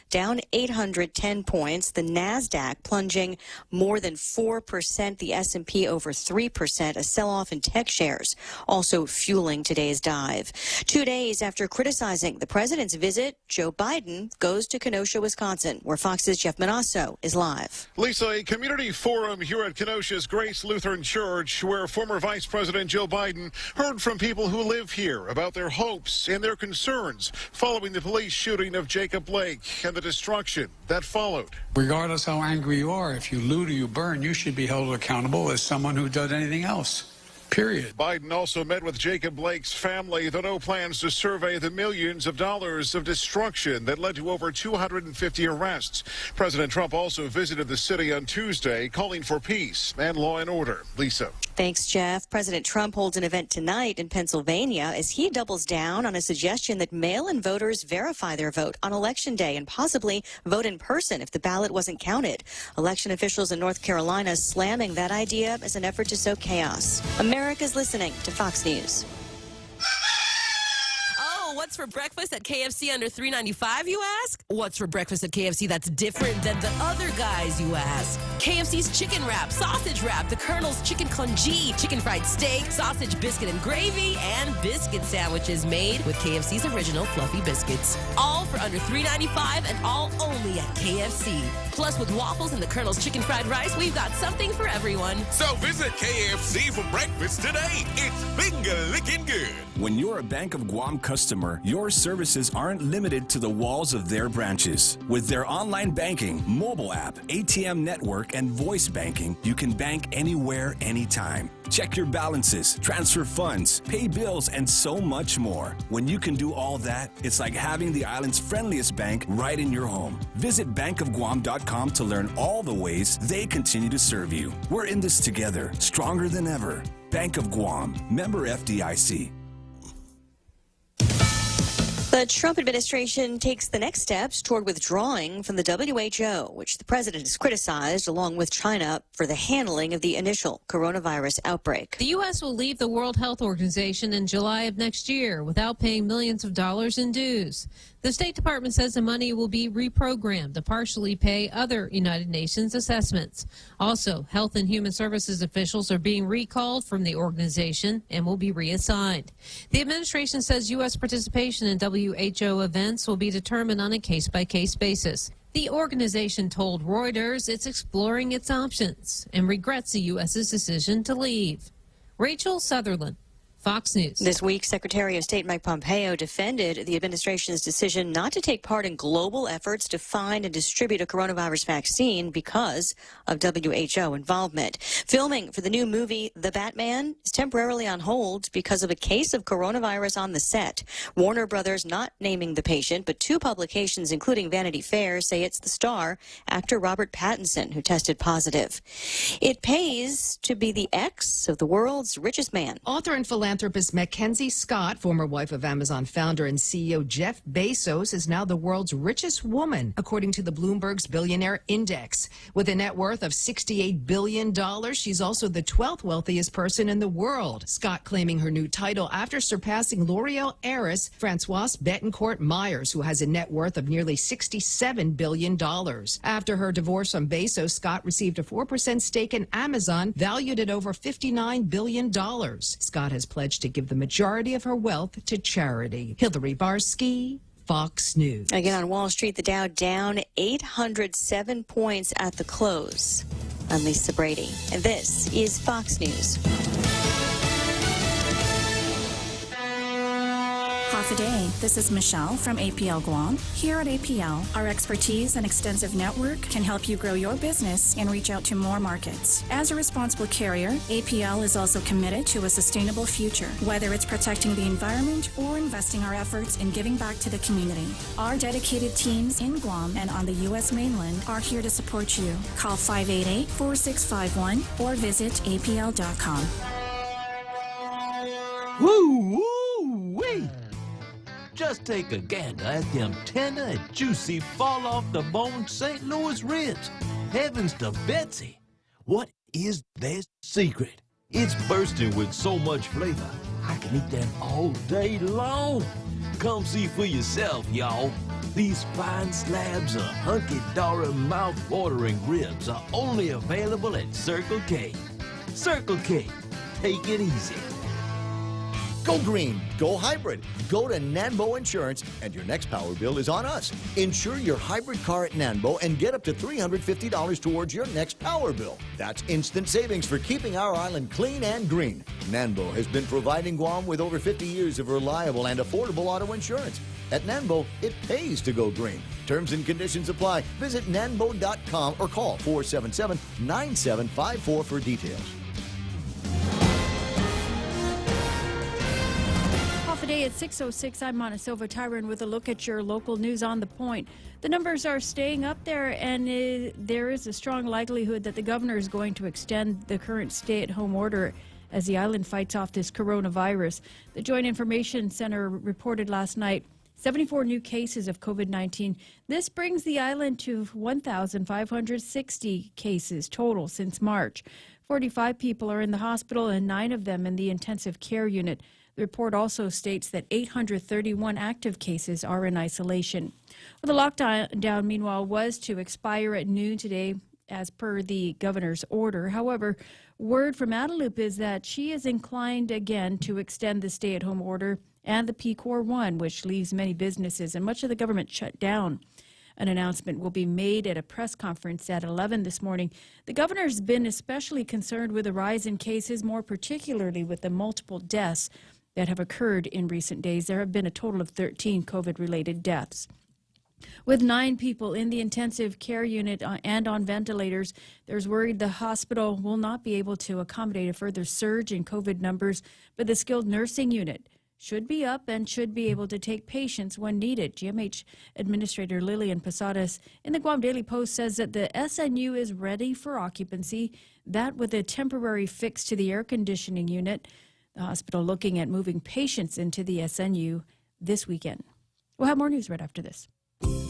down 810 points. The NASDAQ plunging more than 4%. The S&P over 3%. A sell-off in tech shares also fueling today's dive. 2 days after criticizing the president's visit, Joe Biden goes to Kenosha, Wisconsin, where Fox's Jeff Manasso is live. Lisa, a community forum here at Kenosha's Grace Lutheran Church, where former Vice President Joe Biden heard from people who live here about their hopes and their concerns following the police shooting of Jacob Blake and the destruction that followed. Regardless how angry you are, if you loot or you burn, you should be held accountable as someone who does anything else. Period. Biden also met with Jacob Blake's family, though no plans to survey the millions of dollars of destruction that led to over 250 arrests. President Trump also visited the city on Tuesday, calling for peace and law and order. Lisa. Thanks, Jeff. President Trump holds an event tonight in Pennsylvania as he doubles down on a suggestion that mail-in voters verify their vote on Election Day and possibly vote in person if the ballot wasn't counted. Election officials in North Carolina slamming that idea as an effort to sow chaos. America's listening to Fox News. What's for breakfast at KFC under $3.95, you ask? What's for breakfast at KFC that's different than the other guys, you ask? KFC's chicken wrap, sausage wrap, the Colonel's chicken congee, chicken fried steak, sausage biscuit and gravy, and biscuit sandwiches made with KFC's original fluffy biscuits. All for under $3.95 and all only at KFC. Plus, with waffles and the Colonel's chicken fried rice, we've got something for everyone. So visit KFC for breakfast today. It's finger-licking good. When you're a Bank of Guam customer, your services aren't limited to the walls of their branches. With their online banking, mobile app, ATM network, and voice banking, you can bank anywhere, anytime. Check your balances, transfer funds, pay bills, and so much more. When you can do all that, it's like having the island's friendliest bank right in your home. Visit bankofguam.com to learn all the ways they continue to serve you. We're in this together, stronger than ever. Bank of Guam, member FDIC. The Trump administration takes the next steps toward withdrawing from the WHO, which the president has criticized, along with China, for the handling of the initial coronavirus outbreak. The U.S. will leave the World Health Organization in July of next year without paying millions of dollars in dues. The State Department says the money will be reprogrammed to partially pay other United Nations assessments. Also, Health and Human Services officials are being recalled from the organization and will be reassigned. The administration says U.S. participation in WHO events will be determined on a case-by-case basis. The organization told Reuters it's exploring its options and regrets the U.S.'s decision to leave. Rachel Sutherland, Fox News. This week, Secretary of State Mike Pompeo defended the administration's decision not to take part in global efforts to find and distribute a coronavirus vaccine because of WHO involvement. Filming for the new movie The Batman is temporarily on hold because of a case of coronavirus on the set. Warner Brothers not naming the patient, but two publications, including Vanity Fair, say it's the star, actor Robert Pattinson, who tested positive. It pays to be the ex of the world's richest man. Author and philanthropist Mackenzie Scott, former wife of Amazon founder and CEO Jeff Bezos, is now the world's richest woman, according to the Bloomberg's Billionaire Index. With a net worth of $68 billion, she's also the 12th wealthiest person in the world. Scott claiming her new title after surpassing L'Oreal heiress Françoise Bettencourt Myers, who has a net worth of nearly $67 billion. After her divorce from Bezos, Scott received a 4% stake in Amazon, valued at over $59 billion. Scott has pledged to give the majority of her wealth to charity. Hillary Barsky, Fox News. Again on Wall Street, the Dow down 807 points at the close. I'm Lisa Brady, and this is Fox News. Half a day. This is Michelle from APL Guam. Here at APL, our expertise and extensive network can help you grow your business and reach out to more markets. As a responsible carrier, APL is also committed to a sustainable future, whether it's protecting the environment or investing our efforts in giving back to the community. Our dedicated teams in Guam and on the U.S. mainland are here to support you. Call 588-4651 or visit apl.com. Woo-wee! Just take a gander at them tender and juicy fall-off-the-bone St. Louis ribs. Heavens to Betsy! What is their secret? It's bursting with so much flavor, I can eat them all day long. Come see for yourself, y'all. These fine slabs of hunky-dory, mouth-watering ribs are only available at Circle K. Circle K. Take it easy. Go green, go hybrid, go to Nanbo Insurance, and your next power bill is on us. Insure your hybrid car at Nanbo and get up to $350 towards your next power bill. That's instant savings for keeping our island clean and green. Nanbo has been providing Guam with over 50 years of reliable and affordable auto insurance. At Nanbo, it pays to go green. Terms and conditions apply. Visit nanbo.com or call 477-9754 for details. Today at 6:06, I'm Montesova Tyron with a look at your local news on the point. The numbers are staying up there, and there is a strong likelihood that the governor is going to extend the current stay-at-home order as the island fights off this coronavirus. The Joint Information Center reported last night 74 new cases of COVID-19. This brings the island to 1,560 cases total since March. 45 people are in the hospital and 9 of them in the intensive care unit. The report also states that 831 active cases are in isolation. Well, the lockdown, meanwhile, was to expire at noon today as per the governor's order. However, word from Adelup is that she is inclined again to extend the stay-at-home order and the PCOR 1, which leaves many businesses and much of the government shut down. An announcement will be made at a press conference at 11 this morning. The governor's been especially concerned with the rise in cases, more particularly with the multiple deaths that have occurred in recent days. There have been a total of 13 COVID-related deaths. With 9 people in the intensive care unit and on ventilators, there's worried the hospital will not be able to accommodate a further surge in COVID numbers, but the skilled nursing unit should be up and should be able to take patients when needed. GMH Administrator Lillian Posadas in the Guam Daily Post says that the SNU is ready for occupancy, that with a temporary fix to the air conditioning unit. The hospital looking at moving patients into the SNU this weekend. We'll have more news right after this.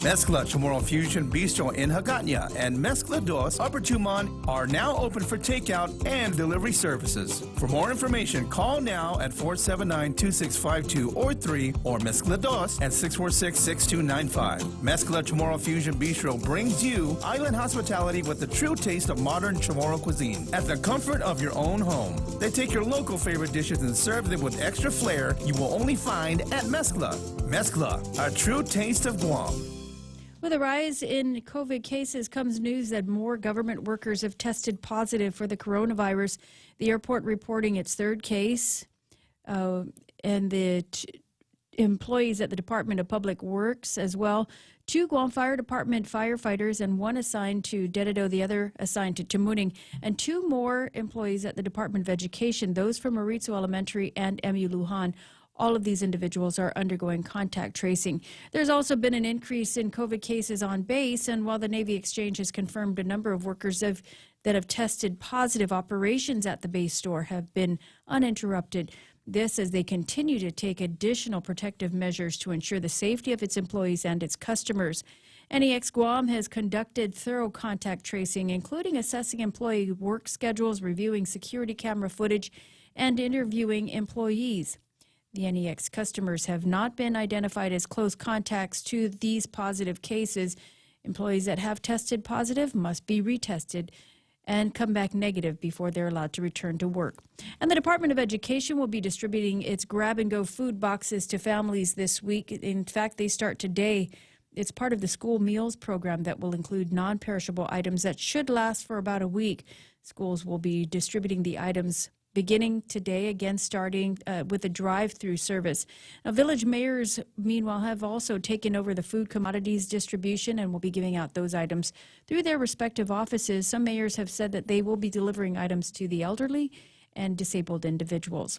Mezcla Chamorro Fusion Bistro in Hagåtña and Mezcla Dos Upper Tumon are now open for takeout and delivery services. For more information, call now at 479-2652 or 3 or Mezcla Dos at 646-6295. Mezcla Chamorro Fusion Bistro brings you island hospitality with the true taste of modern Chamorro cuisine at the comfort of your own home. They take your local favorite dishes and serve them with extra flair you will only find at Mezcla. Mezcla, a true taste of Guam. With a rise in COVID cases comes news that more government workers have tested positive for the coronavirus. The airport reporting its 3rd case, and the employees at the Department of Public Works as well. 2 Guam Fire Department firefighters and 1 assigned to Dededo, the other assigned to Tamuning, and 2 more employees at the Department of Education, those from Maritzu Elementary and MU Lujan. All of these individuals are undergoing contact tracing. There's also been an increase in COVID cases on base, and while the Navy Exchange has confirmed a number of workers that have tested positive, operations at the base store have been uninterrupted. This as they continue to take additional protective measures to ensure the safety of its employees and its customers. NEX Guam has conducted thorough contact tracing, including assessing employee work schedules, reviewing security camera footage, and interviewing employees. The NEX customers have not been identified as close contacts to these positive cases. Employees that have tested positive must be retested and come back negative before they're allowed to return to work. And the Department of Education will be distributing its grab-and-go food boxes to families this week. In fact, they start today. It's part of the school meals program that will include non-perishable items that should last for about a week. Schools will be distributing the items beginning today, again starting with a drive-through service. Now, village mayors, meanwhile, have also taken over the food commodities distribution and will be giving out those items through their respective offices. Some mayors have said that they will be delivering items to the elderly and disabled individuals.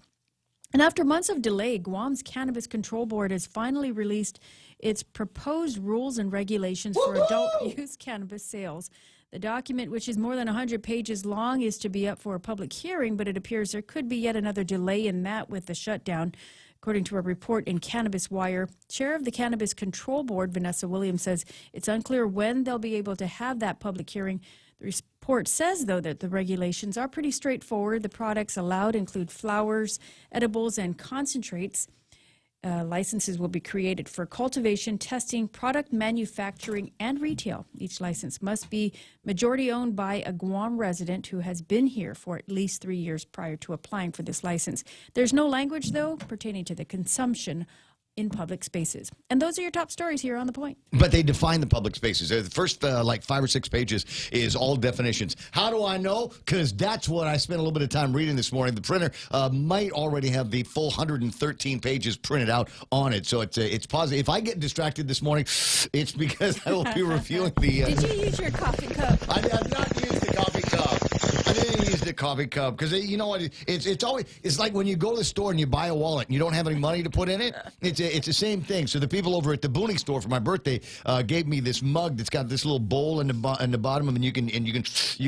And after months of delay, Guam's Cannabis Control Board has finally released its proposed rules and regulations for adult-use cannabis sales. The document, which is more than 100 pages long, is to be up for a public hearing, but it appears there could be yet another delay in that with the shutdown. According to a report in Cannabis Wire, Chair of the Cannabis Control Board, Vanessa Williams, says it's unclear when they'll be able to have that public hearing. The report says, though, that the regulations are pretty straightforward. The products allowed include flowers, edibles, and concentrates. Licenses will be created for cultivation, testing, product manufacturing, and retail. Each license must be majority owned by a Guam resident who has been here for at least 3 years prior to applying for this license. There's no language, though, pertaining to the consumption in public spaces. And those are your top stories here on The Point. But they define the public spaces. The first, 5 or 6 pages is all definitions. How do I know? Because that's what I spent a little bit of time reading this morning. The printer might already have the full 113 pages printed out on it. So it's positive. If I get distracted this morning, it's because I will be reviewing the... Did you use your coffee cup? I did not use the coffee cup. I didn't use the coffee cup because you know what? It's like when you go to the store and you buy a wallet and you don't have any money to put in it. It's the same thing. So the people over at the Booney store for my birthday gave me this mug that's got this little bowl in the bottom of it, and you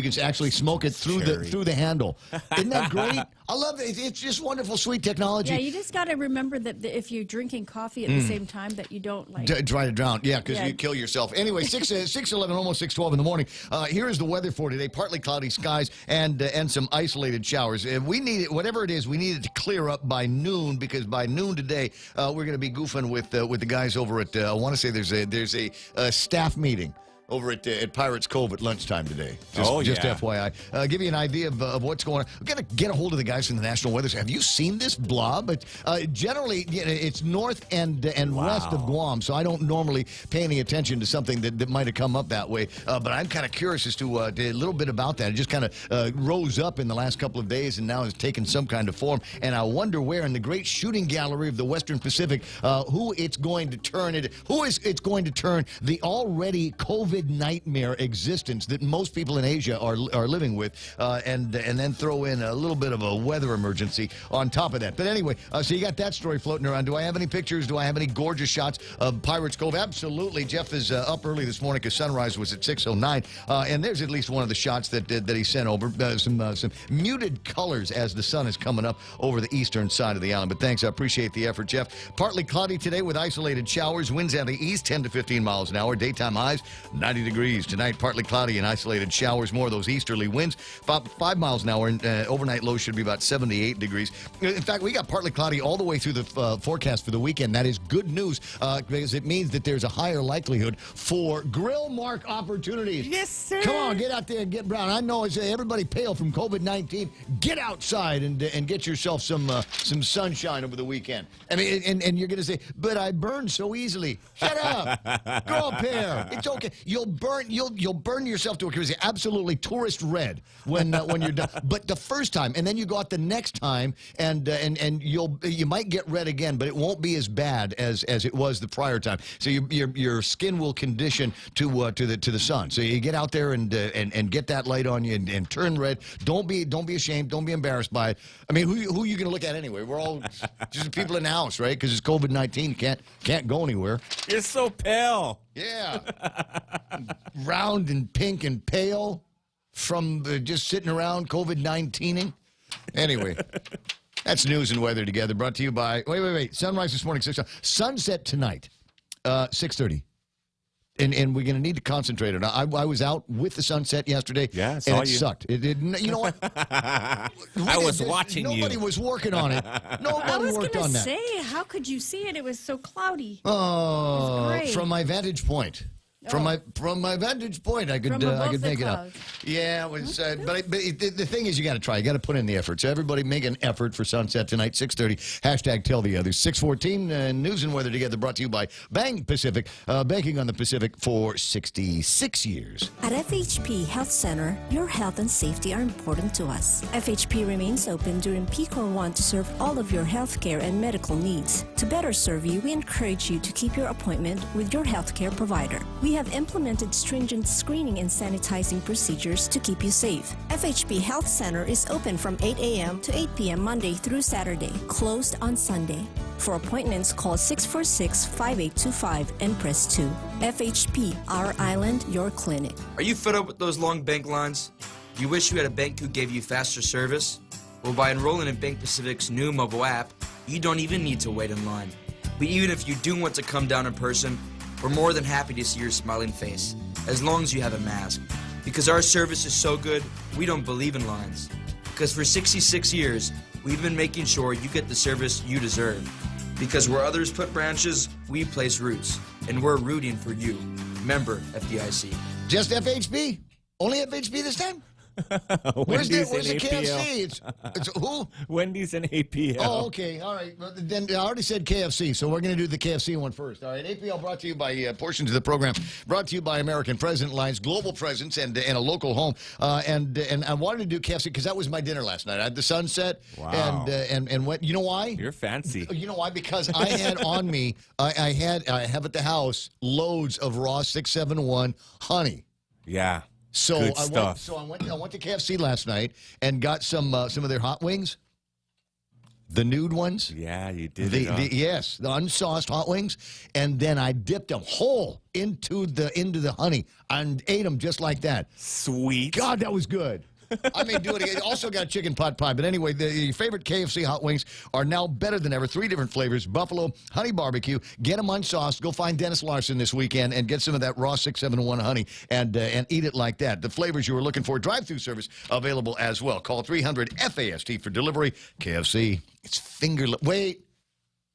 can actually smoke it through the handle. Isn't that great? I love it. It's just wonderful, sweet technology. Yeah, you just got to remember that if you're drinking coffee at the same time, that you don't try to drown. Yeah, because you kill yourself. Anyway, 6:11, almost 6:12 in the morning. Here is the weather for today: partly cloudy skies and some isolated showers. We need it, whatever it is. We need it to clear up by noon, because by noon today we're going to be goofing with the guys over at. I want to say there's a staff meeting over at Pirates Cove at lunchtime today. Just FYI. Give you an idea of what's going on. We've got to get a hold of the guys from the National Weather Service. Have you seen this blob? Generally, it's north and west of Guam, so I don't normally pay any attention to something that might have come up that way. But I'm kind of curious as to a little bit about that. It just kind of rose up in the last couple of days and now has taken some kind of form. And I wonder where in the great shooting gallery of the Western Pacific, who it's going to turn the already COVID nightmare existence that most people in Asia are living with, and then throw in a little bit of a weather emergency on top of that. But anyway, so you got that story floating around. Do I have any pictures? Do I have any gorgeous shots of Pirates Cove? Absolutely. Jeff is up early this morning because sunrise was at 6:09, and there's at least one of the shots that he sent over. Some muted colors as the sun is coming up over the eastern side of the island. But thanks, I appreciate the effort, Jeff. Partly cloudy today with isolated showers. Winds out of the east, 10 to 15 miles an hour. Daytime highs 90 degrees. Tonight, partly cloudy and isolated showers. More of those easterly winds, about 5 miles an hour. And overnight low should be about 78 degrees. In fact, we got partly cloudy all the way through the forecast for the weekend. That is good news because it means that there's a higher likelihood for grill mark opportunities. Yes, sir. Come on, get out there and get brown. I know it's everybody pale from COVID-19. Get outside and get yourself some sunshine over the weekend. I mean, and you're going to say, but I burn so easily. Shut up. Grow a pair. It's okay. You'll burn yourself to a crazy, absolutely tourist red when you're done. But the first time, and then you go out the next time, and you might get red again, but it won't be as bad as it was the prior time. So your skin will condition to the sun. So you get out there and get that light on you and turn red. Don't be ashamed. Don't be embarrassed by it. I mean, who are you going to look at anyway? We're all just people in the house, right? Because it's COVID-19. Can't go anywhere. You're so pale. Yeah. Round and pink and pale from just sitting around COVID-19ing. Anyway, that's news and weather together. Brought to you by, wait. Sunrise this morning, 6 o'clock. Sunset tonight, 6:30. And we're going to need to concentrate on it. I was out with the sunset yesterday, and it sucked. It didn't. You know what? I was watching you. Nobody was working on it. Nobody worked on that. I was going to say, how could you see it? It was so cloudy. Oh, from my vantage point. From my vantage point, I could make it out. Yeah, it was. But the thing is, you got to try. You got to put in the effort. So everybody, make an effort for sunset tonight, 6:30. Hashtag tell the others. 6:14. News and weather together. Brought to you by Bank Pacific. Banking on the Pacific for 66 years. At FHP Health Center, your health and safety are important to us. FHP remains open during peak hour 1 to serve all of your healthcare and medical needs. To better serve you, we encourage you to keep your appointment with your healthcare provider. We have implemented stringent screening and sanitizing procedures to keep you safe. FHP Health Center is open from 8 a.m. to 8 p.m. Monday through Saturday, closed on Sunday. For appointments, call 646-5825 and press 2. FHP, our island, your clinic. Are you fed up with those long bank lines? Do you wish you had a bank who gave you faster service? Well, by enrolling in Bank Pacific's new mobile app, you don't even need to wait in line. But even if you do want to come down in person, we're more than happy to see your smiling face, as long as you have a mask. Because our service is so good, we don't believe in lines. Because for 66 years, we've been making sure you get the service you deserve. Because where others put branches, we place roots. And we're rooting for you. Member FDIC. Just FHB? Only FHB this time? Where's the KFC? It's who? Wendy's and APL. Oh, okay. All right. Well, then I already said KFC, so we're going to do the KFC one first. All right. APL brought to you by portions of the program brought to you by American President Lines, global presence, and a local home. And I wanted to do KFC because that was my dinner last night. I had the sunset. Wow. And went. You know why? You're fancy. You know why? Because I had on me. I have at the house loads of raw 671 honey. Yeah. So Good I stuff. went to KFC last night and got some of their hot wings, the nude ones. Yeah, you did. Yes, the unsauced hot wings, and then I dipped them whole into the honey and ate them just like that. Sweet. God, that was good. I may do it again. Also got chicken pot pie. But anyway, your favorite KFC hot wings are now better than ever. 3 different flavors: buffalo, honey barbecue. Get them unsauced. Go find Dennis Larson this weekend and get some of that raw 671 honey and eat it like that. The flavors you were looking for. Drive-through service available as well. Call 300-FAST for delivery. KFC. It's Wait.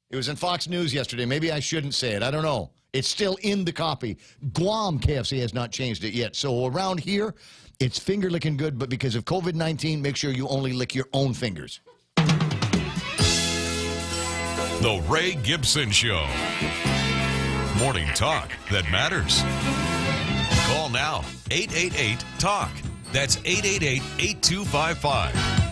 It was in Fox News yesterday. Maybe I shouldn't say it. I don't know. It's still in the copy. Guam KFC has not changed it yet. So around here, it's finger licking good, but because of COVID-19, make sure you only lick your own fingers. The Ray Gibson Show. Morning talk that matters. Call now, 888-TALK. That's 888-8255.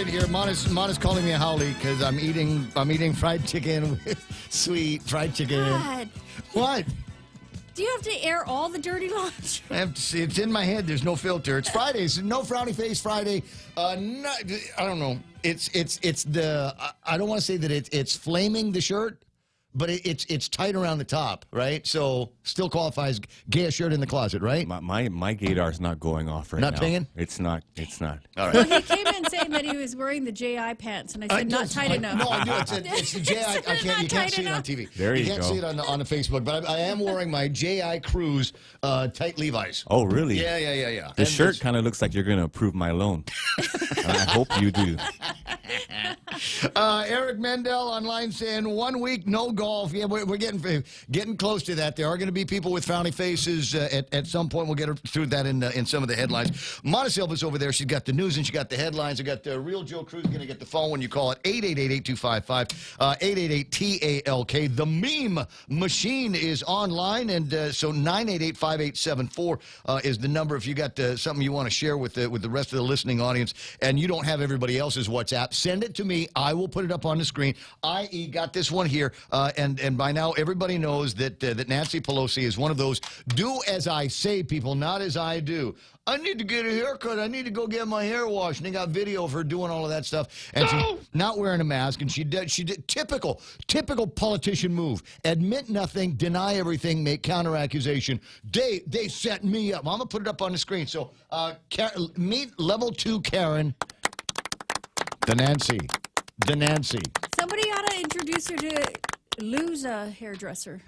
Here, Mana's calling me a howlie because I'm eating fried chicken with sweet fried chicken. God. What? Do you have to air all the dirty laundry? It's in my head. There's no filter. It's Fridays. No frowny face Friday. I don't know. It's the. I don't want to say that it's flaming the shirt, but it's tight around the top, right? So still qualifies gay shirt in the closet, right? My gaydar's not going off right now. Not pinging? It's not. All right. Well, he came in saying that he was wearing the JI pants, and I said not tight enough. No, I do. It's the JI. I can't. You can't see it on TV. There you go. can't see it on the Facebook, but I am wearing my JI Cruise tight Levi's. Oh, really? Yeah. The shirt kind of looks like you're going to approve my loan. And I hope you do. Eric Mendel online saying 1 week no golf. Yeah, we're getting close to that. There are going to be people with frowny faces at some point. We'll get through that in some of the headlines. Mona Silva's over there. She's got the news and she got the headlines. I got the real Joe Cruz going to get the phone when you call it 888-8255 888-TALK. The meme machine is online, and so 988-5874 is the number if you got something you want to share with the rest of the listening audience, and you don't have everybody else's WhatsApp. Send it to me. I will put it up on the screen. I.e. got this one here, and by now everybody knows that Nancy Pelosi is one of those do as I say people, not as I do. I need to get a haircut. I need to go get my hair washed. And they got video of her doing all of that stuff. And she's not wearing a mask. And she did typical politician move. Admit nothing, deny everything, make counter accusation. They set me up. I'm going to put it up on the screen. So meet level 2 Karen, the Nancy. Somebody ought to introduce her to Lou's hairdresser.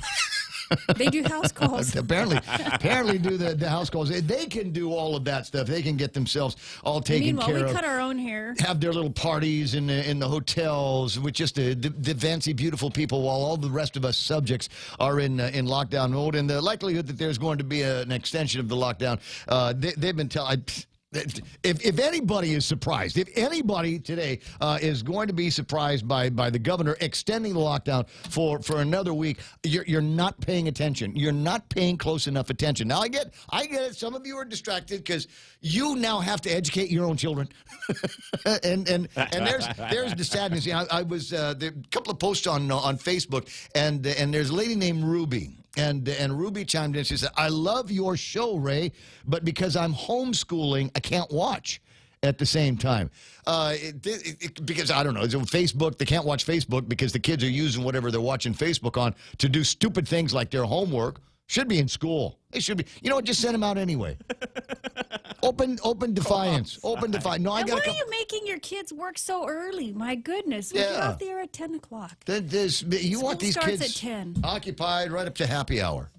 They do house calls. apparently do the house calls. They can do all of that stuff. They can get themselves all taken care of. Meanwhile, we cut our own hair. Have their little parties in the hotels with just the fancy, beautiful people, while all the rest of us subjects are in lockdown mode. And the likelihood that there's going to be an extension of the lockdown, they've been telling. If anybody is surprised, if anybody today is going to be surprised by the governor extending the lockdown for another week, you're not paying attention. You're not paying close enough attention. Now I get it. Some of you are distracted because you now have to educate your own children, and there's the sadness. You know, I was there a couple of posts on Facebook, and there's a lady named Ruby. And Ruby chimed in. She said, "I love your show, Ray, but because I'm homeschooling, I can't watch at the same time." Because, I don't know, Facebook, they can't watch Facebook because the kids are using whatever they're watching Facebook on to do stupid things like their homework. Should be in school. They should be. You know what? Just send them out anyway. Open defiance. Open defiance. No, I And got why a are couple. you making your kids work so early? My goodness. We get Yeah. off there at 10 o'clock. You want these starts kids at 10. occupied right up to happy hour.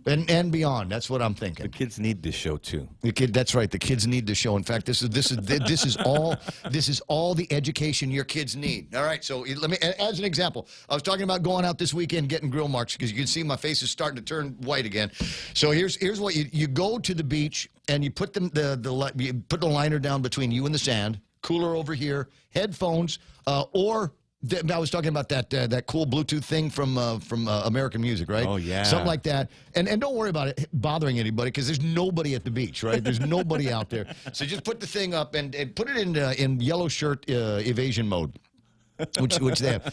And beyond. That's what I'm thinking. The kids need this show too. That's right. The kids need the show. In fact, this is all the education your kids need. All right. So let me, as an example, I was talking about going out this weekend getting grill marks because you can see my face is starting to turn white again. So here's what you go to the beach and you put you put the liner down between you and the sand. Cooler over here. Headphones or. I was talking about that cool Bluetooth thing from American Music, right? Oh, yeah. Something like that. And don't worry about it bothering anybody because there's nobody at the beach, right? There's nobody out there. So just put the thing up and put it in yellow shirt evasion mode, which they have.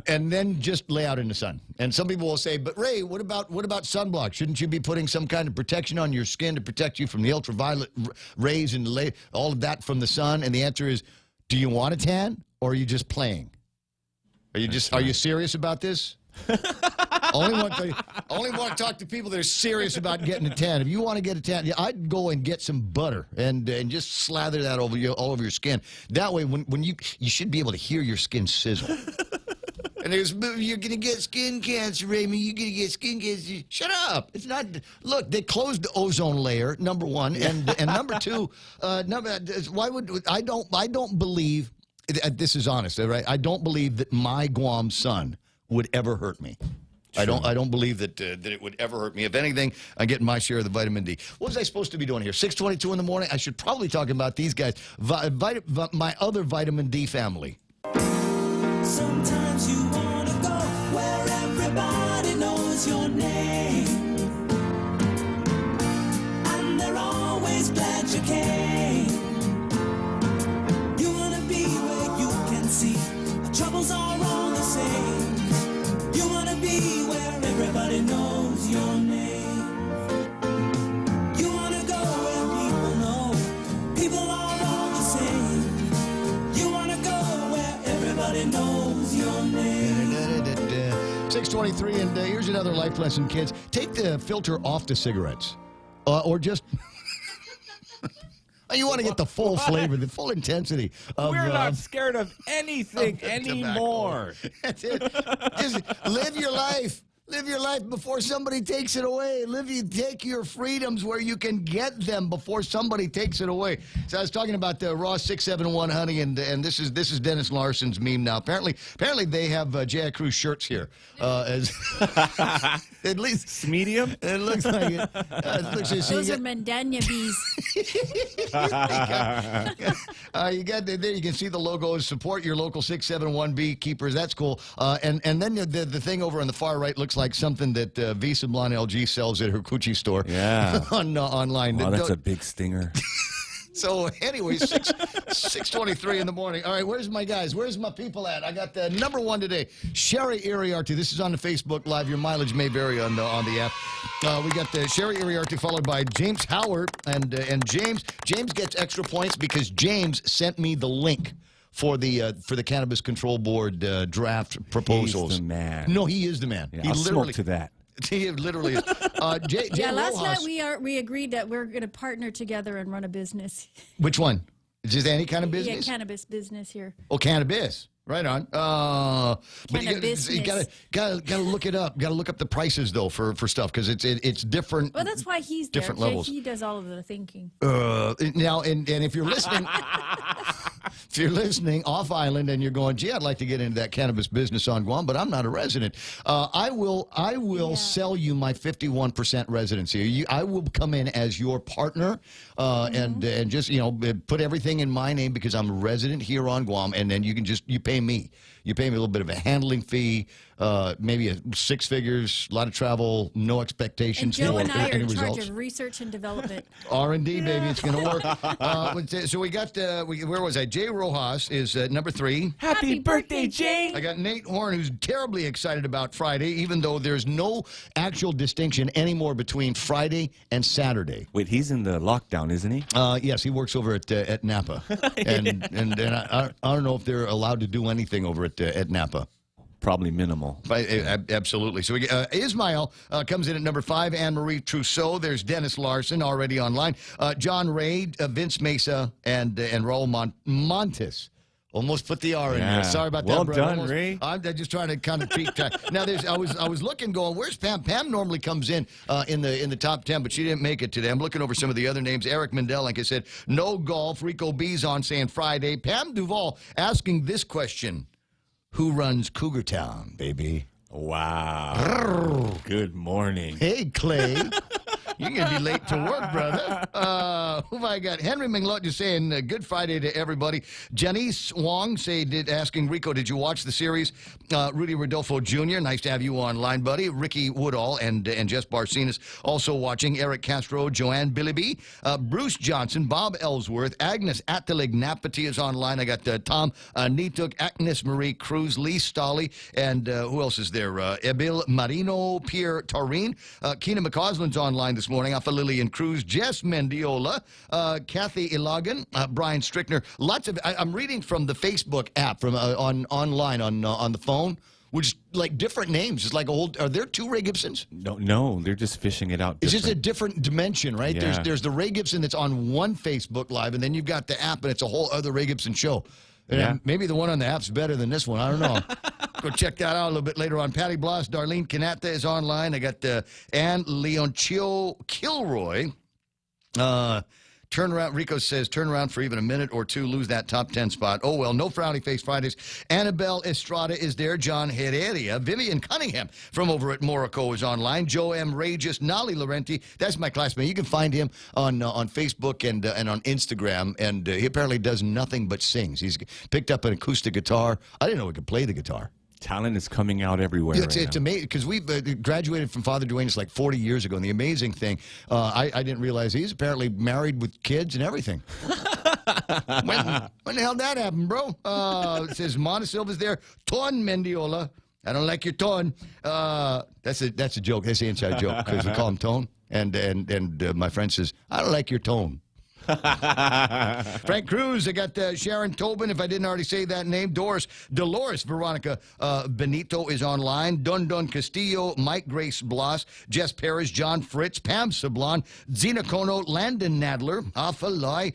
And then just lay out in the sun. And some people will say, but Ray, what about sunblock? Shouldn't you be putting some kind of protection on your skin to protect you from the ultraviolet rays and all of that from the sun? And the answer is, do you want a tan or are you just playing? Are you serious about this? only want to talk to people that are serious about getting a tan. If you want to get a tan, I'd go and get some butter and just slather that all over your skin. That way, when you should be able to hear your skin sizzle. And you're going to get skin cancer, Raymond. You're going to get skin cancer. Shut up. It's not. Look, they closed the ozone layer, number one, and number two. Why would I don't believe. This is honest, right? I don't believe that my Guam sun would ever hurt me. True. I don't believe that it would ever hurt me. If anything, I'm getting my share of the vitamin D. What was I supposed to be doing here? 6:22 in the morning. I should probably talk about these guys. My other vitamin D family. Sometimes you want to go where everybody knows your name, and they're always glad you came. You want to be where you can see the troubles are all the same. You want to be where everybody knows your name. You want to go where people know people are all the same. You want to go where everybody knows your name. 6:23, and here's another life lesson, kids. Take the filter off the cigarettes. Or just... You want to get the full flavor, the full intensity of... We're not scared of anything anymore. That's it. Just live your life. Live your life before somebody takes it away. Take your freedoms where you can get them before somebody takes it away. So I was talking about the Raw 671 honey, and this is Dennis Larson's meme now. Apparently they have J.I. Cruz shirts here. As at least it's medium. It looks like it. Those are Mandania bees. You got there. You can see the logos. Support your local 671 beekeepers. That's cool. And then the thing over on the far right looks like something that Visa Blonde LG sells at her Gucci store. Yeah. Online. Wow, that's a big stinger. So, anyway, 6:23 in the morning. All right, where's my guys? Where's my people at? I got the number one today, Sherry Iriarte. This is on the Facebook Live. Your mileage may vary on the app. We got Sherry Iriarte followed by James Howard, and James gets extra points because James sent me the link for the Cannabis Control Board draft proposals. He's the man. No, he is the man. Yeah, He I'll literally smoke to that. He literally is. Jay Last Rojas. night we agreed that we're going to partner together and run a business. Which one? Is this any kind of business? Yeah, cannabis business here. Oh, cannabis. Right on. But you gotta look it up. Got to look up the prices though for stuff because it's different. Well, that's why he's different there. levels. He does all of the thinking. Now, and if you're listening. If you're listening off island and you're going, gee, I'd like to get into that cannabis business on Guam, but I'm not a resident. I will sell you my 51% residency. I will come in as your partner and just put everything in my name because I'm a resident here on Guam, and then you pay me. You pay me a little bit of a handling fee, maybe 6 figures, a lot of travel, no expectations. And Joe and I are any in charge results. of research and development. R&D, baby, it's going to work. So we got, where was I? Jay Rojas is number 3. Happy birthday, Jay! I got Nate Horn, who's terribly excited about Friday, even though there's no actual distinction anymore between Friday and Saturday. Wait, he's in the lockdown, isn't he? Yes, he works over at Napa, and I don't know if they're allowed to do anything over at Napa. probably minimal. Absolutely. So Ismail comes in at number 5. Anne-Marie Trousseau. There's Dennis Larson already online. John Ray, Vince Mesa, and Raul Montes. Almost put the R in there. Sorry about that, Well brother. done, Ray. I'm just trying to kind of keep track. Now, I was looking, going, where's Pam? Pam normally comes in the top 10, but she didn't make it today. I'm looking over some of the other names. Eric Mendel, like I said, no golf. Rico B's on saying Friday. Pam Duvall asking this question: who runs Cougar Town, baby? Wow. Good morning. Hey, Clay. You're going to be late to work, brother. Who have I got? Henry Minglot just saying good Friday to everybody. Janice Wong asking Rico, did you watch the series? Rudy Rodolfo Jr., nice to have you online, buddy. Ricky Woodall and Jess Barcinas also watching. Eric Castro, Joanne Billiby, Bruce Johnson, Bob Ellsworth, Agnes Attelig-Napati is online. I got Tom Nituk, Agnes Marie Cruz, Lee Stolley, and who else is there? Emil Marino, Pierre Taurine, Keena McCausland's online this morning. Alpha Lillian Cruz, Jess Mendiola, Kathy Ilagan, Brian Strickner. Lots of. I'm reading from the Facebook app from online on the phone, which like different names. It's like old. Are there 2 Ray Gibsons? No, they're just fishing it out. It's just a different dimension, right? Yeah. There's the Ray Gibson that's on one Facebook Live, and then you've got the app, and it's a whole other Ray Gibson show. And maybe the one on the app's better than this one. I don't know. Go check that out a little bit later on. Patty Bloss, Darlene Canata is online. I got Ann Leoncio Kilroy. Turn around. Rico says, turn around for even a minute or two, lose that top 10 spot. Oh, well, no frowny face Fridays. Annabelle Estrada is there. John Heredia. Vivian Cunningham from over at Morocco is online. Joe M. Regis. Nali Laurenti. That's my classmate. You can find him on Facebook and on Instagram, and he apparently does nothing but sings. He's picked up an acoustic guitar. I didn't know he could play the guitar. Talent is coming out everywhere. It's amazing because we graduated from Father Duane's like 40 years ago. And the amazing thing, I didn't realize he's apparently married with kids and everything. when the hell did that happen, bro? It says Montesilva's there. Ton Mendiola. I don't like your tone. That's a joke. That's the inside joke because we call him Tone. And my friend says, I don't like your tone. Frank Cruz, I got Sharon Tobin, if I didn't already say that name. Dolores Veronica Benito is online. Don Castillo, Mike Grace Bloss, Jess Parrish, John Fritz, Pam Sablon, Zena Kono, Landon Nadler, Hafa Lai,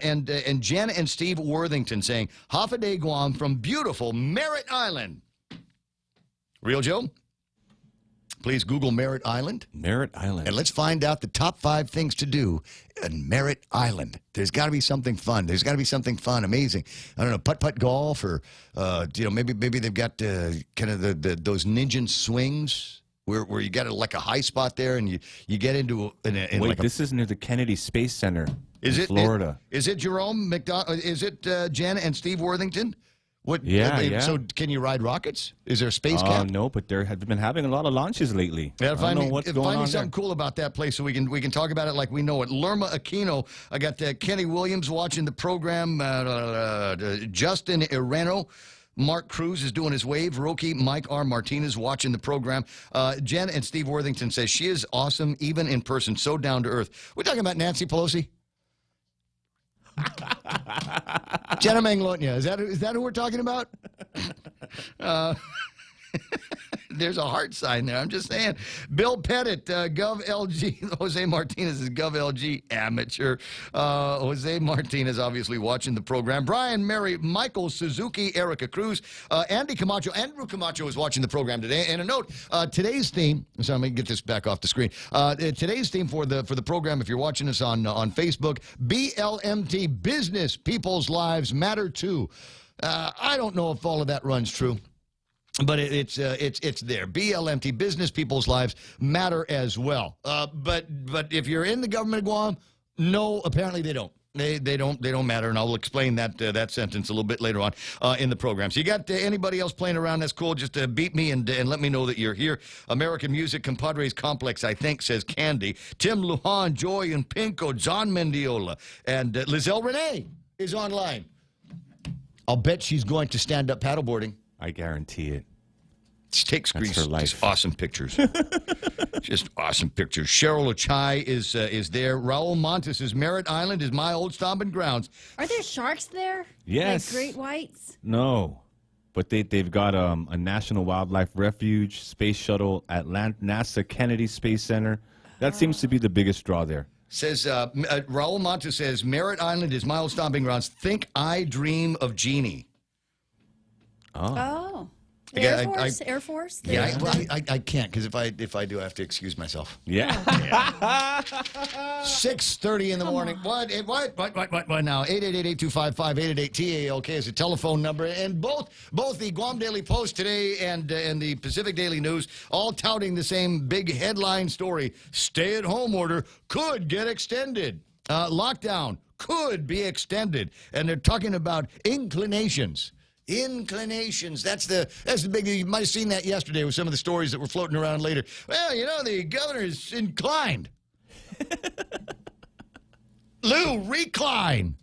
and Jen and Steve Worthington saying, Hafa de Guam from beautiful Merritt Island. Real Joe? Please Google Merritt Island. Merritt Island. And let's find out the top 5 things to do in Merritt Island. There's got to be something fun. There's got to be something fun, amazing. I don't know, putt-putt golf or, maybe they've got kind of those ninja swings where you got like a high spot there and you get into Wait, this is near the Kennedy Space Center in Florida. Is it Jerome McDonald? Is it Jen and Steve Worthington? Yeah. So can you ride rockets? Is there a space camp? No, but they have been having a lot of launches lately. Yeah, I don't know what's going on Find me something there. cool about that place so we can talk about it like we know it. Lerma Aquino. I got Kenny Williams watching the program. Justin Ireno. Mark Cruz is doing his wave. Roki Mike R. Martinez watching the program. Jen and Steve Worthington says she is awesome, even in person, so down to earth. We're talking about Nancy Pelosi. Jenna Manglonia, is that who we're talking about? There's a heart sign there. I'm just saying. Bill Pettit, GovLG. Jose Martinez is GovLG amateur. Jose Martinez obviously watching the program. Brian Mary, Michael Suzuki, Erica Cruz, Andy Camacho. Andrew Camacho is watching the program today. And a note, today's theme. So I'm going to get this back off the screen. Today's theme for the program, if you're watching us on Facebook, BLMT, Business People's Lives Matter Too. I don't know if all of that runs true. But it's there. BLMT, business people's lives matter as well. But if you're in the government of Guam, no, apparently they don't. They don't matter, and I'll explain that sentence a little bit later on in the program. So you got anybody else playing around? That's cool. Just beat me and let me know that you're here. American Music Compadres Complex, I think, says Candy. Tim Lujan, Joy and Pinko, John Mendiola, and Lizelle Renee is online. I'll bet she's going to stand up paddleboarding. I guarantee it. She takes just awesome pictures. Just awesome pictures. Cheryl Ochai is there. Raul Montes is Merritt Island is my old stomping grounds. Are there sharks there? Yes. Like great whites? No. But they've got a National Wildlife Refuge, space shuttle at NASA Kennedy Space Center. That seems to be the biggest draw there. Says, Raul Monta says, Merritt Island is Miles' stomping grounds. Think I dream of Jeannie. Oh. Yeah, Air Force? Yeah, I can't, because if I do, I have to excuse myself. Yeah. 6:30 in the morning. What now? 888-825-5888-TALK is a telephone number. And both the Guam Daily Post today and the Pacific Daily News all touting the same big headline story. Stay-at-home order could get extended. Lockdown could be extended. And they're talking about inclinations. Inclinations. That's the big. You might have seen that yesterday with some of the stories that were floating around later. Well, the governor is inclined. Lou, recline.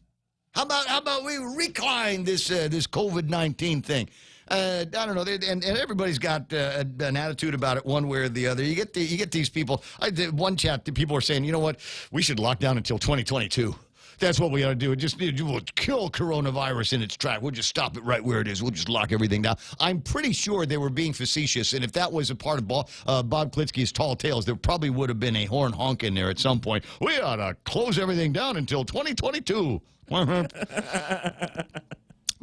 How about we recline this COVID-19 thing? I don't know, and everybody's got an attitude about it one way or the other. You get these people. I did one chat. The people are saying, you know what, we should lock down until 2022. That's what we ought to do. We'll kill coronavirus in its track. We'll just stop it right where it is. We'll just lock everything down. I'm pretty sure they were being facetious, and if that was a part of Bob Klitsky's tall tales, there probably would have been a horn honk in there at some point. We ought to close everything down until 2022.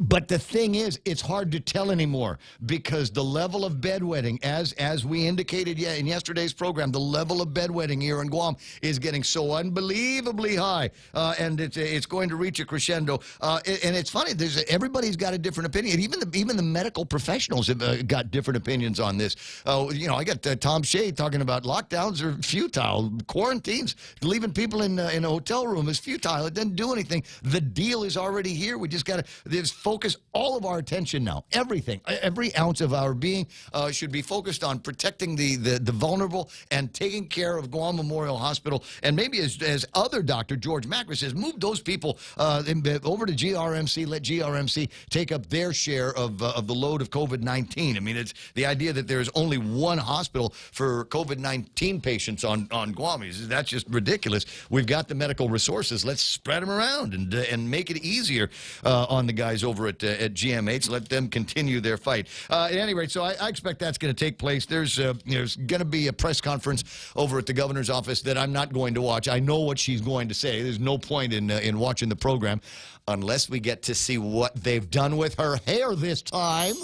But the thing is, it's hard to tell anymore because the level of bedwetting, as we indicated in yesterday's program, the level of bedwetting here in Guam is getting so unbelievably high, and it's going to reach a crescendo. And it's funny, everybody's got a different opinion. Even the medical professionals have got different opinions on this. I got Tom Shea talking about lockdowns are futile. Quarantines, leaving people in a hotel room is futile. It doesn't do anything. The deal is already here. We just got to focus all of our attention now. Everything, every ounce of our being should be focused on protecting the vulnerable and taking care of Guam Memorial Hospital. And maybe as other Dr. George Macra says, move those people over to GRMC, let GRMC take up their share of the load of COVID-19. I mean, it's the idea that there's only one hospital for COVID-19 patients on Guam. That's just ridiculous. We've got the medical resources. Let's spread them around and make it easier on the guys over at GMH. Let them continue their fight. At any rate, so I expect that's going to take place. There's going to be a press conference over at the governor's office that I'm not going to watch. I know what she's going to say. There's no point in watching the program unless we get to see what they've done with her hair this time.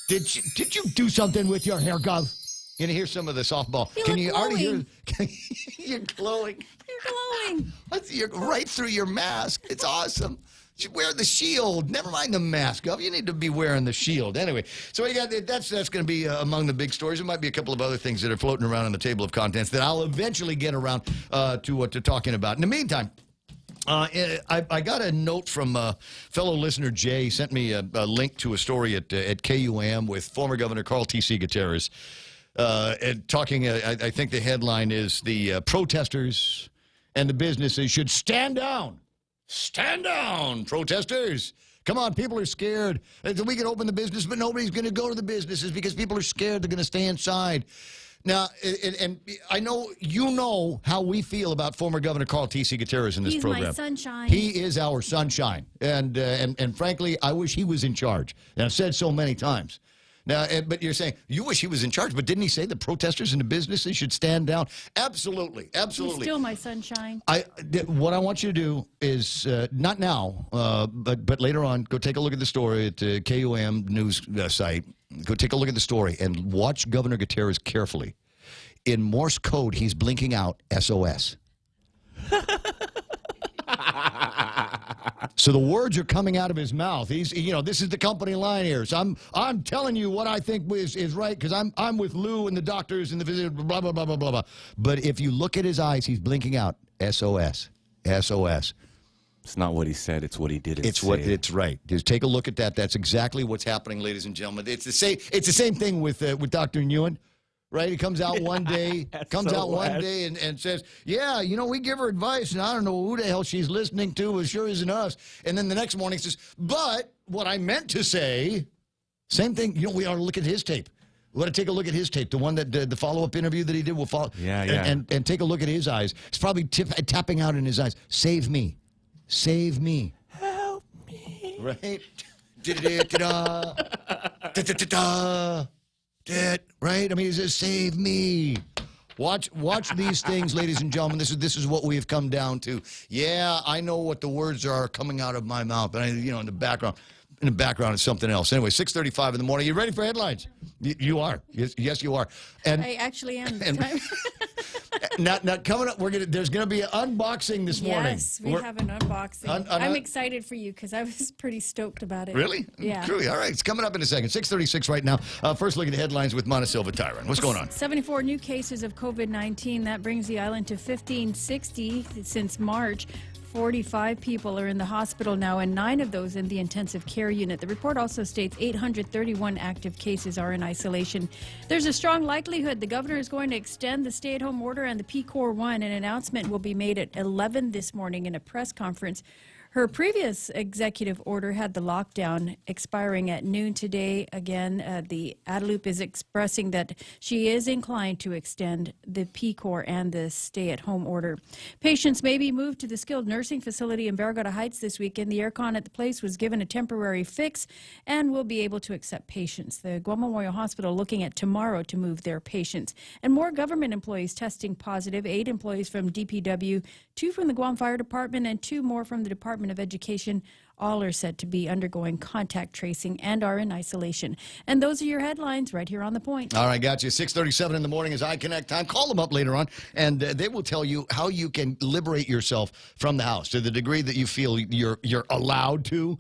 Did you do something with your hair, Gov? Can you hear some of the softball? Can you already hear? You're glowing. You're glowing. You're right through your mask. It's awesome. You should wear the shield. Never mind the mask, Gov. You need to be wearing the shield. Anyway, so you got that's going to be among the big stories. There might be a couple of other things that are floating around on the table of contents that I'll eventually get around to talking about. In the meantime, I got a note from fellow listener Jay. He sent me a link to a story at GUAM with former Governor Carl T.C. Gutierrez. Talking, I think the headline is the protesters and the businesses should stand down. Stand down, protesters. Come on, people are scared. We can open the business, but nobody's going to go to the businesses because people are scared. They're going to stay inside. Now, and I know you know how we feel about former Governor Carl T.C. Gutierrez in this program. He's my sunshine. He is our sunshine. And frankly, I wish he was in charge. And I've said so many times. Now, but you're saying you wish he was in charge, but didn't he say the protesters and the businesses should stand down? Absolutely, absolutely. He's still my sunshine. What I want you to do is not now, but later on, go take a look at the story at the KUAM news site. Go take a look at the story and watch Governor Gutierrez carefully. In Morse code, he's blinking out SOS. So the words are coming out of his mouth. This is the company line here. So I'm telling you what I think is right because I'm with Lou and the doctors and the physicians, blah, blah, blah, blah, blah, blah. But if you look at his eyes, he's blinking out SOS, SOS. It's not what he said. It's what he did. It's right. Just take a look at that. That's exactly what's happening, ladies and gentlemen. It's the same thing with Dr. Nguyen. Right? He comes out one day, and says, yeah, we give her advice, and I don't know who the hell she's listening to. It sure isn't us. And then the next morning he says, but what I meant to say, same thing, we ought to look at his tape. We ought to take a look at his tape, the one that the follow-up interview that he did. We'll follow. Yeah. And take a look at his eyes. It's probably tapping out in his eyes. Save me. Save me. Help me. Right? Da-da-da-da-da. Da-da-da-da. Right? I mean, it says, save me. Watch these things, ladies and gentlemen. This is what we have come down to. Yeah, I know what the words are coming out of my mouth, but in the background is something else. Anyway, 6:35 in the morning. You ready for headlines? You are. Yes, you are. And I actually am this time. now coming up, there's gonna be an unboxing this morning. Yes, we have an unboxing. I'm excited for you because I was pretty stoked about it. Really? Yeah. Truly. All right. It's coming up in a second. 6:36 right now. First look at the headlines with Montesilva Tyron. What's going on? 74 new cases of COVID-19. That brings the island to 1,560 since March. 45 people are in the hospital now, and 9 of those in the intensive care unit. The report also states 831 active cases are in isolation. There's a strong likelihood the governor is going to extend the stay-at-home order and the PCOR 1. An announcement will be made at 11 this morning in a press conference. Her previous executive order had the lockdown expiring at noon today. Again, the Adelup is expressing that she is inclined to extend the PCOR and the stay-at-home order. Patients may be moved to the skilled nursing facility in Barragata Heights this weekend. The aircon at the place was given a temporary fix and will be able to accept patients. The Guam Memorial Hospital looking at tomorrow to move their patients. And more government employees testing positive. 8 employees from DPW, 2 from the Guam Fire Department, and 2 more from the Department of Education. All are said to be undergoing contact tracing and are in isolation. And those are your headlines right here on The Point. All right, got you. 6:37 in the morning is iConnect time. Call them up later on, and they will tell you how you can liberate yourself from the house to the degree that you feel you're allowed to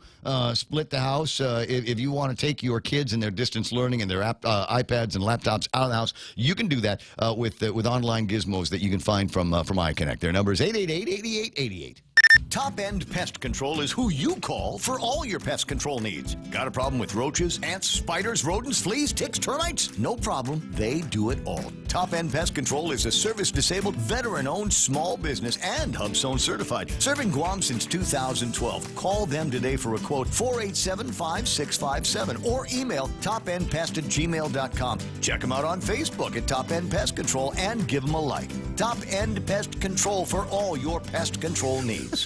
split the house. If you want to take your kids and their distance learning and their iPads and laptops out of the house, you can do that with online gizmos that you can find from iConnect. Their number is 888-8888. Top End Pest Control is who you call for all your pest control needs. Got a problem with roaches, ants, spiders, rodents, fleas, ticks, termites? No problem. They do it all. Top End Pest Control is a service-disabled, veteran-owned small business and HubZone certified. Serving Guam since 2012. Call them today for a quote, 487-5657, or email topendpest@gmail.com. Check them out on Facebook at Top End Pest Control and give them a like. Top End Pest Control for all your pest control needs.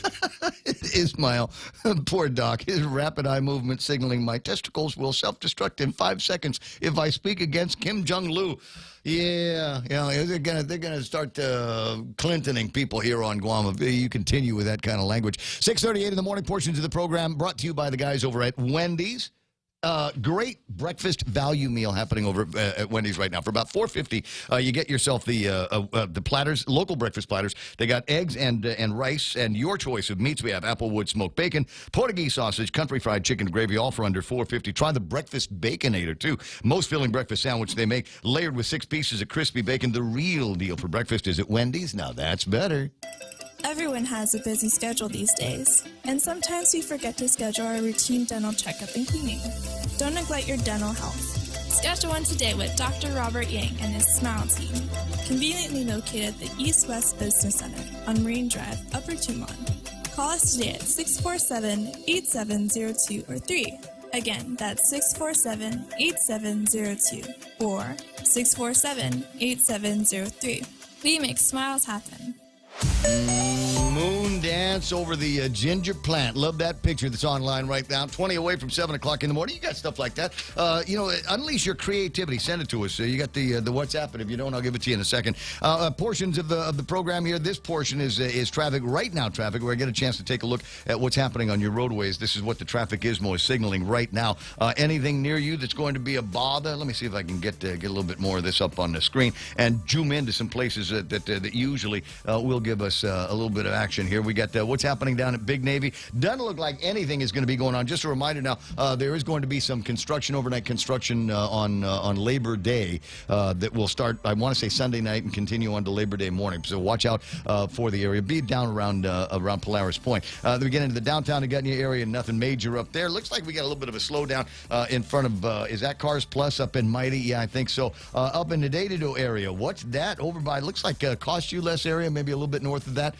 Ismail, poor Doc, his rapid eye movement signaling my testicles will self-destruct in 5 seconds if I speak against Kim Jong-lu. Yeah, they're gonna start Clintoning people here on Guam if you continue with that kind of language. 6:38 in the morning, portions of the program brought to you by the guys over at Wendy's. Great breakfast value meal happening over at Wendy's right now. For about $4.50, you get yourself the platters, local breakfast platters. They got eggs and rice and your choice of meats. We have applewood smoked bacon, Portuguese sausage, country fried chicken, gravy, all for under $4.50. Try the breakfast baconator too. Most filling breakfast sandwich they make, layered with 6 pieces of crispy bacon. The real deal for breakfast is at Wendy's. Now that's better. Everyone has a busy schedule these days, and sometimes we forget to schedule our routine dental checkup and cleaning. Don't neglect your dental health. Schedule one today with Dr. Robert Yang and his Smile team, conveniently located at the East West Business Center on Marine Drive, Upper Tumon. Call us today at 647-8702 or 3. Again, that's 647-8702 or 647-8703. We make smiles happen. Moon dance over the ginger plant. Love that picture that's online right now. 20 away from 7 o'clock in the morning. You got stuff like that. Unleash your creativity. Send it to us. You got the WhatsApp, and if you don't, I'll give it to you in a second. Portions of the program here. This portion is traffic right now. Traffic where I get a chance to take a look at what's happening on your roadways. This is what the traffic gizmo is signaling right now. Anything near you that's going to be a bother? Let me see if I can get a little bit more of this up on the screen and zoom into some places that usually will give us a little bit of action here. We got what's happening down at Big Navy. Doesn't look like anything is going to be going on. Just a reminder now, there is going to be some construction, overnight construction on Labor Day that will start, I want to say Sunday night and continue on to Labor Day morning. So watch out for the area. Be down around Polaris Point. We get into the downtown Agutnia area, nothing major up there. Looks like we got a little bit of a slowdown in front of, is that Cars Plus up in Mighty? Yeah, I think so. Up in the Datado area. What's that? Over by, looks like Cost You Less area, maybe a little bit north of that.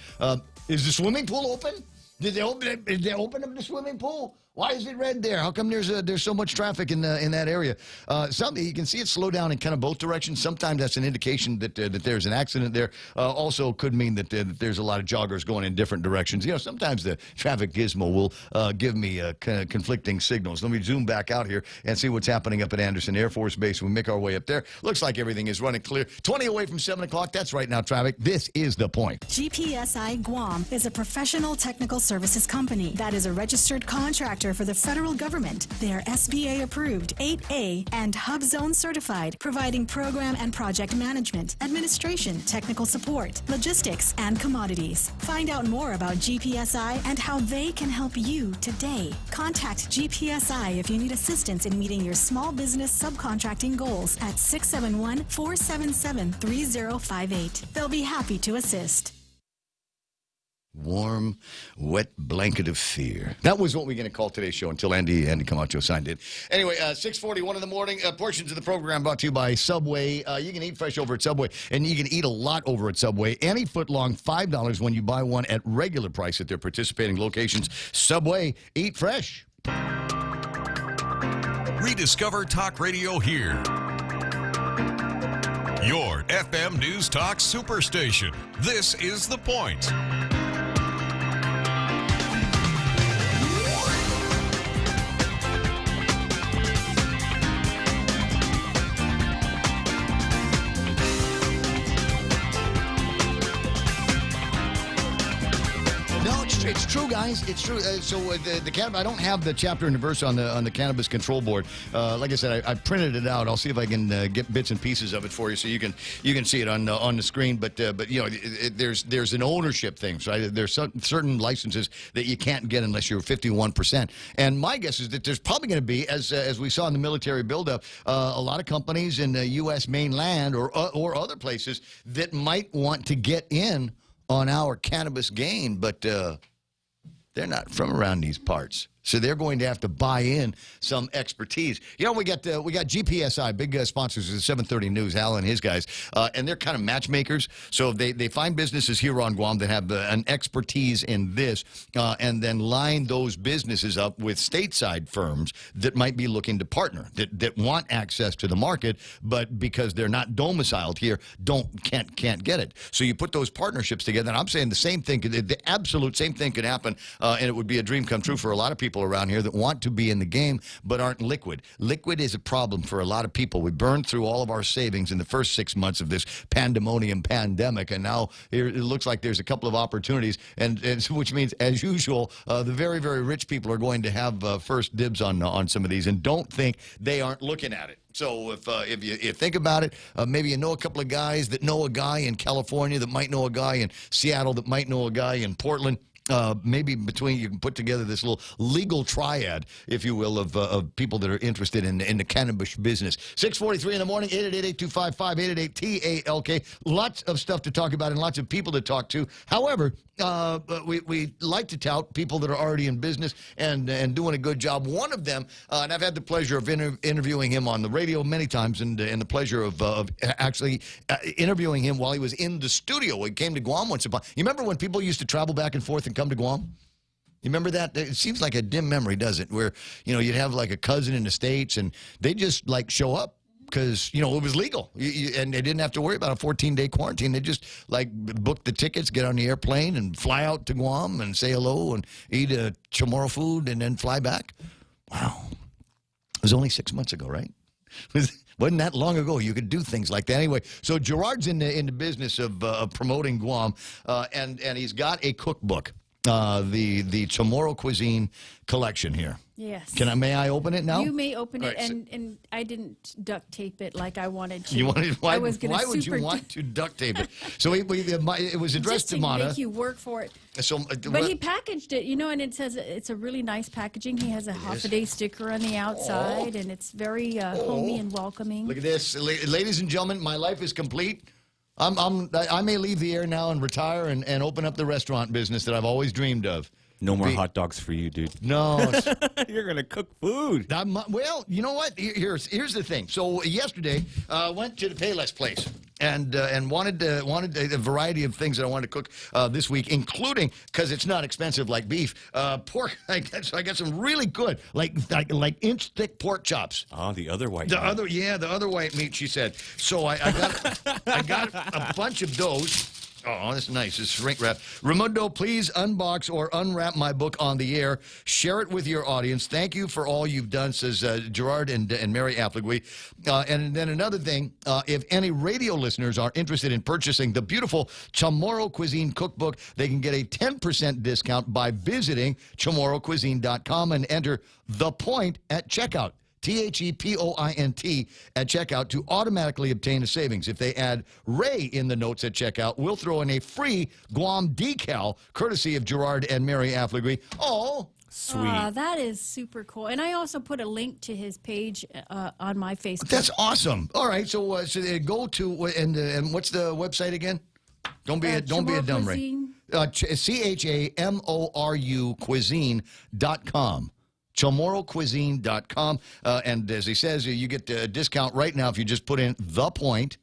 Is the swimming pool open? Did they open up the swimming pool? Why is it red there? How come there's so much traffic in that area? You can see it slow down in kind of both directions. Sometimes that's an indication that there's an accident there. Also could mean that there's a lot of joggers going in different directions. You know, sometimes the traffic gizmo will give me conflicting signals. Let me zoom back out here and see what's happening up at Anderson Air Force Base. We make our way up there. Looks like everything is running clear. 20 away from 7 o'clock. That's right now traffic. This is The Point. GPSI Guam is a professional technical services company that is a registered contractor for the federal government. They are SBA approved, 8A, and Hub Zone certified, providing program and project management, administration, technical support, logistics, and commodities. Find out more about GPSI and how they can help you today. Contact GPSI if you need assistance in meeting your small business subcontracting goals at 671-477-3058. They'll be happy to assist. Warm, wet blanket of fear. That was what we're going to call today's show until Andy Camacho signed it. Anyway, 6:41 in the morning. Portions of the program brought to you by Subway. You can eat fresh over at Subway, and you can eat a lot over at Subway. Any foot long, $5 when you buy one at regular price at their participating locations. Subway, eat fresh. Rediscover talk radio here. Your FM News Talk Superstation. This is The Point. It's true, guys. It's true. The cannabis. I don't have the chapter and the verse on the Cannabis Control Board. Like I said, I printed it out. I'll see if I can get bits and pieces of it for you, so you can see it on the screen. But you know, there's an ownership thing. Right? There's certain licenses that you can't get unless you're 51%. And my guess is that there's probably going to be, as we saw in the military buildup, a lot of companies in the U.S. mainland or other places that might want to get in on our cannabis gain, but they're not from around these parts. So they're going to have to buy in some expertise. You know, we got GPSI, big sponsors of the 730 News, Al and his guys, and they're kind of matchmakers. So they find businesses here on Guam that have an expertise in this, and then line those businesses up with stateside firms that might be looking to partner, that want access to the market, but because they're not domiciled here, can't get it. So you put those partnerships together, and I'm saying the same thing, the absolute same thing could happen, and it would be a dream come true for a lot of people around here that want to be in the game but aren't liquid. Liquid is a problem for a lot of people. We burned through all of our savings in the first 6 months of this pandemonium pandemic, and now it looks like there's a couple of opportunities, and which means, as usual, the very, very rich people are going to have first dibs on some of these, and don't think they aren't looking at it. So if you think about it, maybe you know a couple of guys that know a guy in California that might know a guy in Seattle that might know a guy in Portland. Maybe between you can put together this little legal triad, if you will, of people that are interested in the cannabis business. 6:43 in the morning, 888-825-5888-TALK. Lots of stuff to talk about and lots of people to talk to. However, we like to tout people that are already in business and doing a good job. One of them, and I've had the pleasure of interviewing him on the radio many times, and the pleasure of actually interviewing him while he was in the studio. He came to Guam once upon. You remember when people used to travel back and forth and come to Guam? You remember that? It seems like a dim memory, does it? Where, you know, you'd have like a cousin in the States and they just like show up because, you know, it was legal. And they didn't have to worry about a 14-day quarantine. They just like book the tickets, get on the airplane and fly out to Guam and say hello and eat a chamorro food and then fly back. Wow. It was only 6 months ago, right? Wasn't that long ago you could do things like that. Anyway, so Gerard's in the business of promoting Guam, and he's got a cookbook, the Chamorro Cuisine Collection here. Yes. May I open it now? You may open it, right, and I didn't duct tape it like I wanted to. You wanted? Why would you want to duct tape it? So it was addressed to Mata. make you work for it. So, but he packaged it, you know, and it says it's a really nice packaging. He has a half-a-day sticker on the outside, and it's very homey and welcoming. Look at this, ladies and gentlemen. My life is complete. I may leave the air now and retire and open up the restaurant business that I've always dreamed of. No more hot dogs for you, dude. No. You're going to cook food. Well, you know what? Here's the thing. So yesterday, I went to the Payless place. and wanted a variety of things that I wanted to cook this week, including, because it's not expensive like beef, pork. So I got some really good, like inch thick pork chops. Oh, the other white. The other white meat. She said. So I got a bunch of those. Oh, that's nice. It's shrink wrap. Raimundo, please unbox or unwrap my book on the air. Share it with your audience. Thank you for all you've done, says Gerard and Mary Affligwe. And then another thing, if any radio listeners are interested in purchasing the beautiful Chamorro Cuisine cookbook, they can get a 10% discount by visiting chamorrocuisine.com and enter ThePOINT at checkout. ThePoint at checkout to automatically obtain a savings. If they add Ray in the notes at checkout, we'll throw in a free Guam decal, courtesy of Gerard and Mary Affligwe. Oh, sweet. That is super cool. And I also put a link to his page on my Facebook. That's awesome. All right, so go to and what's the website again? Don't be a dumb Ray. CHAMORU cuisine.com. chamorrocuisine.com. And as he says, you get a discount right now if you just put in The Point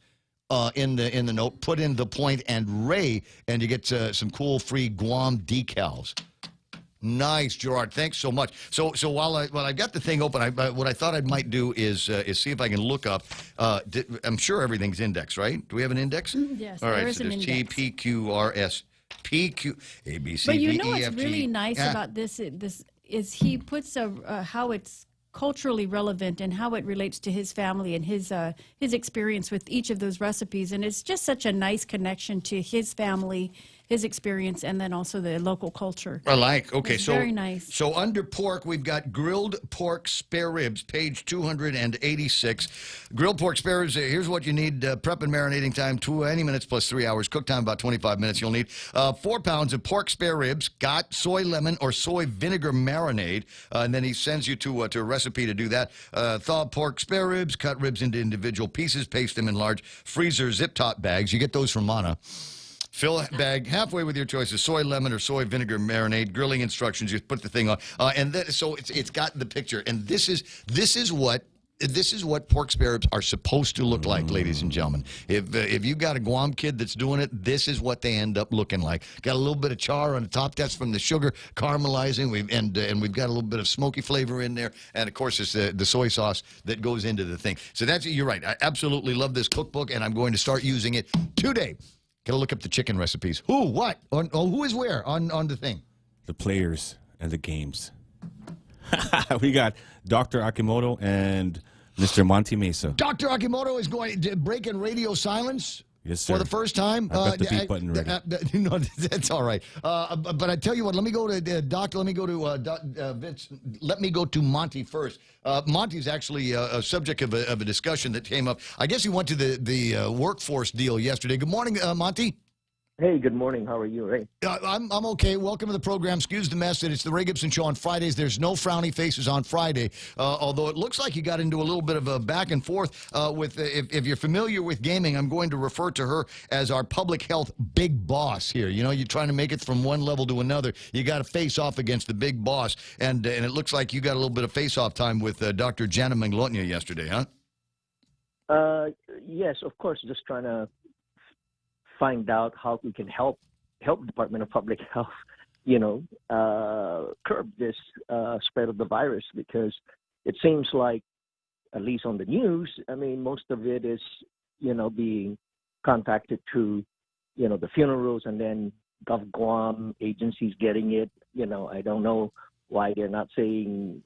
in the note. Put in The Point and Ray, and you get some cool free Guam decals. Nice, Gerard. Thanks so much. So while I got the thing open, what I thought I might do is see if I can look up. I'm sure everything's indexed, right? Do we have an index? Yes, all right, there is so an there's index. T, P, Q, R, S, P, Q, A, B, C, But you D, know E, what's F, G. really nice about this is he puts how it's culturally relevant and how it relates to his family and his experience with each of those recipes, and it's just such a nice connection to his family, his experience, and then also the local culture. I like. Okay, It's so very nice. So under pork, we've got grilled pork spare ribs, page 286. Grilled pork spare ribs. Here's what you need: prep and marinating time 20 minutes plus 3 hours. Cook time about 25 minutes. You'll need 4 pounds of pork spare ribs. Got soy lemon or soy vinegar marinade, and then he sends you to a recipe to do that. Thaw pork spare ribs. Cut ribs into individual pieces. Paste them in large freezer zip top bags. You get those from Mana. Fill a bag halfway with your choices: soy lemon or soy vinegar marinade. Grilling instructions. You put the thing on, and then so it's got the picture. And this is what pork spare ribs are supposed to look like, ladies and gentlemen. If you got a Guam kid that's doing it, this is what they end up looking like. Got a little bit of char on the top. That's from the sugar caramelizing. And we've got a little bit of smoky flavor in there. And of course, it's the soy sauce that goes into the thing. So you're right. I absolutely love this cookbook, and I'm going to start using it today. Got to look up the chicken recipes. Who, what, who is where on the thing? The players and the games. We got Dr. Akimoto and Mr. Monty Mesa. Dr. Akimoto is going to break in radio silence. Yes, sir. For the first time. I've got the beat button ready. No, that's all right. But I tell you what, let me go to Doctor. Let me go to Vince. Let me go to Monty first. Monty's actually a subject of a discussion that came up. I guess he went to the workforce deal yesterday. Good morning, Monty. Hey, good morning. How are you, Ray? I'm okay. Welcome to the program. Excuse the mess that it's the Ray Gibson Show on Fridays. There's no frowny faces on Friday, although it looks like you got into a little bit of a back and forth with, if you're familiar with gaming, I'm going to refer to her as our public health big boss here. You know, you're trying to make it from one level to another. You got to face off against the big boss, and it looks like you got a little bit of face-off time with Dr. Jana Manglotnia yesterday, huh? Yes, of course, just trying to find out how we can help Department of Public Health, curb this spread of the virus, because it seems like, at least on the news, I mean, most of it is, being contacted through, the funerals, and then GovGuam agencies getting it. I don't know why they're not saying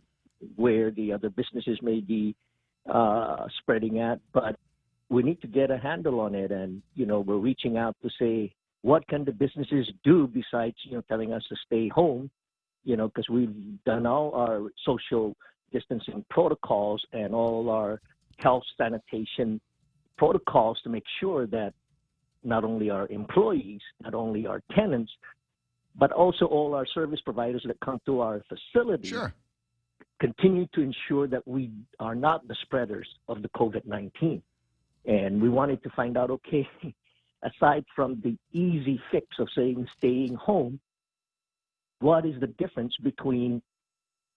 where the other businesses may be spreading at, but we need to get a handle on it. And, we're reaching out to say, what can the businesses do besides, telling us to stay home, because we've done all our social distancing protocols and all our health sanitation protocols to make sure that not only our employees, not only our tenants, but also all our service providers that come to our facility continue to ensure that we are not the spreaders of the COVID-19. And we wanted to find out, okay, aside from the easy fix of saying staying home, what is the difference between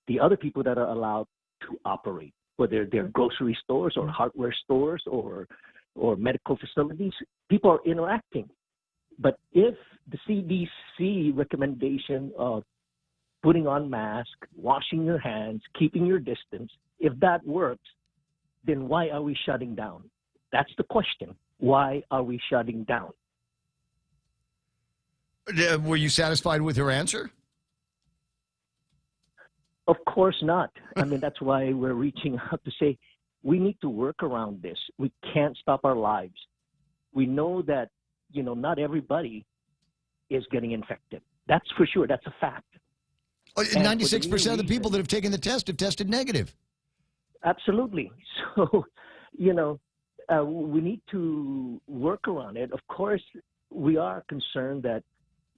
the other people that are allowed to operate, whether they're grocery stores or hardware stores or, or medical facilities, people are interacting. But if the CDC recommendation of putting on mask, washing your hands, keeping your distance, if that works, then why are we shutting down? That's the question. Why are we shutting down? Were you satisfied with her answer? Of course not. I mean, that's why we're reaching out to say we need to work around this. We can't stop our lives. We know that, not everybody is getting infected. That's for sure. That's a fact. 96% of the people that have taken the test have tested negative. Absolutely. So, we need to work around it. Of course, we are concerned that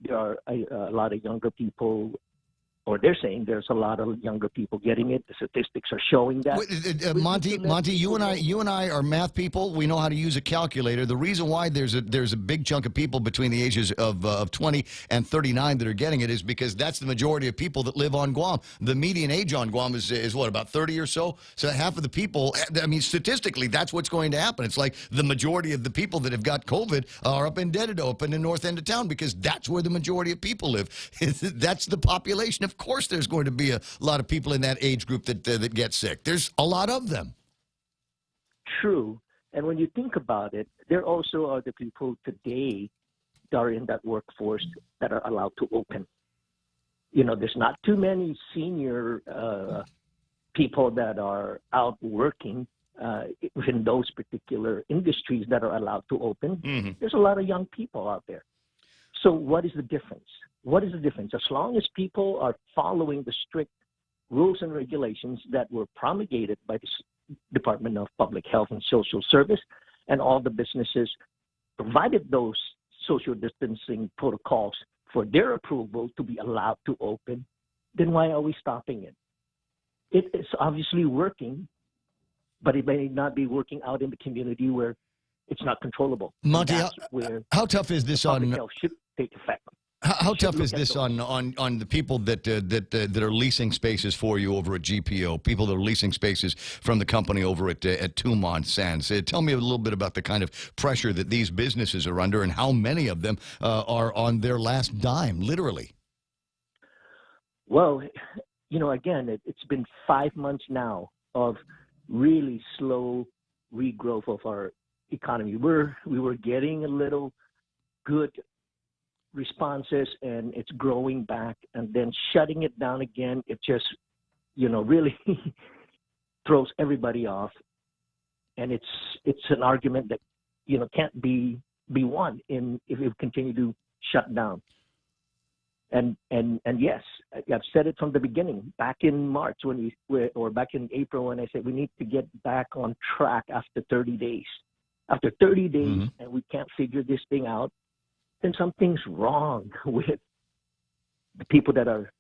there are a lot of younger people, or they're saying there's a lot of younger people getting it. The statistics are showing that. Monty, you and I are math people. We know how to use a calculator. The reason why there's a big chunk of people between the ages of 20 and 39 that are getting it is because that's the majority of people that live on Guam. The median age on Guam is what, about 30 or so? So half of the people, I mean, statistically, that's what's going to happen. It's like the majority of the people that have got COVID are up in Dededo, up in the north end of town, because that's where the majority of people live. That's the population. Of course, there's going to be a lot of people in that age group that get sick. There's a lot of them. True. And when you think about it, there also are the people today that are in that workforce that are allowed to open. There's not too many senior people that are out working in those particular industries that are allowed to open. Mm-hmm. There's a lot of young people out there. So what is the difference? What is the difference? As long as people are following the strict rules and regulations that were promulgated by the Department of Public Health and Social Service, and all the businesses provided those social distancing protocols for their approval to be allowed to open, then why are we stopping it? It is obviously working, but it may not be working out in the community where it's not controllable. Monty, how tough is this on? Public health should take effect. How tough is this on the people that are leasing spaces for you over at GPO, people that are leasing spaces from the company over at Tumon Sands? Tell me a little bit about the kind of pressure that these businesses are under and how many of them are on their last dime, literally. Well, again, it's been 5 months now of really slow regrowth of our economy. We were getting a little good responses, and it's growing back, and then shutting it down again, it just really throws everybody off, and it's an argument that can't be won if we continue to shut down. And yes, I've said it from the beginning, back in March or back in April, when I said we need to get back on track after 30 days. After 30 days, mm-hmm. and we can't figure this thing out, then something's wrong with the people that are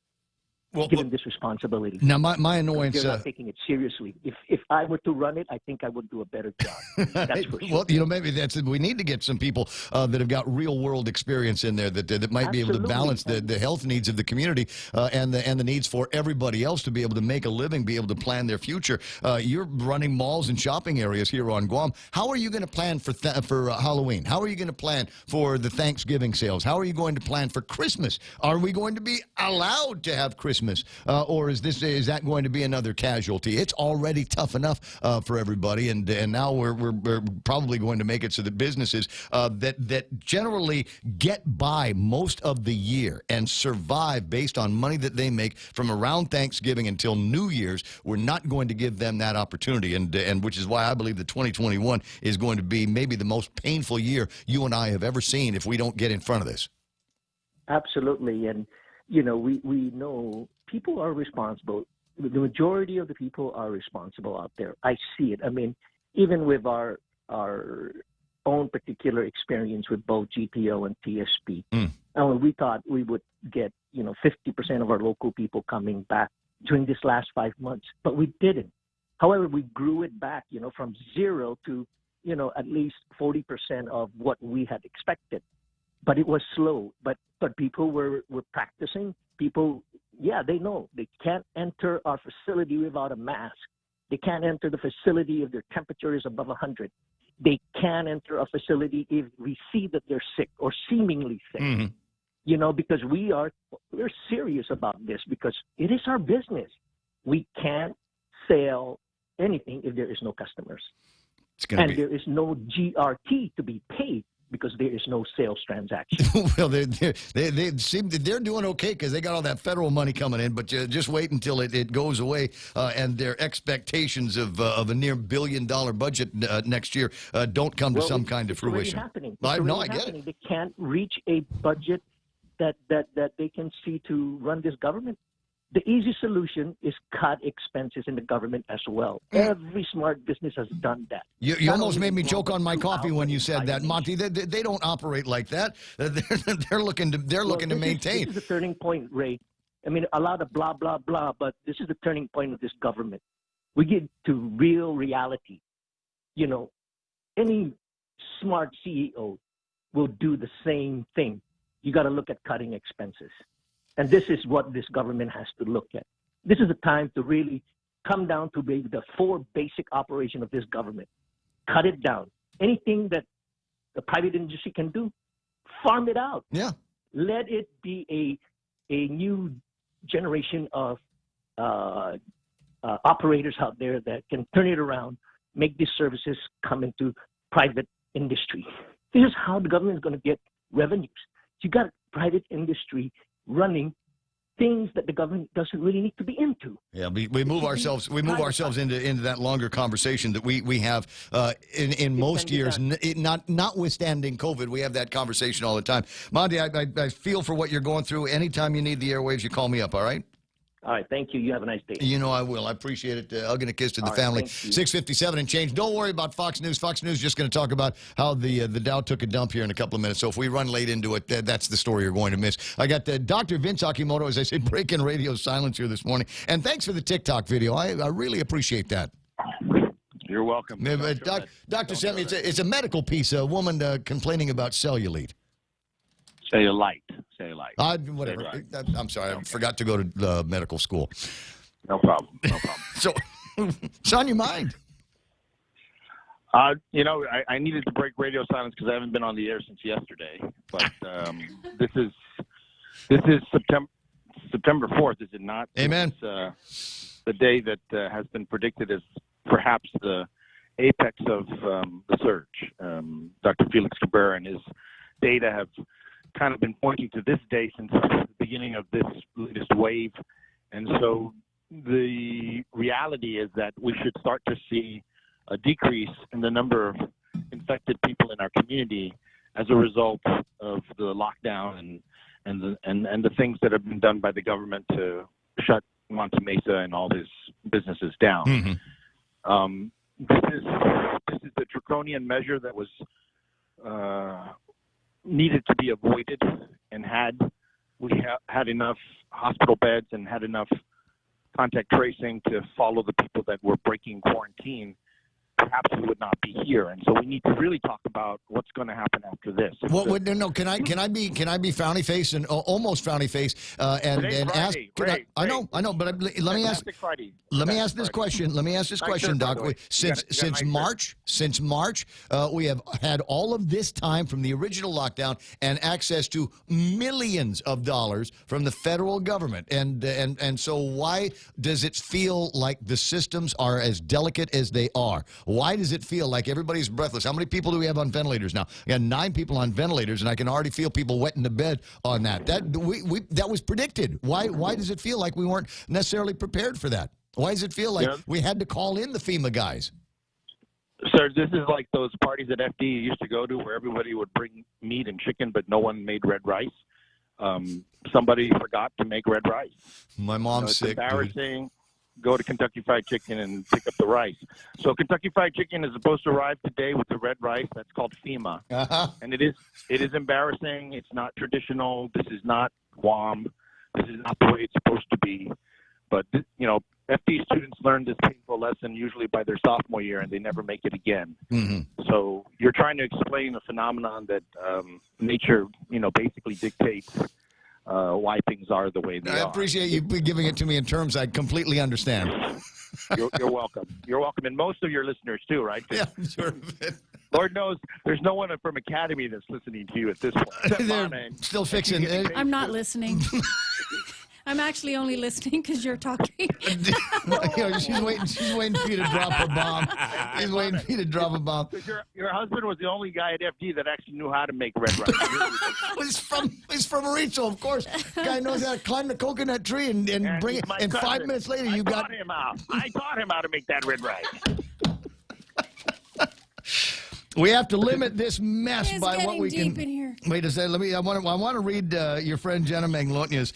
given this responsibility. Now, my annoyance... They're not taking it seriously. If I were to run it, I think I would do a better job. That's for sure. Well, maybe we need to get some people that have got real-world experience in there that might be able to balance the health needs of the community and the needs for everybody else to be able to make a living, be able to plan their future. You're running malls and shopping areas here on Guam. How are you going to plan for Halloween? How are you going to plan for the Thanksgiving sales? How are you going to plan for Christmas? Are we going to be allowed to have Christmas? Or is that going to be another casualty? It's already tough enough for everybody, and now we're probably going to make it so that businesses that generally get by most of the year and survive based on money that they make from around Thanksgiving until New Year's, we're not going to give them that opportunity, and which is why I believe that 2021 is going to be maybe the most painful year you and I have ever seen if we don't get in front of this. Absolutely, and we know people are responsible. The majority of the people are responsible out there. I see it. I mean, even with our own particular experience with both GPO and TSP, and we thought we would get 50% of our local people coming back during this last 5 months, but we didn't. However, we grew it back, from 0 to at least 40% of what we had expected. But it was slow. But people were practicing. People, they know they can't enter our facility without a mask. They can't enter the facility if their temperature is above 100. they can enter a facility if we see that they're sick or seemingly sick. Mm-hmm. You know, because we're serious about this because it is our business. We can't sell anything if there is no customers. And there is no GRT to be paid because there is no sales transaction. Well, they seem they're doing okay because they got all that federal money coming in, but just wait until it goes away and their expectations of a near $1 billion budget next year don't come to some kind of fruition. No, I get it. They can't reach a budget that they can see to run this government. The easy solution is cut expenses in the government as well. Every smart business has done that. You almost made me choke on my coffee when you said that, Monty. They don't operate like that. They're looking to maintain. This is the turning point, Ray. I mean, a lot of blah, blah, blah, but this is the turning point of this government. We get to real reality. You know, any smart CEO will do the same thing. You got to look at cutting expenses. And this is what this government has to look at. This is the time to really come down to maybe the 4 basic operation of this government. Cut it down. Anything that the private industry can do, farm it out. Yeah. Let it be a new generation of operators out there that can turn it around, make these services come into private industry. This is how the government is going to get revenues. You got private industry running things that the government doesn't really need to be into. Yeah, we move ourselves into that longer conversation that we have in most years. Notwithstanding COVID, we have that conversation all the time. Monty, I feel for what you're going through. Anytime you need the airwaves, you call me up. All right. All right, thank you. You have a nice day. You know I will. I appreciate it. Hug and a kiss to the family. 6:57 and change. Don't worry about Fox News. Fox News is just going to talk about how the Dow took a dump here in a couple of minutes. So if we run late into it, that's the story you're going to miss. I got Dr. Vince Akimoto, as I said, breaking radio silence here this morning. And thanks for the TikTok video. I really appreciate that. You're welcome. Doctor sent me, it's a medical piece, a woman complaining about cellulite. Cellulite. Whatever. I'm sorry. I forgot to go to medical school. No problem. So, it's on your mind. You know, I needed to break radio silence because I haven't been on the air since yesterday. But this is September 4th, is it not? Amen. It's the day that has been predicted as perhaps the apex of the surge. Dr. Felix Cabrera and his data have kind of been pointing to this day since the beginning of this latest wave. And so the reality is that we should start to see a decrease in the number of infected people in our community as a result of the lockdown and the things that have been done by the government to shut Monte Mesa and all his businesses down. Mm-hmm. This is the draconian measure that was needed to be avoided, and had we had enough hospital beds and had enough contact tracing to follow the people that were breaking quarantine, perhaps we would not be here. And so we need to really talk about what's going to happen after this. Well, no. Can I be frowny face and almost frowny face and ask? I know. But let me ask. Let me ask this question. Let me ask this question, Doc. Since March, we have had all of this time from the original lockdown and access to millions of dollars from the federal government. And so why does it feel like the systems are as delicate as they are? Why does it feel like everybody's breathless? How many people do we have on ventilators now? We got 9 people on ventilators, and I can already feel people wetting the bed on that. That was predicted. Why does it feel like we weren't necessarily prepared for that? Why does it feel like we had to call in the FEMA guys? Sir, this is like those parties that FD used to go to where everybody would bring meat and chicken, but no one made red rice. Somebody forgot to make red rice. My mom's sick. It's embarrassing. Dude. Go to Kentucky Fried Chicken and pick up the rice. So Kentucky Fried Chicken is supposed to arrive today with the red rice. That's called FEMA. And it is embarrassing. It's not traditional. This is not GUAM. This is not the way it's supposed to be. But, you know, FD students learn this painful lesson usually by their sophomore year, and they never make it again. Mm-hmm. So you're trying to explain a phenomenon that nature, you know, basically dictates why things are the way they are. I appreciate you giving it to me in terms I completely understand. You're welcome. You're welcome. And most of your listeners, too, right? Yeah, sure. Lord knows there's no one from Academy that's listening to you at this point. They're still fixing it. I'm not listening. I'm actually only listening because you're talking. She's waiting for you to drop a bomb. She's waiting for you to drop a bomb. Your husband was the only guy at FD that actually knew how to make red rice. He's from Mauricio, of course. Guy knows how to climb the coconut tree and bring it. And 5 minutes later, you got him out. I taught him how to make that red rice. We have to limit this mess by what we deep can. In here. Wait a second. I want to read your friend Jenna Manglotnia's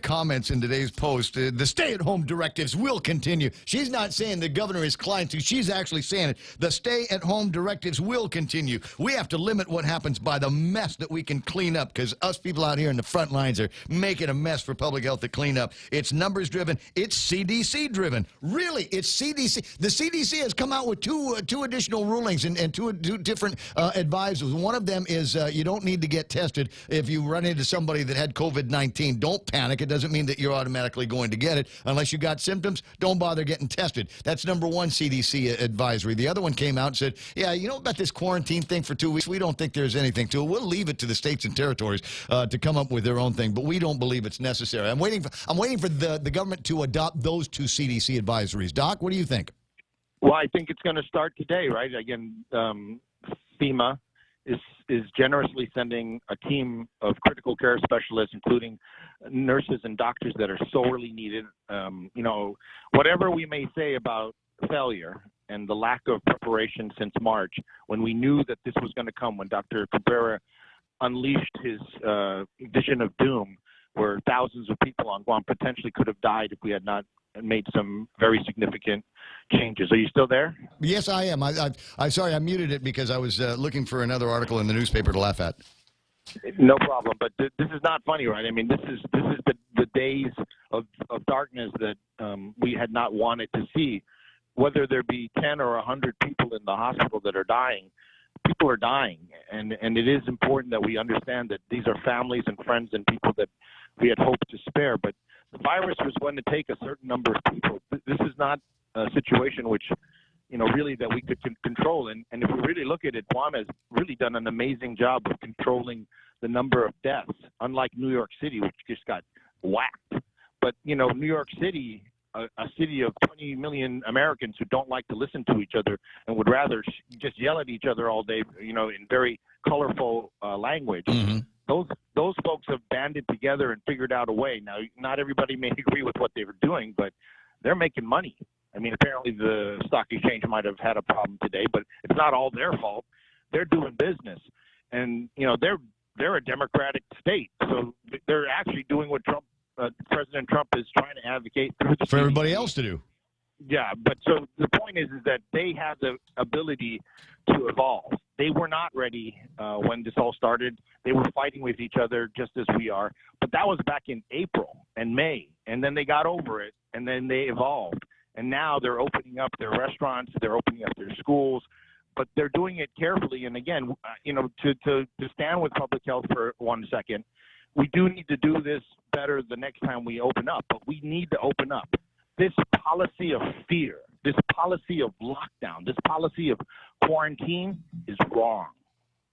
comments in today's post. The stay-at-home directives will continue. She's not saying the governor is inclined to. She's actually saying it. The stay-at-home directives will continue. We have to limit what happens by the mess that we can clean up, because us people out here in the front lines are making a mess for public health to clean up. It's numbers-driven. It's CDC-driven. Really, it's CDC. The CDC has come out with two additional rulings and two different advisors. One of them is you don't need to get tested if you run into somebody that had COVID-19. Don't panic. It doesn't mean that you're automatically going to get it. Unless you got symptoms, don't bother getting tested. That's number one CDC advisory. The other one came out and said, yeah, you know about this quarantine thing for 2 weeks? We don't think there's anything to it. We'll leave it to the states and territories to come up with their own thing, but we don't believe it's necessary. I'm waiting for the government to adopt those two CDC advisories. Doc, what do you think? Well, I think it's going to start today, right? Again, FEMA is generously sending a team of critical care specialists, including nurses and doctors that are sorely needed. Whatever we may say about failure and the lack of preparation since March, when we knew that this was going to come, when Dr. Cabrera unleashed his vision of doom, where thousands of people on Guam potentially could have died if we had not made some very significant changes. Are you still there? Yes, I am. I'm sorry, I muted it because I was looking for another article in the newspaper to laugh at. No problem. But this is not funny, right? I mean, this is the days of darkness that we had not wanted to see. Whether there be 10 or 100 people in the hospital that are dying, people are dying. And it is important that we understand that these are families and friends and people that we had hoped to spare. But the virus was going to take a certain number of people. This is not a situation which, really that we could control. And if we really look at it, Guam has really done an amazing job of controlling the number of deaths, unlike New York City, which just got whacked. But, New York City, a city of 20 million Americans who don't like to listen to each other and would rather just yell at each other all day, in very colorful language. Mm-hmm. Those folks have banded together and figured out a way. Now, not everybody may agree with what they were doing, but they're making money. I mean, apparently the stock exchange might have had a problem today, but it's not all their fault. They're doing business, and they're a democratic state, so they're actually doing what President Trump is trying to advocate for everybody else to do. Yeah, but so the point is that they have the ability to evolve. They were not ready when this all started. They were fighting with each other just as we are. But that was back in April and May, and then they got over it, and then they evolved. And now they're opening up their restaurants, they're opening up their schools, but they're doing it carefully. And again, to stand with public health for 1 second, we do need to do this better the next time we open up, but we need to open up. This policy of fear, this policy of lockdown, this policy of quarantine is wrong.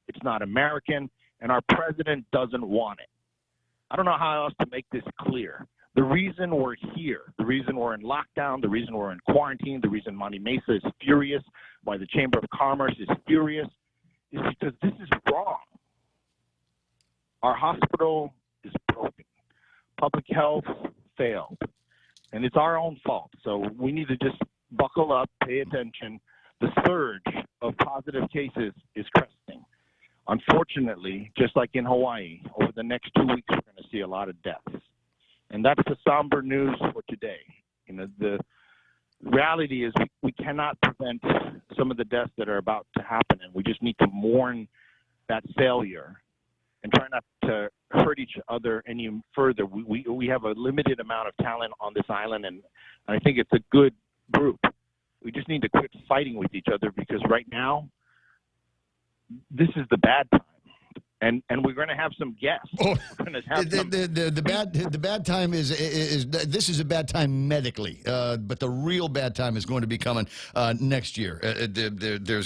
It's not American, and our president doesn't want it. I don't know how else to make this clear. The reason we're here, the reason we're in lockdown, the reason we're in quarantine, the reason Monte Mesa is furious, why the Chamber of Commerce is furious, is because this is wrong. Our hospital is broken. Public health failed. And it's our own fault. So we need to just buckle up, pay attention. The surge of positive cases is cresting. Unfortunately, just like in Hawaii, over the next 2 weeks, we're going to see a lot of deaths. And that's the somber news for today. The reality is we cannot prevent some of the deaths that are about to happen, and we just need to mourn that failure and try not to hurt each other any further. We have a limited amount of talent on this island, and I think it's a good group. We just need to quit fighting with each other, because right now, this is the bad time. and we're going to have some guests. We're going to have the bad time is this is a bad time medically, but the real bad time is going to be coming next year.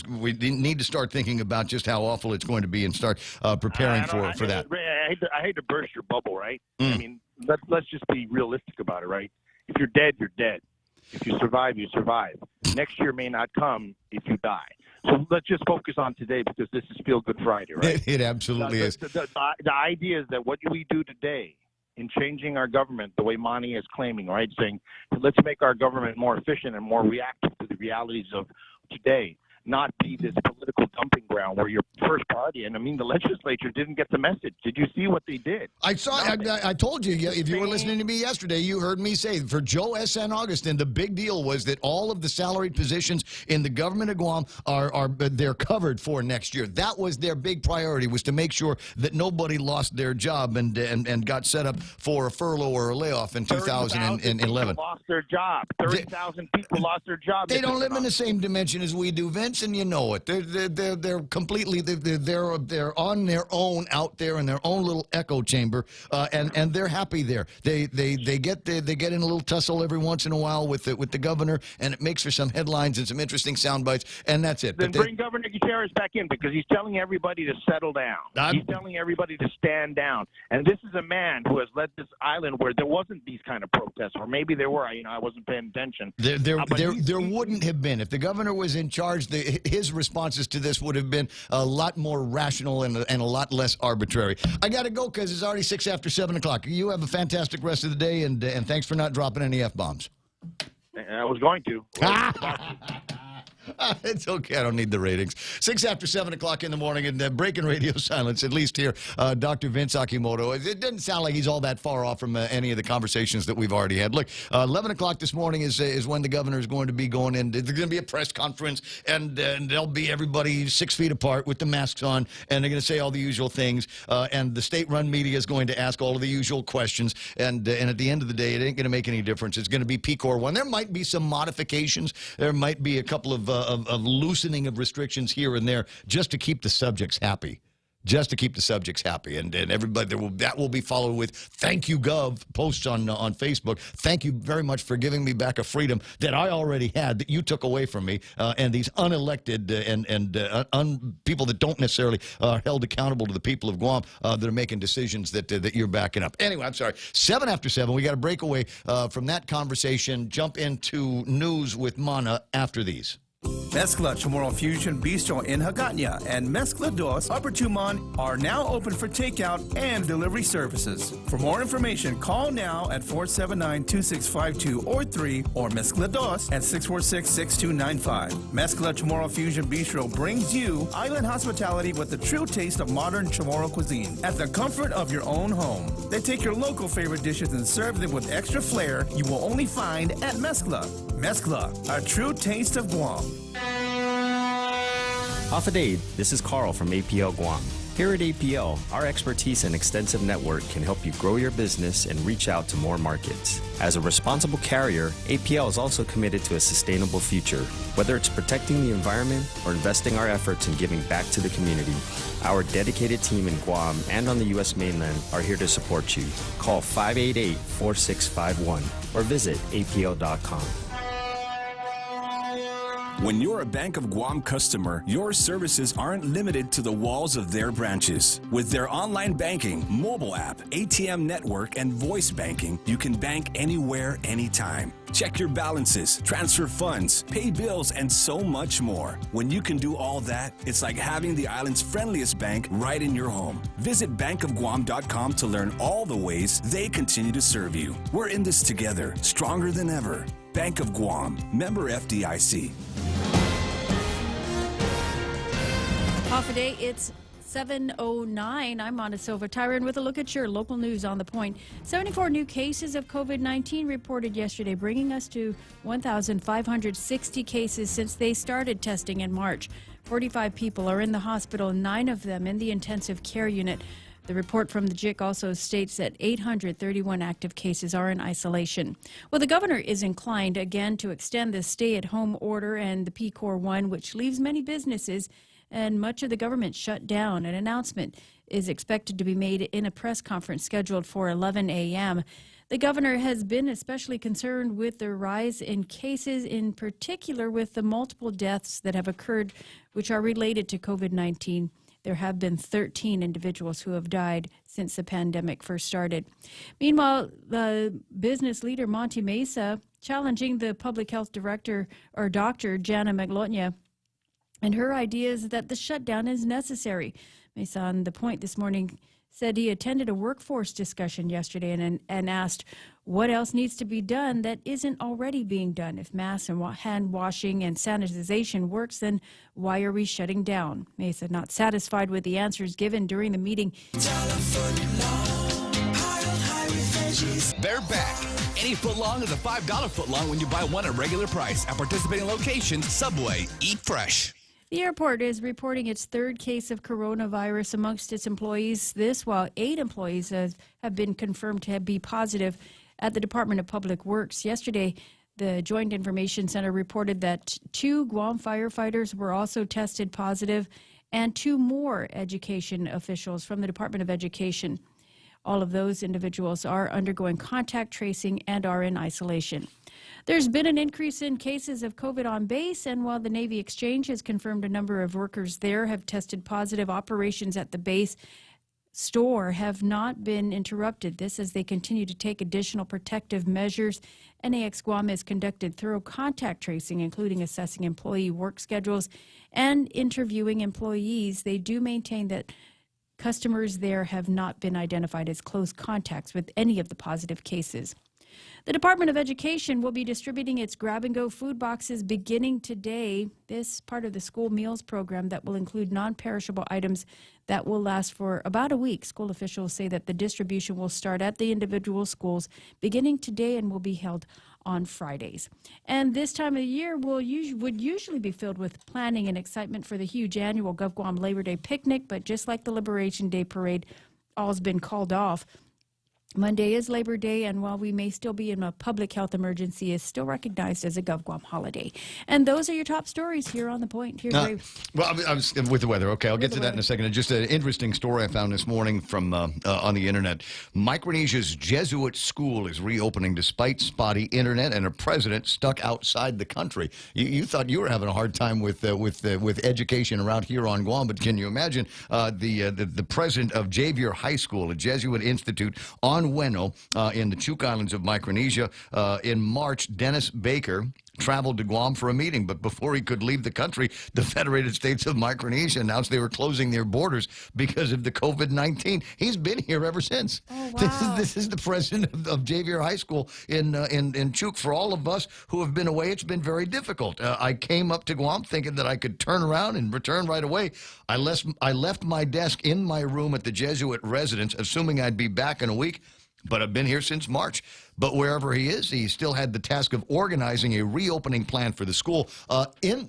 We need to start thinking about just how awful it's going to be and start preparing for that. I hate to burst your bubble, right? I mean, let's just be realistic about it, right? If you're dead, you're dead. If you survive, you survive. Next year may not come if you die. So let's just focus on today because this is Feel Good Friday, right? It absolutely is. The idea is that what we do today in changing our government, the way Monty is claiming, right, saying let's make our government more efficient and more reactive to the realities of today, not be this political dumping ground where your first party, and I mean the legislature didn't get the message. Did you see what they did? I saw. I told you, if you were listening to me yesterday, you heard me say for Joe S. San Augustine, the big deal was that all of the salaried positions in the government of Guam they're covered for next year. That was their big priority, was to make sure that nobody lost their job and got set up for a furlough or a layoff in 2011. Lost their job. 30,000 people lost their job. They don't live in the same dimension as we do, Vince, and you know it. They're completely they're on their own out there in their own little echo chamber, and they're happy there. They get in a little tussle every once in a while with the governor, and it makes for some headlines and some interesting sound bites, and that's it. Then bring Governor Gutierrez back in because he's telling everybody to settle down. He's telling everybody to stand down. And this is a man who has led this island where there wasn't these kind of protests, or maybe there were. I wasn't paying attention. There wouldn't have been if the governor was in charge. His responses to this would have been a lot more rational and a lot less arbitrary. I got to go because it's already 6 after 7 o'clock. You have a fantastic rest of the day, and thanks for not dropping any F-bombs. I was going to. It's okay. I don't need the ratings. 6 after 7 o'clock in the morning, and breaking radio silence, at least here, Dr. Vince Akimoto. It doesn't sound like he's all that far off from any of the conversations that we've already had. Look, 11 o'clock this morning is when the governor is going to be going in. There's going to be a press conference, and there'll be everybody 6 feet apart with the masks on, and they're going to say all the usual things, and the state-run media is going to ask all of the usual questions, and at the end of the day, it ain't going to make any difference. It's going to be PCOR 1. There might be some modifications. There might be a couple of loosening of restrictions here and there just to keep the subjects happy. Just to keep the subjects happy. And everybody, that will be followed with thank you, Gov, posts on Facebook. Thank you very much for giving me back a freedom that I already had, that you took away from me. And these unelected and people that don't necessarily are held accountable to the people of Guam that are making decisions that you're backing up. Anyway, I'm sorry. 7 after 7, we got to break away from that conversation, jump into news with Mana after these. Mezcla Chamorro Fusion Bistro in Hagåtña and Mezcla Dos Upper Tumon are now open for takeout and delivery services. For more information, call now at 479-2652 or 3 or Mezcla Dos at 646-6295. Mezcla Chamorro Fusion Bistro brings you island hospitality with the true taste of modern Chamorro cuisine at the comfort of your own home. They take your local favorite dishes and serve them with extra flair you will only find at Mezcla. Mezcla, a true taste of Guam. Hafaday, this is Carl from APL Guam. Here at APL, our expertise and extensive network can help you grow your business and reach out to more markets. As a responsible carrier, APL is also committed to a sustainable future. Whether it's protecting the environment or investing our efforts in giving back to the community, our dedicated team in Guam and on the U.S. mainland are here to support you. Call 588-4651 or visit apl.com. When you're a Bank of Guam customer, your services aren't limited to the walls of their branches. With their online banking, mobile app, ATM network, and voice banking, you can bank anywhere, anytime. Check your balances, transfer funds, pay bills, and so much more. When you can do all that, it's like having the island's friendliest bank right in your home. Visit bankofguam.com to learn all the ways they continue to serve you. We're in this together, stronger than ever. Bank of Guam, member FDIC. Off a day, it's 7:09. I'm Ana Silva Tyron with a look at your local news on the point. 74 new cases of COVID-19 reported yesterday, bringing us to 1,560 cases since they started testing in March. 45 people are in the hospital, 9 of them in the intensive care unit. The report from the JIC also states that 831 active cases are in isolation. Well, the governor is inclined again to extend the stay-at-home order and the PCOR 1, which leaves many businesses and much of the government shut down. An announcement is expected to be made in a press conference scheduled for 11 a.m. The governor has been especially concerned with the rise in cases, in particular with the multiple deaths that have occurred, which are related to COVID-19. There have been 13 individuals who have died since the pandemic first started. Meanwhile, the business leader Monty Mesa challenging the public health director, or Dr. Jana Maglotnya, and her ideas that the shutdown is necessary. Mesa on The Point this morning said he attended a workforce discussion yesterday and asked what else needs to be done that isn't already being done. If mass and hand washing and sanitization works, then why are we shutting down? Mesa not satisfied with the answers given during the meeting. They're back. Any footlong is a $5 footlong when you buy one at regular price. At participating locations, Subway, eat fresh. The airport is reporting its third case of coronavirus amongst its employees. This while 8 employees have been confirmed to be positive at the Department of Public Works. Yesterday, the Joint Information Center reported that 2 Guam firefighters were also tested positive and 2 more education officials from the Department of Education. All of those individuals are undergoing contact tracing and are in isolation. There's been an increase in cases of COVID on base, and while the Navy Exchange has confirmed a number of workers there have tested positive, operations at the base store have not been interrupted. This as they continue to take additional protective measures. NAX Guam has conducted thorough contact tracing, including assessing employee work schedules and interviewing employees. They do maintain that customers there have not been identified as close contacts with any of the positive cases. The Department of Education will be distributing its grab-and-go food boxes beginning today. This part of the school meals program that will include non-perishable items that will last for about a week. School officials say that the distribution will start at the individual schools beginning today and will be held on Fridays. And this time of the year would usually be filled with planning and excitement for the huge annual GovGuam Labor Day picnic, but just like the Liberation Day parade, all's been called off. Monday is Labor Day, and while we may still be in a public health emergency, is still recognized as a GovGuam holiday. And those are your top stories here on The Point. Here, well, I was with the weather. Okay, I'll get to that in a second. Just an interesting story I found this morning from on the internet. Micronesia's Jesuit school is reopening despite spotty internet and a president stuck outside the country. You thought you were having a hard time with education around here on Guam, but can you imagine the president of Xavier High School, a Jesuit institute on Weno in the Chuk Islands of Micronesia. In March, Dennis Baker traveled to Guam for a meeting, but before he could leave the country, the Federated States of Micronesia announced they were closing their borders because of the COVID-19. He's been here ever since. Oh, wow. This is the president of Xavier High School in Chuk. For all of us who have been away, it's been very difficult. I came up to Guam thinking that I could turn around and return right away. I left my desk in my room at the Jesuit residence, assuming I'd be back in a week. But I've been here since March. But wherever he is, he still had the task of organizing a reopening plan for the school.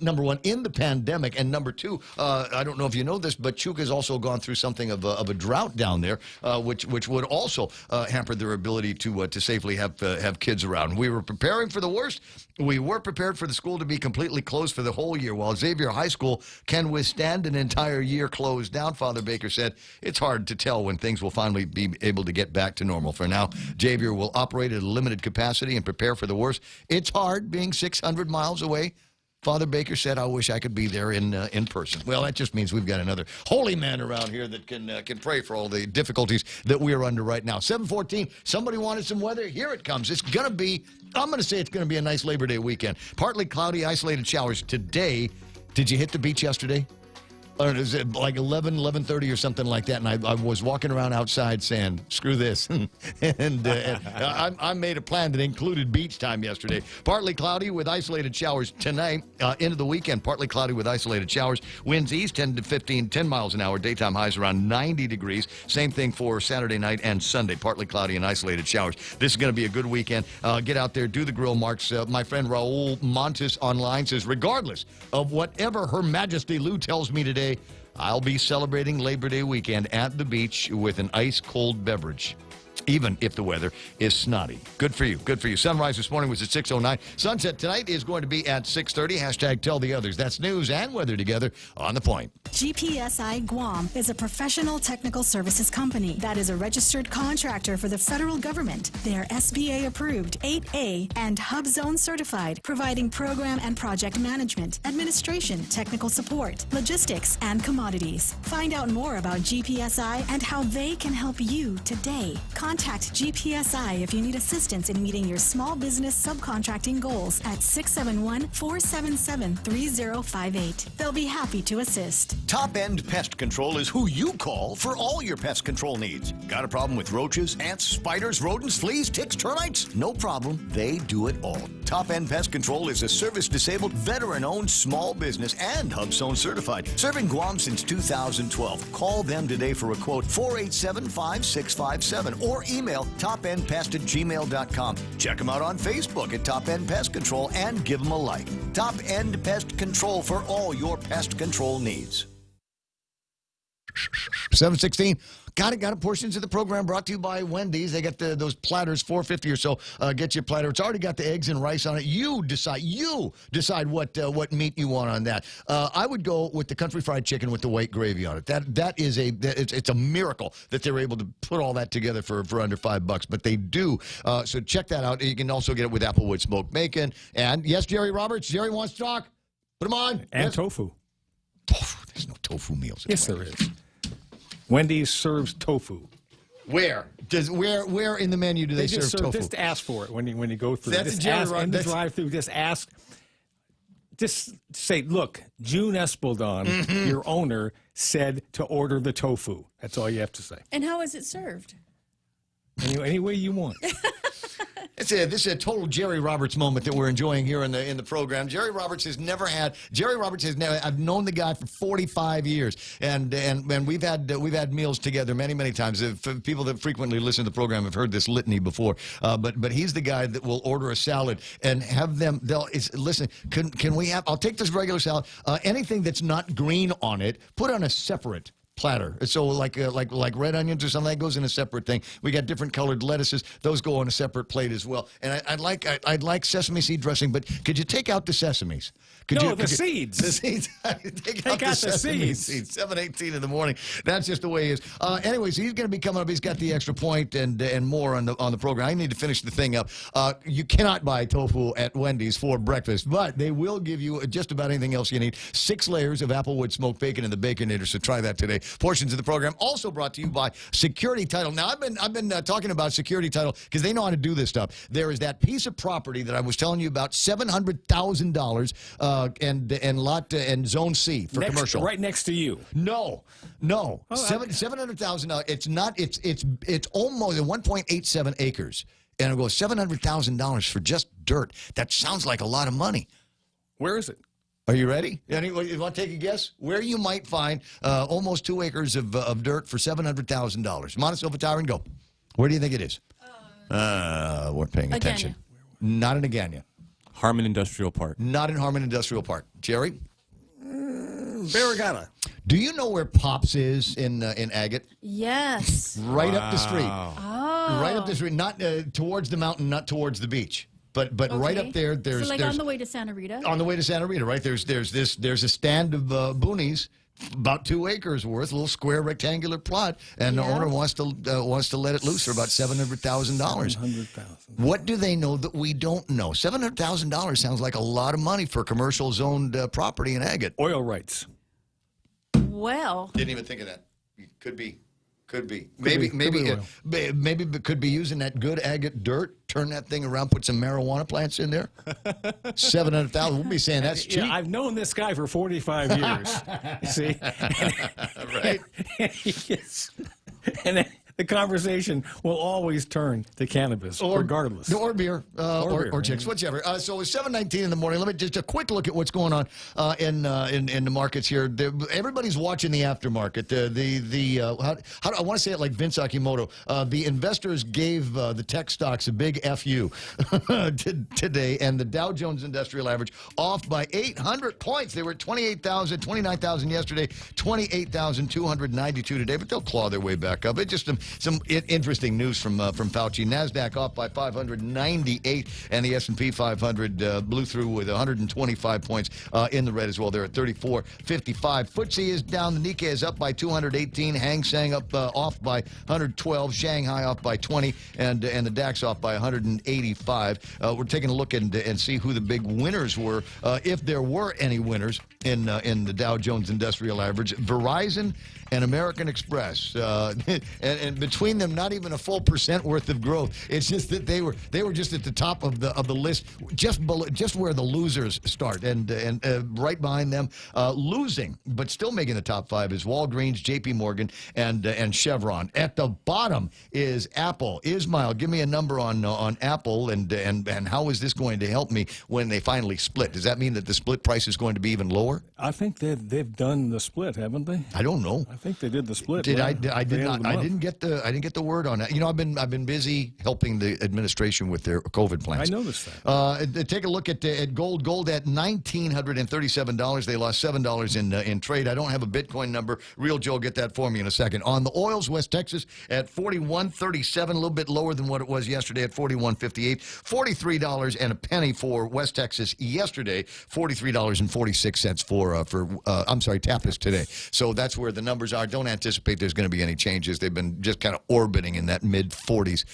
Number one, in the pandemic, and number two, I don't know if you know this, but Chuk has also gone through something of a drought down there, which would also hamper their ability to safely have kids around. We were preparing for the worst. We were prepared for the school to be completely closed for the whole year. While Xavier High School can withstand an entire year closed down, Father Baker said, it's hard to tell when things will finally be able to get back to normal. For now, Xavier will operate at a limited capacity and prepare for the worst. It's hard being 600 miles away. Father Baker said, I wish I could be there in person. Well, that just means we've got another holy man around here that can pray for all the difficulties that we're under right now. 7:14, somebody wanted some weather. Here it comes. It's going to be, I'm going to say it's going to be a nice Labor Day weekend. Partly cloudy, isolated showers today. Did you hit the beach yesterday? Or is it like 11:30 or something like that? And I was walking around outside saying, screw this. and I made a plan that included beach time yesterday. Partly cloudy with isolated showers tonight. Into the weekend, partly cloudy with isolated showers. Winds east 10 to 15, 10 miles an hour. Daytime highs around 90 degrees. Same thing for Saturday night and Sunday. Partly cloudy and isolated showers. This is going to be a good weekend. Get out there, do the grill marks. My friend Raul Montes online says, regardless of whatever Her Majesty Lou tells me today, I'll be celebrating Labor Day weekend at the beach with an ice-cold beverage. even if the weather is snotty. Good for you. Good for you. Sunrise this morning was at 6:09. Sunset tonight is going to be at 6:30. Hashtag tell the others. That's news and weather together on The Point. GPSI Guam is a professional technical services company that is a registered contractor for the federal government. They are SBA approved, 8A, and Hub Zone certified, providing program and project management, administration, technical support, logistics, and commodities. Find out more about GPSI and how they can help you today. Contact GPSI if you need assistance in meeting your small business subcontracting goals at 671-477-3058. They'll be happy to assist. Top End Pest Control is who you call for all your pest control needs. Got a problem with roaches, ants, spiders, rodents, fleas, ticks, termites? No problem. They do it all. Top End Pest Control is a service-disabled, veteran-owned small business and Hub Zone certified, serving Guam since 2012. Call them today for a quote, 487-5657, or email topendpest@gmail.com. Check them out on Facebook at Top End Pest Control and give them a like. Top End Pest Control for all your pest control needs. 7:16. Got it. Portions of the program brought to you by Wendy's. They got those platters, $4.50 or so. Get you a platter. It's already got the eggs and rice on it. You decide what meat you want on that. I would go with the country fried chicken with the white gravy on it. It's a miracle that they're able to put all that together for under $5. But they do. So check that out. You can also get it with Applewood smoked bacon. And yes, Jerry Roberts. Jerry wants to talk. Put him on. And yes. tofu. Tofu. There's no tofu meals. Yes, there is. Wendy's serves tofu. Where in the menu do they serve tofu? Just ask for it when you go through. That's just Jerry ask in the drive-through. Just ask. Just say, look, June Espaldon, your owner, said to order the tofu. That's all you have to say. And how is it served? Any way you want. This is a total Jerry Roberts moment that we're enjoying here in the program. Jerry Roberts has never. I've known the guy for 45 years, and we've had meals together many times. People that frequently listen to the program have heard this litany before. But he's the guy that will order a salad and have them. Listen. Can we have? I'll take this regular salad. Anything that's not green on it, put on a separate platter. So like red onions or something, that goes in a separate thing. We got different colored lettuces; those go on a separate plate as well. And I'd like sesame seed dressing, but could you take out the sesames? The seeds. The seeds. Take out the sesame seeds. 7:18 in the morning. That's just the way it is. Anyways, he's going to be coming up. He's got the extra point and more on the program. I need to finish the thing up. You cannot buy tofu at Wendy's for breakfast, but they will give you just about anything else you need. 6 layers of Applewood smoked bacon in the Baconator. So try that today. Portions of the program also brought to you by Security Title. Now, I've been talking about Security Title because they know how to do this stuff. There is that piece of property that I was telling you about, $700,000 and lot and Zone C for commercial. Right next to you. No. $700,000. It's not. It's almost 1.87 acres, and it goes $700,000 for just dirt. That sounds like a lot of money. Where is it? Are you ready? Anybody, you want to take a guess? Where you might find almost 2 acres of dirt for $700,000. Montecito Tyrant, go. Where do you think it is? We're paying attention. Not in Agana. Harmon Industrial Park. Not in Harmon Industrial Park. Jerry? Barragana. Do you know where Pops is in Agate? Yes. Right up the street. Oh. Right up the street. Not towards the mountain, not towards the beach. But Okay. right up there, there's on the way to Santa Rita. On the way to Santa Rita, right? There's a stand of boonies, about 2 acres worth, a little square rectangular plot, and the owner wants to let it loose for about $700,000. What do they know that we don't know? $700,000 sounds like a lot of money for commercial zoned property in Agate. Oil rights. Well, Didn't even think of that. Could be. Maybe it could be using that good agate dirt, turn that thing around, put some marijuana plants in there. $700,000. We'll be saying that's cheap. Yeah, I've known this guy for 45 years. You see? Right. And the conversation will always turn to cannabis, regardless. Or beer, or chicks, whichever. So it's 7:19 in the morning. Let me just a quick look at what's going on in the markets here. Everybody's watching the aftermarket. How do I want to say it like Vince Akimoto? The investors gave the tech stocks a big FU today, and the Dow Jones Industrial Average off by 800 points. They were at 29,000 yesterday, 28,292 today, but they'll claw their way back up. It's just Some interesting news from Fauci. NASDAQ off by 598, and the S&P 500 blew through with 125 points in the red as well. They're at 34.55. FTSE is down. The Nikkei is up by 218. Hang Seng up off by 112. Shanghai off by 20, and the DAX off by 185. We're taking a look and see who the big winners were, if there were any winners in the Dow Jones Industrial Average. Verizon and American Express, and between them, not even a full % worth of growth. It's just that they were just at the top of the list, just where the losers start, and right behind them, losing but still making the top 5 is Walgreens, J.P. Morgan, and Chevron. At the bottom is Apple. Ismail, give me a number on Apple, and how is this going to help me when they finally split? Does that mean that the split price is going to be even lower? I think they've done the split, haven't they? I don't know. I think they did the split. I didn't get the word on that. You know, I've been busy helping the administration with their COVID plans. I noticed that. Take a look at gold. Gold at $1,937. They lost $7 in trade. I don't have a Bitcoin number. Real Joe, get that for me in a second. On the oils, West Texas at 41.37, a little bit lower than what it was yesterday at 41.58. $43 and a penny for West Texas yesterday. $43.46 for Tapis today. So that's where the numbers are. Don't anticipate there's going to be any changes. They've been just kind of orbiting in that mid-40s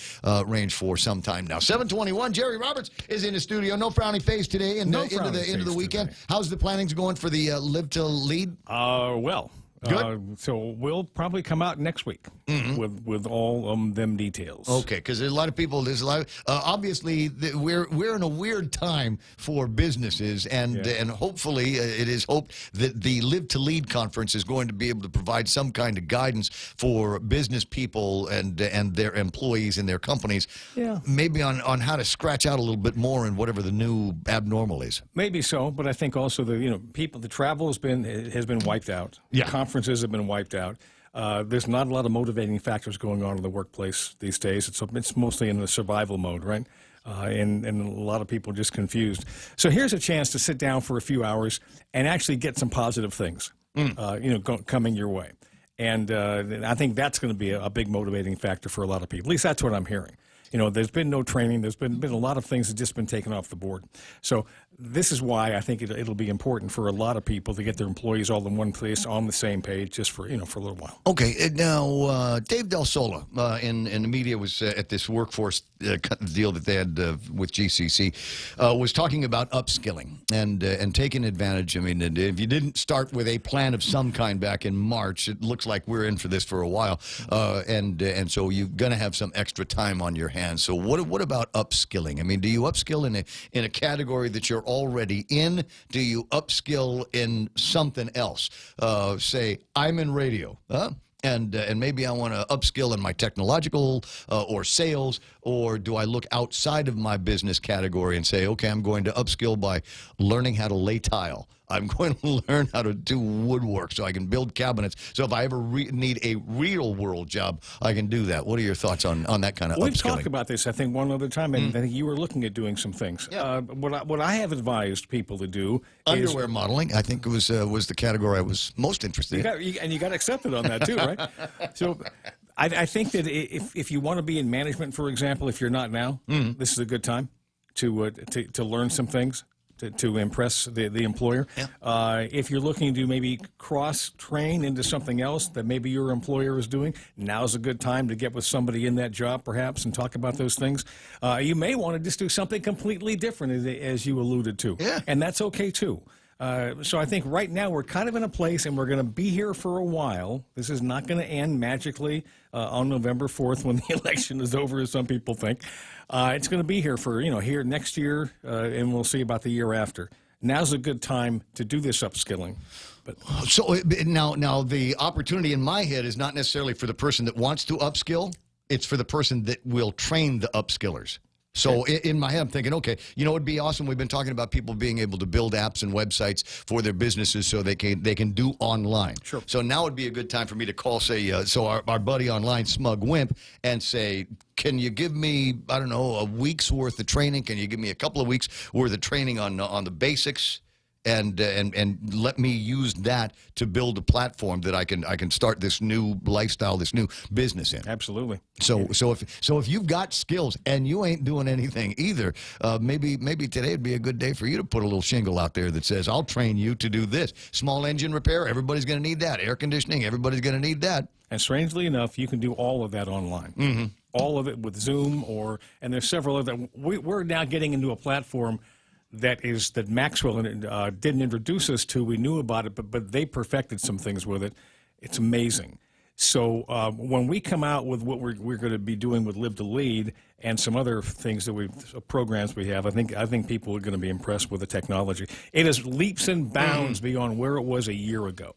range for some time now. 7:21. Jerry Roberts is in the studio. No frowny face today into the weekend. Today. How's the plannings going for the Live to Lead? Well. Good. So we'll probably come out next week with all them details. Okay, because there's a lot of people. There's a lot. Obviously, we're in a weird time for businesses, and hopefully it is hoped that the Live to Lead conference is going to be able to provide some kind of guidance for business people and their employees and their companies. Yeah. Maybe on how to scratch out a little bit more in whatever the new abnormal is. Maybe so, but I think also the travel has been wiped out. Yeah. Conferences have been wiped out. There's not a lot of motivating factors going on in the workplace these days. It's mostly in the survival mode, right? And a lot of people are just confused. So here's a chance to sit down for a few hours and actually get some positive things, coming your way. And I think that's going to be a big motivating factor for a lot of people. At least that's what I'm hearing. There's been no training. There's been a lot of things that just been taken off the board. So this is why I think it'll be important for a lot of people to get their employees all in one place on the same page, just for a little while. Okay, now Dave Del Sola in the media was at this workforce deal that they had with GCC was talking about upskilling and taking advantage. I mean, if you didn't start with a plan of some kind back in March, it looks like we're in for this for a while, and so you're going to have some extra time on your hands. So what about upskilling? I mean, do you upskill in a category that you're already in? Do you upskill in something else? Say, I'm in radio, and maybe I want to upskill in my technological or sales, or do I look outside of my business category and say, okay, I'm going to upskill by learning how to lay tile. I'm going to learn how to do woodwork so I can build cabinets. So if I ever need a real world job, I can do that. What are your thoughts on that kind of upskilling? We've talked about this, I think, one other time, and I think you were looking at doing some things. Yeah. What I have advised people to do underwear modeling, I think was the category I was most interested in. And you got accepted on that too, right? So I think that if you want to be in management, for example, if you're not now, this is a good time to learn some things. To impress the employer. Yeah. If you're looking to maybe cross-train into something else that maybe your employer is doing, now's a good time to get with somebody in that job, perhaps, and talk about those things. You may want to just do something completely different, as you alluded to. Yeah. And that's okay, too. So I think right now we're kind of in a place, and we're going to be here for a while. This is not going to end magically on November 4th when the election is over, as some people think. It's going to be here for, here next year, and we'll see about the year after. Now's a good time to do this upskilling. But so now the opportunity in my head is not necessarily for the person that wants to upskill. It's for the person that will train the upskillers. So in my head, I'm thinking, okay, it'd be awesome. We've been talking about people being able to build apps and websites for their businesses so they can do online. Sure. So now would be a good time for me to call, say, our buddy online, Smug Wimp, and say, can you give me, I don't know, a week's worth of training? Can you give me a couple of weeks worth of training on the basics? and let me use that to build a platform that I can start this new lifestyle, this new business in. Absolutely. So if you've got skills and you ain't doing anything either, maybe today would be a good day for you to put a little shingle out there that says, I'll train you to do this. Small engine repair, everybody's going to need that. Air conditioning, everybody's going to need that. And strangely enough, you can do all of that online. Mm-hmm. All of it with Zoom, and there's several other. We're now getting into a platform that Maxwell didn't introduce us to. We knew about it, but they perfected some things with it. It's amazing. So when we come out with what we're going to be doing with Live to Lead and some other things that programs we have, I think people are going to be impressed with the technology. It is leaps and bounds beyond where it was a year ago.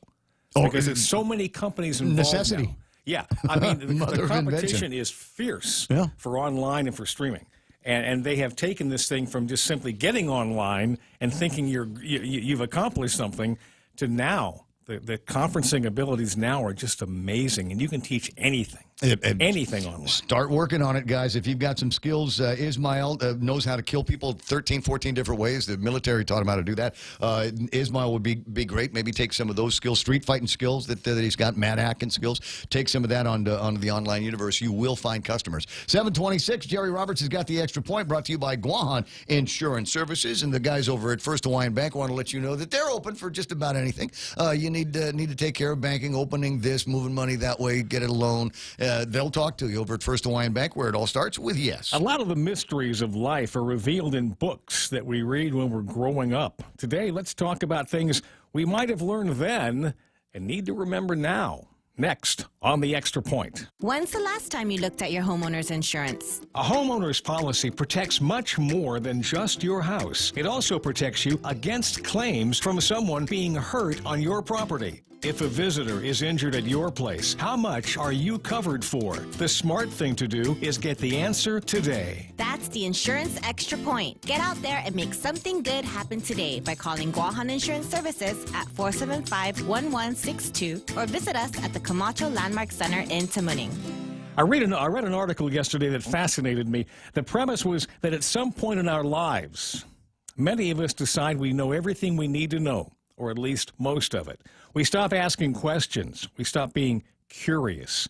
Because it's so many companies involved necessity. now. Yeah, I mean, the competition is fierce for online and for streaming. And they have taken this thing from just simply getting online and thinking you've accomplished something to now. The conferencing abilities now are just amazing, and you can teach anything. Anything online. Start working on it, guys. If you've got some skills, Ismail knows how to kill people 13, 14 different ways. The military taught him how to do that. Ismail would be great. Maybe take some of those skills, street fighting skills that he's got, Matt Atkins skills. Take some of that onto the online universe. You will find customers. 726, Jerry Roberts has got the extra point, brought to you by GUAM Insurance Services. And the guys over at First Hawaiian Bank want to let you know that they're open for just about anything. You need to take care of banking, opening this, moving money that way, get a loan. They'll talk to you over at First Hawaiian Bank, where it all starts with yes. A lot of the mysteries of life are revealed in books that we read when we're growing up. Today, let's talk about things we might have learned then and need to remember now. Next on The Extra Point. When's the last time you looked at your homeowner's insurance? A homeowner's policy protects much more than just your house. It also protects you against claims from someone being hurt on your property. If a visitor is injured at your place, how much are you covered for? The smart thing to do is get the answer today. That's the Insurance Extra Point. Get out there and make something good happen today by calling GUAM Insurance Services at 475-1162 or visit us at the Camacho Landmark Center in Tamuning. I read an article yesterday that fascinated me. The premise was that at some point in our lives, many of us decide we know everything we need to know, or at least most of it. We stop asking questions. We stop being curious.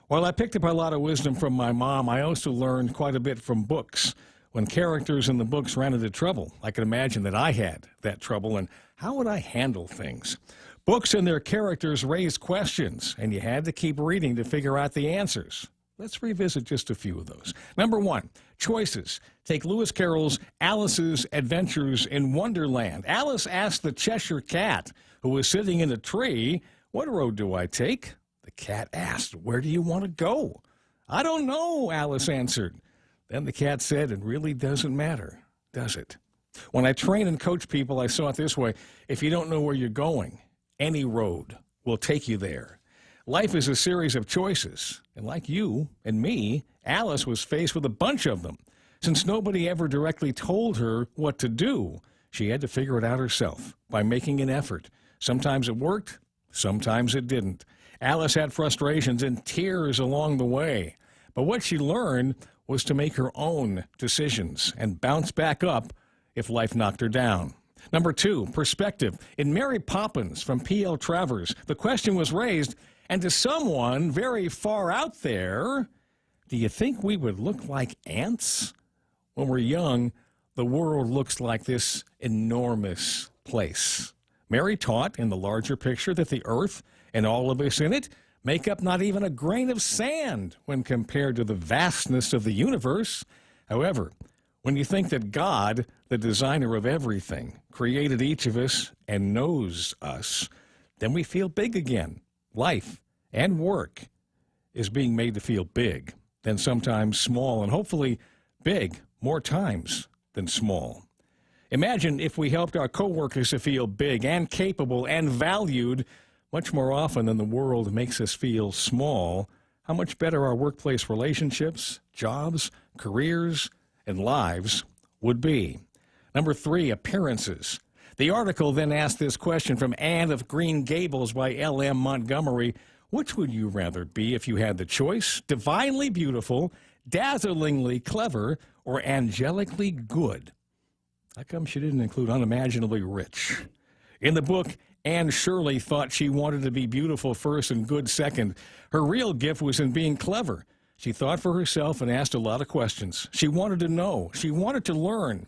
While I picked up a lot of wisdom from my mom, I also learned quite a bit from books. When characters in the books ran into trouble, I could imagine that I had that trouble, and how would I handle things? Books and their characters raised questions, and you had to keep reading to figure out the answers. Let's revisit just a few of those. Number one, choices. Take Lewis Carroll's Alice's Adventures in Wonderland. Alice asked the Cheshire Cat, who was sitting in a tree, "What road do I take?" The cat asked, "Where do you want to go?" "I don't know," Alice answered. Then the cat said, "It really doesn't matter, does it?" When I train and coach people, I saw it this way. If you don't know where you're going, any road will take you there. Life is a series of choices, and like you and me, Alice was faced with a bunch of them. Since nobody ever directly told her what to do, she had to figure it out herself by making an effort. Sometimes it worked, sometimes it didn't. Alice had frustrations and tears along the way, but what she learned was to make her own decisions and bounce back up if life knocked her down. Number two, perspective. In Mary Poppins from P.L. Travers, the question was raised, and to someone very far out there, do you think we would look like ants? When we're young, the world looks like this enormous place. Mary taught in the larger picture that the earth and all of us in it make up not even a grain of sand when compared to the vastness of the universe. However, when you think that God, the designer of everything, created each of us and knows us, then we feel big again. Life and work is being made to feel big, then sometimes small, and hopefully big more times than small. Imagine if we helped our coworkers to feel big and capable and valued much more often than the world makes us feel small. How much better our workplace relationships, jobs, careers, and lives would be. Number three, appearances. The article then asked this question from Anne of Green Gables by L.M. Montgomery. Which would you rather be if you had the choice? Divinely beautiful, dazzlingly clever, or angelically good? How come she didn't include unimaginably rich? In the book, Anne Shirley thought she wanted to be beautiful first and good second. Her real gift was in being clever. She thought for herself and asked a lot of questions. She wanted to know. She wanted to learn.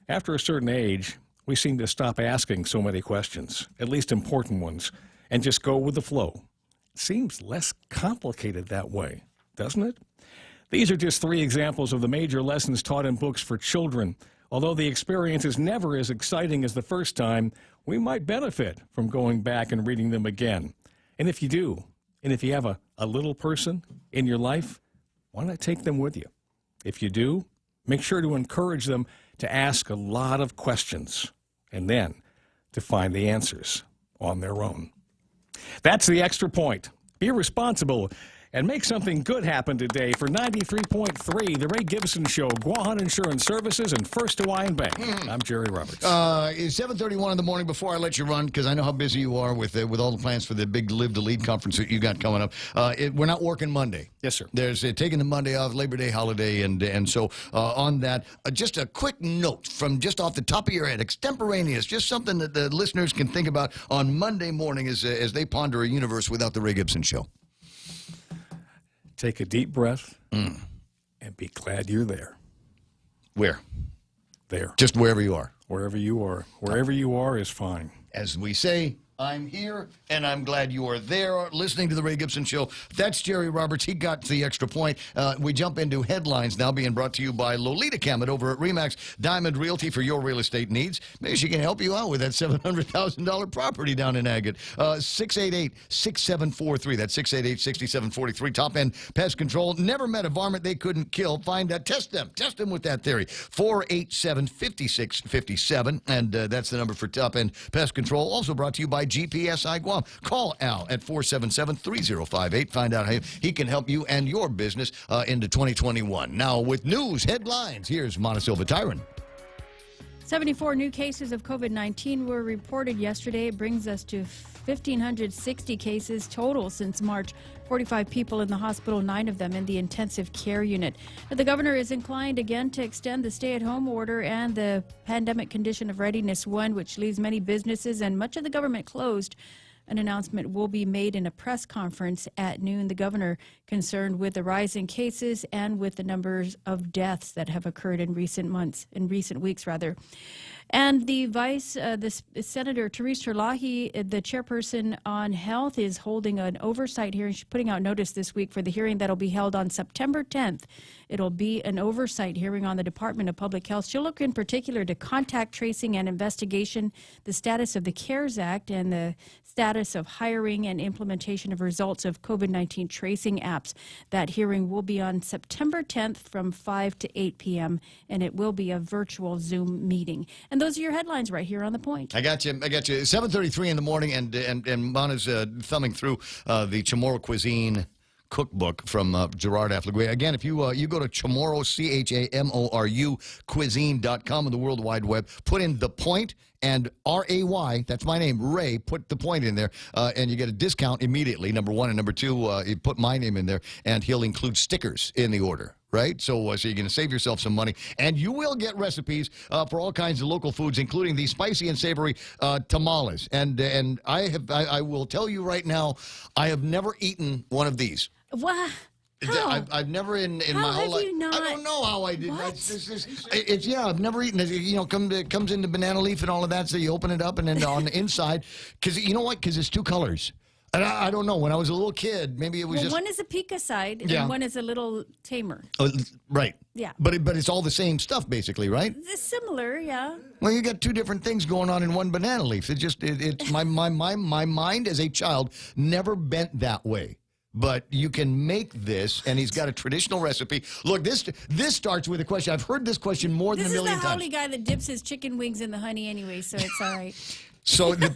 After a certain age, we seem to stop asking so many questions, at least important ones, and just go with the flow. It seems less complicated that way, doesn't it? These are just 3 examples of the major lessons taught in books for children. Although the experience is never as exciting as the first time, we might benefit from going back and reading them again. And if you do, and if you have a little person in your life, why not take them with you? If you do, make sure to encourage them to ask a lot of questions and then to find the answers on their own. That's the Extra Point. Be responsible and make something good happen today for 93.3, The Ray Gibson Show, GUAM Insurance Services, and First Hawaiian Bank. I'm Jerry Roberts. It's 7:31 in the morning. Before I let you run, because I know how busy you are with all the plans for the big Live to Lead conference that you got coming up. We're not working Monday. Yes, sir. There's taking the Monday off, Labor Day holiday, and so on that, just a quick note from just off the top of your head, extemporaneous, just something that the listeners can think about on Monday morning as they ponder a universe without the Ray Gibson Show. Take a deep breath and be glad you're there. Where? There. Just wherever you are. Wherever you are. Wherever you are is fine. As we say, I'm here, and I'm glad you are there listening to The Ray Gibson Show. That's Jerry Roberts. He got the Extra Point. We jump into headlines now, being brought to you by Lolita Camet over at RE/MAX Diamond Realty for your real estate needs. Maybe she can help you out with that $700,000 property down in Agate. 688-6743. That's 688-6743. Top-end pest control. Never met a varmint they couldn't kill. Test them. Test them with that theory. 487-5657. And that's the number for top-end pest control. Also brought to you by GPSI Guam. Call Al at 477-3058. Find out how he can help you and your business into 2021. Now, with news headlines, here's Montesilva Tyron. 74 new cases of COVID-19 were reported yesterday. It brings us to 1,560 cases total since March. 45 people in the hospital, 9 of them in the intensive care unit. The governor is inclined again to extend the stay-at-home order and the pandemic condition of readiness 1, which leaves many businesses and much of the government closed. An announcement will be made in a press conference at noon. The governor concerned with the rise in cases and with the numbers of deaths that have occurred in recent weeks. And the Senator Therese Terlahi, the chairperson on health, is holding an oversight hearing. She's putting out notice this week for the hearing that'll be held on September 10th. It'll be an oversight hearing on the Department of Public Health. She'll look in particular to contact tracing and investigation, the status of the CARES Act, and the status of hiring and implementation of results of COVID-19 tracing apps. That hearing will be on September 10th from 5 to 8 p.m., and it will be a virtual Zoom meeting. And those are your headlines right here on The Point. I got you. 7:33 in the morning, and Mana's thumbing through the Chamorro cuisine cookbook from Gerard Afflegue. Again, if you go to Chamorro, CHAMORU, cuisine.com on the World Wide Web, put in The Point and RAY, that's my name, Ray, put The Point in there, and you get a discount immediately, number one. And number two, you put my name in there, and he'll include stickers in the order. Right? So you're going to save yourself some money. And you will get recipes for all kinds of local foods, including the spicy and savory tamales. And I will tell you right now, I have never eaten one of these. Wow. I've never in my whole life. I don't know how I did. I've never eaten it. You know, it comes in the banana leaf and all of that, so you open it up, and then on the inside, because you know what? Because it's 2 colors. And I don't know. When I was a little kid, maybe it was just... one is a pica side, and one is a little tamer. Right. Yeah. But it's all the same stuff, basically, right? It's similar, yeah. Well, you got 2 different things going on in one banana leaf. It's my mind as a child never bent that way. But you can make this, and he's got a traditional recipe. Look, this starts with a question. I've heard this question more than a million times. This is the Howley guy that dips his chicken wings in the honey anyway, so it's all right. So the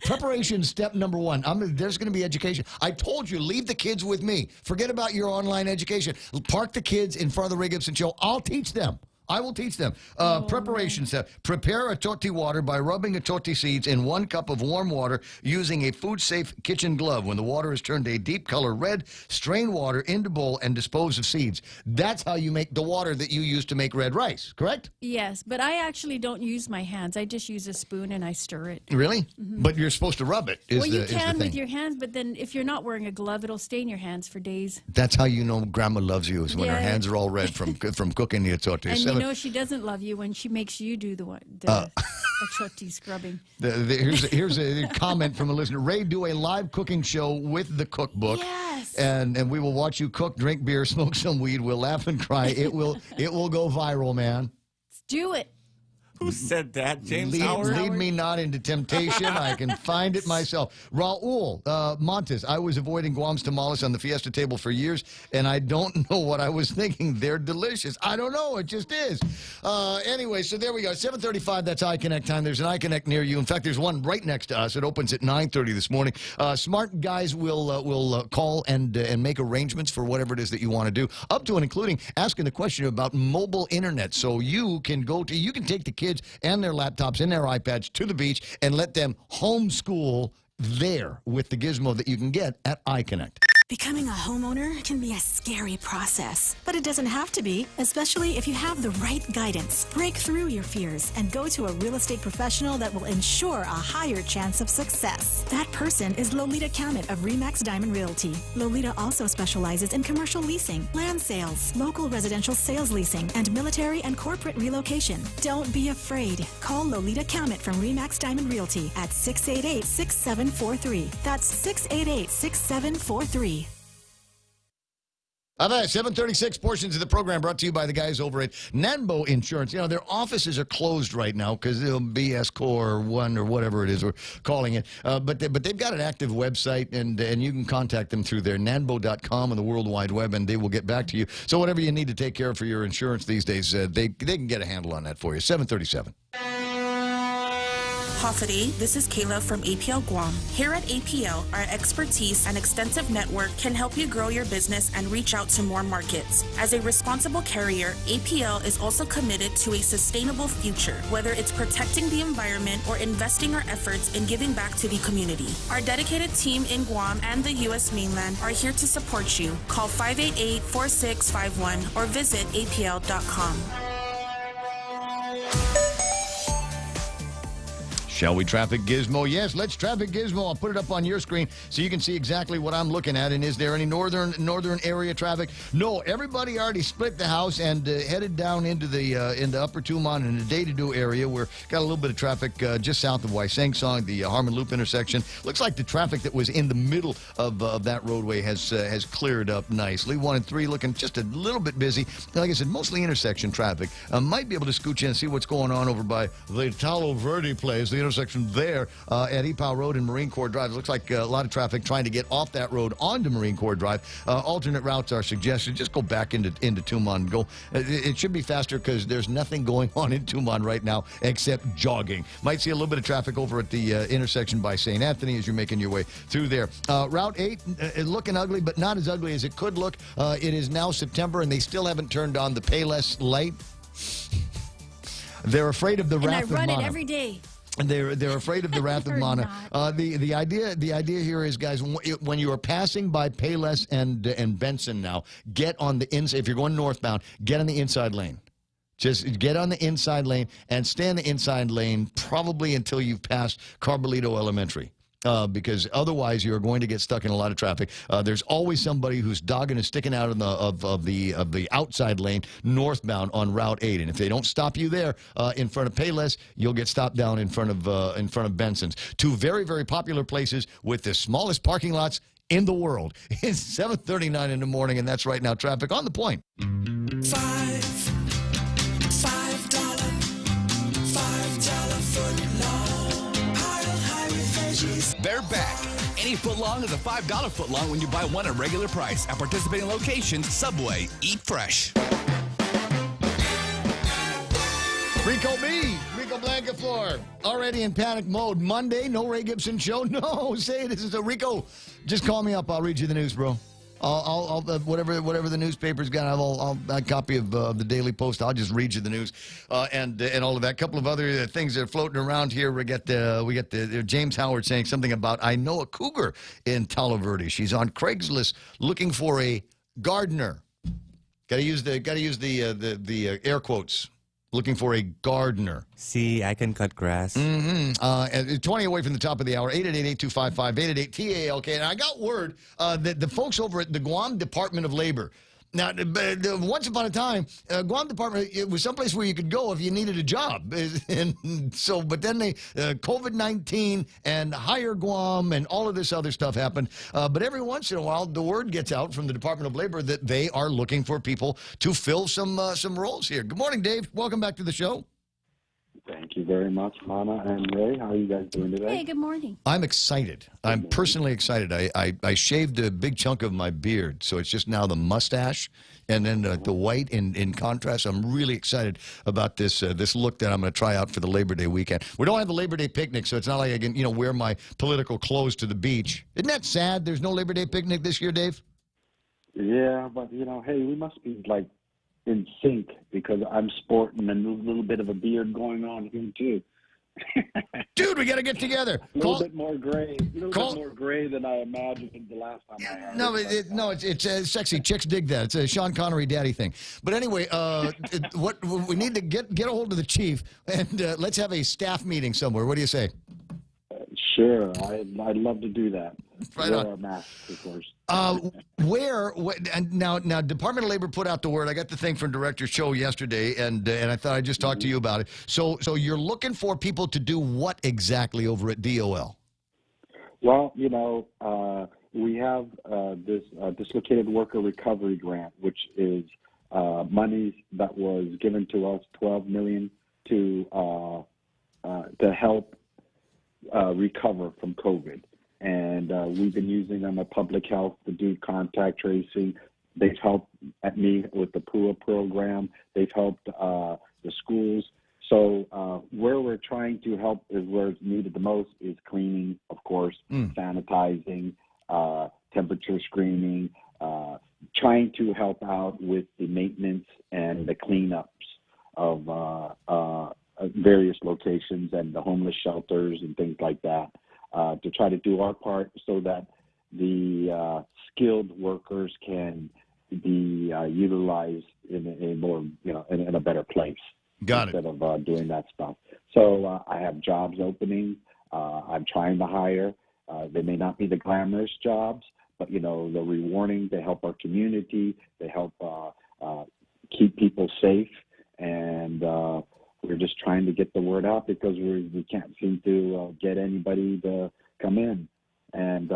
preparation step number 1, there's going to be education. I told you, leave the kids with me. Forget about your online education. Park the kids in front of the Ray Gibson Show. I'll teach them. I will teach them. Preparation step. Prepare a torti water by rubbing a torti seeds in 1 cup of warm water using a food-safe kitchen glove. When the water is turned a deep color red, strain water into bowl and dispose of seeds. That's how you make the water that you use to make red rice, correct? Yes, but I actually don't use my hands. I just use a spoon and I stir it. Really? Mhm. But you're supposed to rub it. Well, you can with your hands, but then if you're not wearing a glove, it'll stain your hands for days. That's how you know Grandma loves you, is when her Yeah. hands are all red from cooking the tortillas. And you know she doesn't love you when she makes you do the choti scrubbing. Here's a comment from a listener. Ray, do a live cooking show with the cookbook. Yes. And we will watch you cook, drink beer, smoke some weed. We'll laugh and cry. It will go viral, man. Let's do it. Who said that? James lead, Howard? Lead me not into temptation. I can find it myself. Raul Montes, I was avoiding Guam's tamales on the fiesta table for years, and I don't know what I was thinking. They're delicious. I don't know. It just is. Anyway, so there we go. 7:35, that's iConnect time. There's an iConnect near you. In fact, there's one right next to us. It opens at 9:30 this morning. Smart guys will call and make arrangements for whatever it is that you want to do, up to and including asking the question about mobile internet. So you can take the kids and their laptops and their iPads to the beach and let them homeschool there with the gizmo that you can get at iConnect. Becoming a homeowner can be a scary process, but it doesn't have to be, especially if you have the right guidance. Break through your fears and go to a real estate professional that will ensure a higher chance of success. That person is Lolita Camet of RE/MAX Diamond Realty. Lolita also specializes in commercial leasing, land sales, local residential sales leasing, and military and corporate relocation. Don't be afraid. Call Lolita Camet from RE/MAX Diamond Realty at 688-6743. That's 688-6743. How about that? 7:36 portions of the program brought to you by the guys over at Nanbo Insurance. You know, their offices are closed right now because they'll BS Core 1 or whatever it is we're calling it. But they've got an active website, and you can contact them through their nanbo.com on the World Wide Web, and they will get back to you. So whatever you need to take care of for your insurance these days, they can get a handle on that for you. 7:37. Hofady, this is Kayla from APL Guam. Here at APL, our expertise and extensive network can help you grow your business and reach out to more markets. As a responsible carrier, APL is also committed to a sustainable future, whether it's protecting the environment or investing our efforts in giving back to the community. Our dedicated team in Guam and the U.S. mainland are here to support you. Call 588-4651 or visit apl.com. Shall we traffic gizmo? Yes, let's traffic gizmo. I'll put it up on your screen so you can see exactly what I'm looking at. And is there any northern area traffic? No, everybody already split the house and headed down into Upper Tumon in the Day-to-Do area. We're got a little bit of traffic just south of Waisangsong, the Harmon Loop intersection. Looks like the traffic that was in the middle of that roadway has cleared up nicely. 1 and 3 looking just a little bit busy. Like I said, mostly intersection traffic. Might be able to scooch in and see what's going on over by the Talo Verde place, the intersection there at Ipoh Road and Marine Corps Drive. It looks like a lot of traffic trying to get off that road onto Marine Corps Drive. Alternate routes are suggested. Just go back into Tumon. Go. It should be faster because there's nothing going on in Tumon right now except jogging. Might see a little bit of traffic over at the intersection by St. Anthony as you're making your way through there. Route 8 looking ugly, but not as ugly as it could look. It is now September, and they still haven't turned on the Payless light. They're afraid of the wrath of Mana. And I run it every day. They're afraid of the wrath of Mana. The idea here is, guys, when you are passing by Payless and Benson now, get on the inside. If you're going northbound, get on the inside lane. Just get on the inside lane and stay in the inside lane probably until you've passed Carbolito Elementary. Because otherwise you're going to get stuck in a lot of traffic. There's always somebody whose doggone is sticking out of the outside lane northbound on Route 8, and if they don't stop you there in front of Payless, you'll get stopped down in front of Benson's. Two very, very popular places with the smallest parking lots in the world. It's 7:39 in the morning, and that's right now traffic on the point. They're back. Any footlong is a $5 footlong when you buy one at regular price. At participating locations, Subway, eat fresh. Rico B, Rico Blancaflor, already in panic mode. Monday, no Ray Gibson show. No, say it. This is a Rico. Just call me up. I'll read you the news, bro. I'll whatever the newspaper's got. I'll a copy of the Daily Post. I'll just read you the news and all of that. A couple of other things that are floating around here. We got the James Howard saying something about I know a cougar in Palo Verde. She's on Craigslist looking for a gardener. Got to use the air quotes. Looking for a gardener. See, I can cut grass. And 20 away from the top of the hour. 888-8255, 888-TALK. And I got word that the folks over at the Guam Department of Labor. Now, once upon a time, Guam Department, it was someplace where you could go if you needed a job. And so, but then they, COVID-19 and Hire Guam and all of this other stuff happened. But every once in a while, the word gets out from the Department of Labor that they are looking for people to fill some roles here. Good morning, Dave. Welcome back to the show. Thank you very much, Mama and Ray. How are you guys doing today? Hey, good morning. I'm excited. I'm personally excited. I shaved a big chunk of my beard, so it's just now the mustache and then the white in contrast. I'm really excited about this look that I'm going to try out for the Labor Day weekend. We don't have the Labor Day picnic, so it's not like I can wear my political clothes to the beach. Isn't that sad? There's no Labor Day picnic this year, Dave? Yeah, but hey, we must be like in sync because I'm sporting a little bit of a beard going on here too. Dude, we got to get together. A little bit more gray than I imagined the last time I had. No, it's sexy. Chicks dig that. It's a Sean Connery daddy thing. But anyway, what we need to get a hold of the chief and let's have a staff meeting somewhere. What do you say? Sure, I'd love to do that. Right on. Wear our masks, of course. And now Department of Labor put out the word. I got the thing from Director Cho yesterday, and I thought I'd just talk to you about it. So you're looking for people to do what exactly over at DOL? Well, we have this dislocated worker recovery grant, which is money that was given to us, $12 million to help recover from COVID. And we've been using them at public health to do contact tracing. They've helped me with the PUA program. They've helped the schools. So where we're trying to help is where it's needed the most is cleaning, of course, sanitizing, temperature screening, trying to help out with the maintenance and the cleanups of various locations and the homeless shelters and things like that. To try to do our part so that the skilled workers can be utilized in a more, in a better place. Got instead of doing that stuff. So I have jobs opening. I'm trying to hire. They may not be the glamorous jobs, but they're rewarding. They help our community. They help keep people safe, and we're just trying to get the word out because we can't seem to get anybody to come in and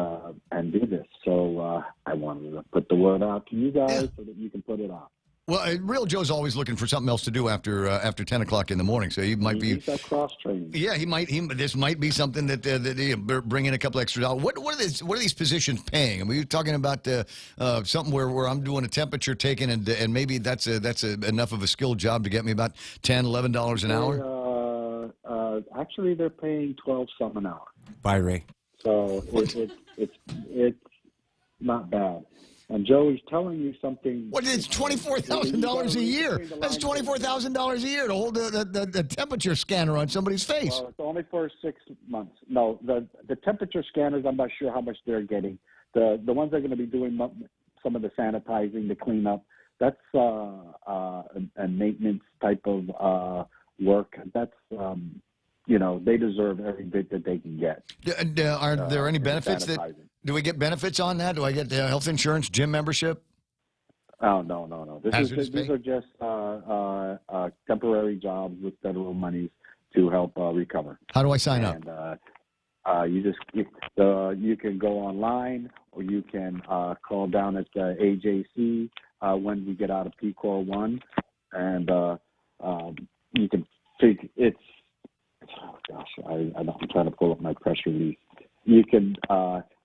do this. So I wanted to put the word out to you guys so that you can put it out. Well, Real Joe's always looking for something else to do after 10 o'clock in the morning, so he might be. He's got cross training. Yeah, this might be something that bring in a couple extra dollars. What are these positions paying? I mean, we're talking about something where I'm doing a temperature taking, and maybe that's enough of a skilled job to get me about $10, $11 an hour. Actually, they're paying $12 an hour. Bye, Ray. So it's not bad. And Joey's telling you something. What is $24,000 a year? That's $24,000 a year to hold the temperature scanner on somebody's face. Well, it's only for 6 months. No, the temperature scanners, I'm not sure how much they're getting. The ones that are going to be doing some of the sanitizing, the cleanup, that's a maintenance type of work. That's they deserve every bit that they can get. Are there any benefits do we get benefits on that? Do I get health insurance, gym membership? Oh, no. These are just temporary jobs with federal monies to help recover. How do I sign up? You can go online, or you can call down at the AJC when we get out of PCOR 1, and you can figure it's. Oh gosh, I'm trying to pull up my press release. You can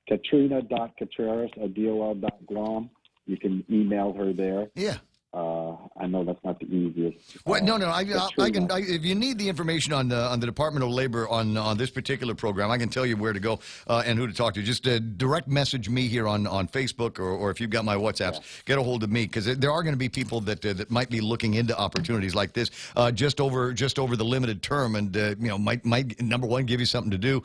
Katrina.Contreras at DOL.Guam. You can email her there. Yeah. I know that's not the easiest. Well, no. I can. If you need the information on the Department of Labor on this particular program, I can tell you where to go and who to talk to. Just direct message me here on Facebook, or if you've got my WhatsApps, get a hold of me, because there are going to be people that might be looking into opportunities like this just over the limited term, and might number one, give you something to do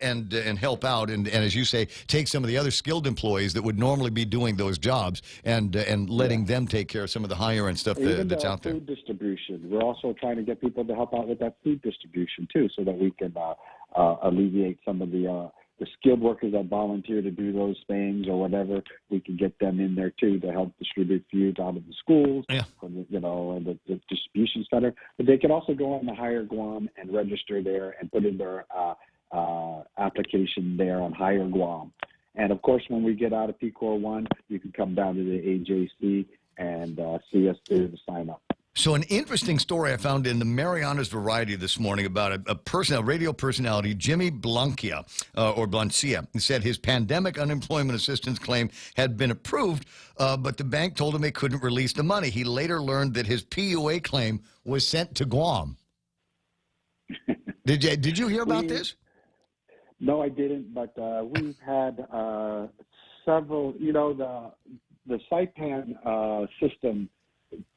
and help out, and as you say, take some of the other skilled employees that would normally be doing those jobs and letting them take care of some of the higher end stuff that's out there. Food distribution. We're also trying to get people to help out with that food distribution too, so that we can alleviate some of the skilled workers that volunteer to do those things or whatever. We can get them in there too to help distribute food out of the schools, from and the distribution center. But they can also go on the Hire Guam and register there and put in their application there on Hire Guam. And of course, when we get out of PCOR 1, you can come down to the AJC and see us there to sign up. So an interesting story I found in the Mariana's Variety this morning about a radio personality, Jimmy Blancia, He said his pandemic unemployment assistance claim had been approved, but the bank told him they couldn't release the money. He later learned that his PUA claim was sent to Guam. Did you hear about this? No, I didn't, but we've had several, the Saipan system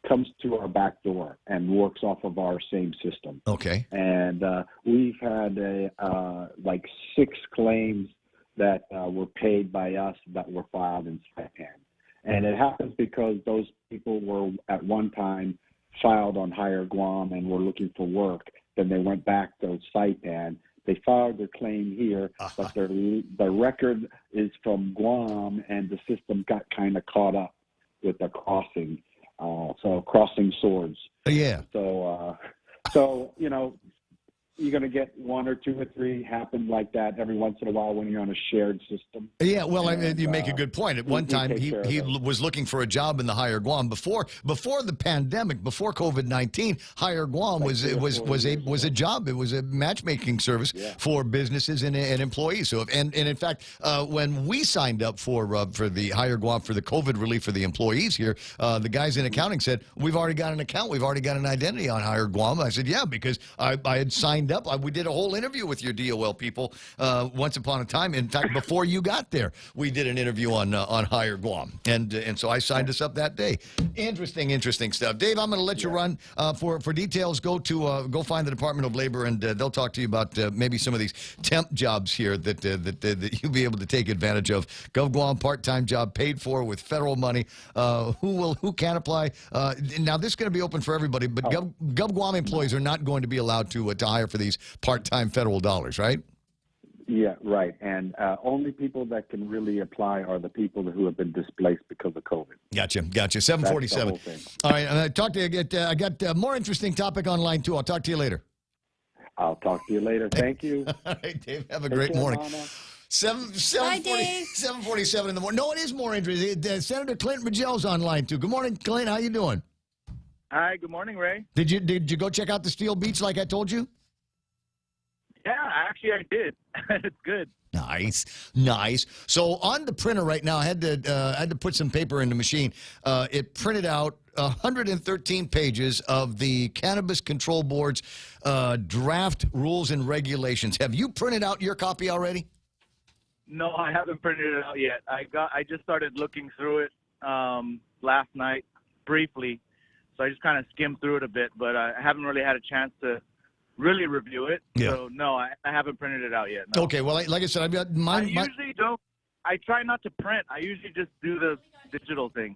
comes to our back door and works off of our same system. Okay. And we've had like 6 claims that were paid by us that were filed in Saipan. And it happens because those people were at one time filed on Hire Guam and were looking for work. Then they went back to Saipan. They filed their claim here, but their record is from Guam, and the system got kind of caught up with the crossing. So crossing swords. Yeah. So you're going to get 1 or 2 or 3 happen like that every once in a while when you're on a shared system. Yeah, well, you make a good point. At one time, he was looking for a job in the Hire Guam before the pandemic, before COVID-19. Hire Guam was a job. It was a matchmaking service for businesses and employees. So, and in fact, when we signed up for the Hire Guam for the COVID relief for the employees here, the guys in accounting said, "We've already got an account. We've already got an identity on Hire Guam." I said, "Yeah," because I had signed up. We did a whole interview with your DOL people once upon a time. In fact, before you got there, we did an interview on Hire Guam, and so I signed us up that day. Interesting stuff. Dave, I'm going to let you run. For details, go find the Department of Labor, and they'll talk to you about maybe some of these temp jobs here that you'll be able to take advantage of. GovGuam part-time job paid for with federal money. Who can apply? Now this is going to be open for everybody, but GovGuam employees are not going to be allowed to hire for these part-time federal dollars, right? Yeah, right. And only people that can really apply are the people who have been displaced because of COVID. Gotcha. 747. All right, talk to you. I got more interesting topic online, too. I'll talk to you later. I'll talk to you later. Thank you. All right, Dave, have a great morning. Mama. 7:47 in the morning. No, it is more interesting. Senator Clint Magel's online, too. Good morning, Clint. How you doing? Hi, good morning, Ray. Did you go check out the Steel Beach like I told you? Yeah, actually I did. It's good. Nice. So on the printer right now, I had to put some paper in the machine. It printed out 113 pages of the Cannabis Control Board's draft rules and regulations. Have you printed out your copy already? No, I haven't printed it out yet. I just started looking through it last night briefly. So I just kind of skimmed through it a bit, but I haven't really had a chance to really review it. Yeah. So, no, I haven't printed it out yet. No. Okay, well, like I said, I've got mine. I usually don't. I try not to print. I usually just do the digital thing.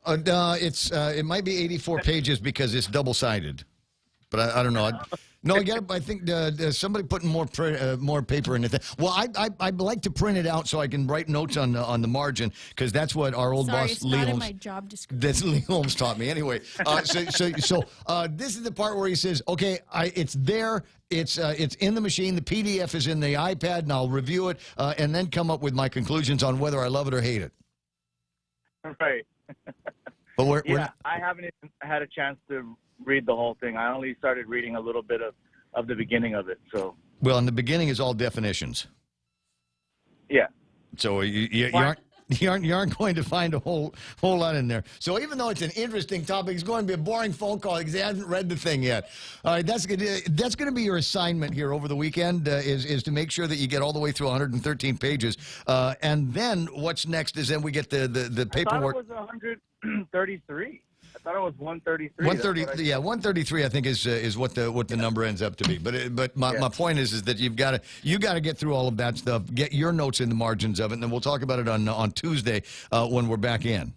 It might be 84 pages because it's double-sided. But I don't know. No, I think somebody putting more paper in it. Well, I like to print it out so I can write notes on the margin, because that's what our old boss it's Lee not in Holmes. my job description. That's Lee Holmes taught me. Anyway, so this is the part where he says, "Okay, it's there. It's in the machine. The PDF is in the iPad, and I'll review it and then come up with my conclusions on whether I love it or hate it." Right. But I haven't even had a chance to read the whole thing. I only started reading a little bit of the beginning of it. So. Well, in the beginning is all definitions. Yeah. So you aren't You aren't going to find a whole lot in there. So even though it's an interesting topic, it's going to be a boring phone call because they haven't read the thing yet. All right, that's going to be your assignment here over the weekend is to make sure that you get all the way through 113 pages. And then what's next is then we get the paperwork. I thought it was 133. I thought it was 133. 130, yeah, 133. I think is what the number ends up to be. But my point is that you got to get through all of that stuff. Get your notes in the margins of it, and then we'll talk about it on Tuesday when we're back in.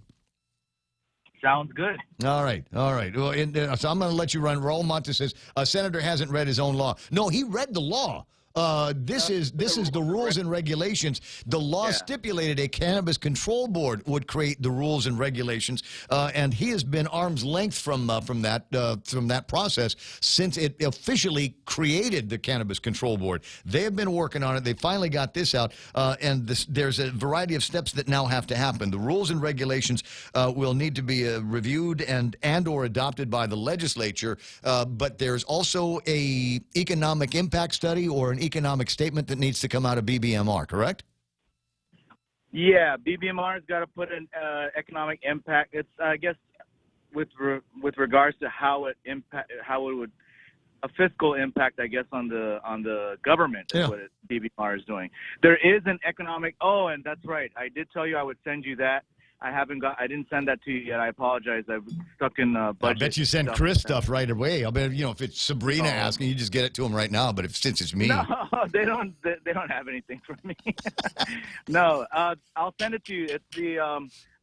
Sounds good. All right. Well, so I'm going to let you run. Raul Montes says a senator hasn't read his own law. No, he read the law. This is the rules and regulations. The law stipulated a cannabis control board would create the rules and regulations, and he has been arm's length from that process since it officially created the cannabis control board. They have been working on it. They finally got this out, and there's a variety of steps that now have to happen. The rules and regulations will need to be reviewed and or adopted by the legislature, but there's also a economic impact study or an economic statement that needs to come out of BBMR, correct? Yeah, BBMR's got to put an economic impact. It's I guess with regards to how it would a fiscal impact, I guess, on the government is what BBMR is doing. There is an economic. Oh, and that's right. I did tell you I would send you that. I didn't send that to you yet. I apologize. I was stuck in budget. I bet you send Chris stuff right away. I bet if it's Sabrina asking, you just get it to him right now. But since it's me, no, they don't have anything for me. No, I'll send it to you. It's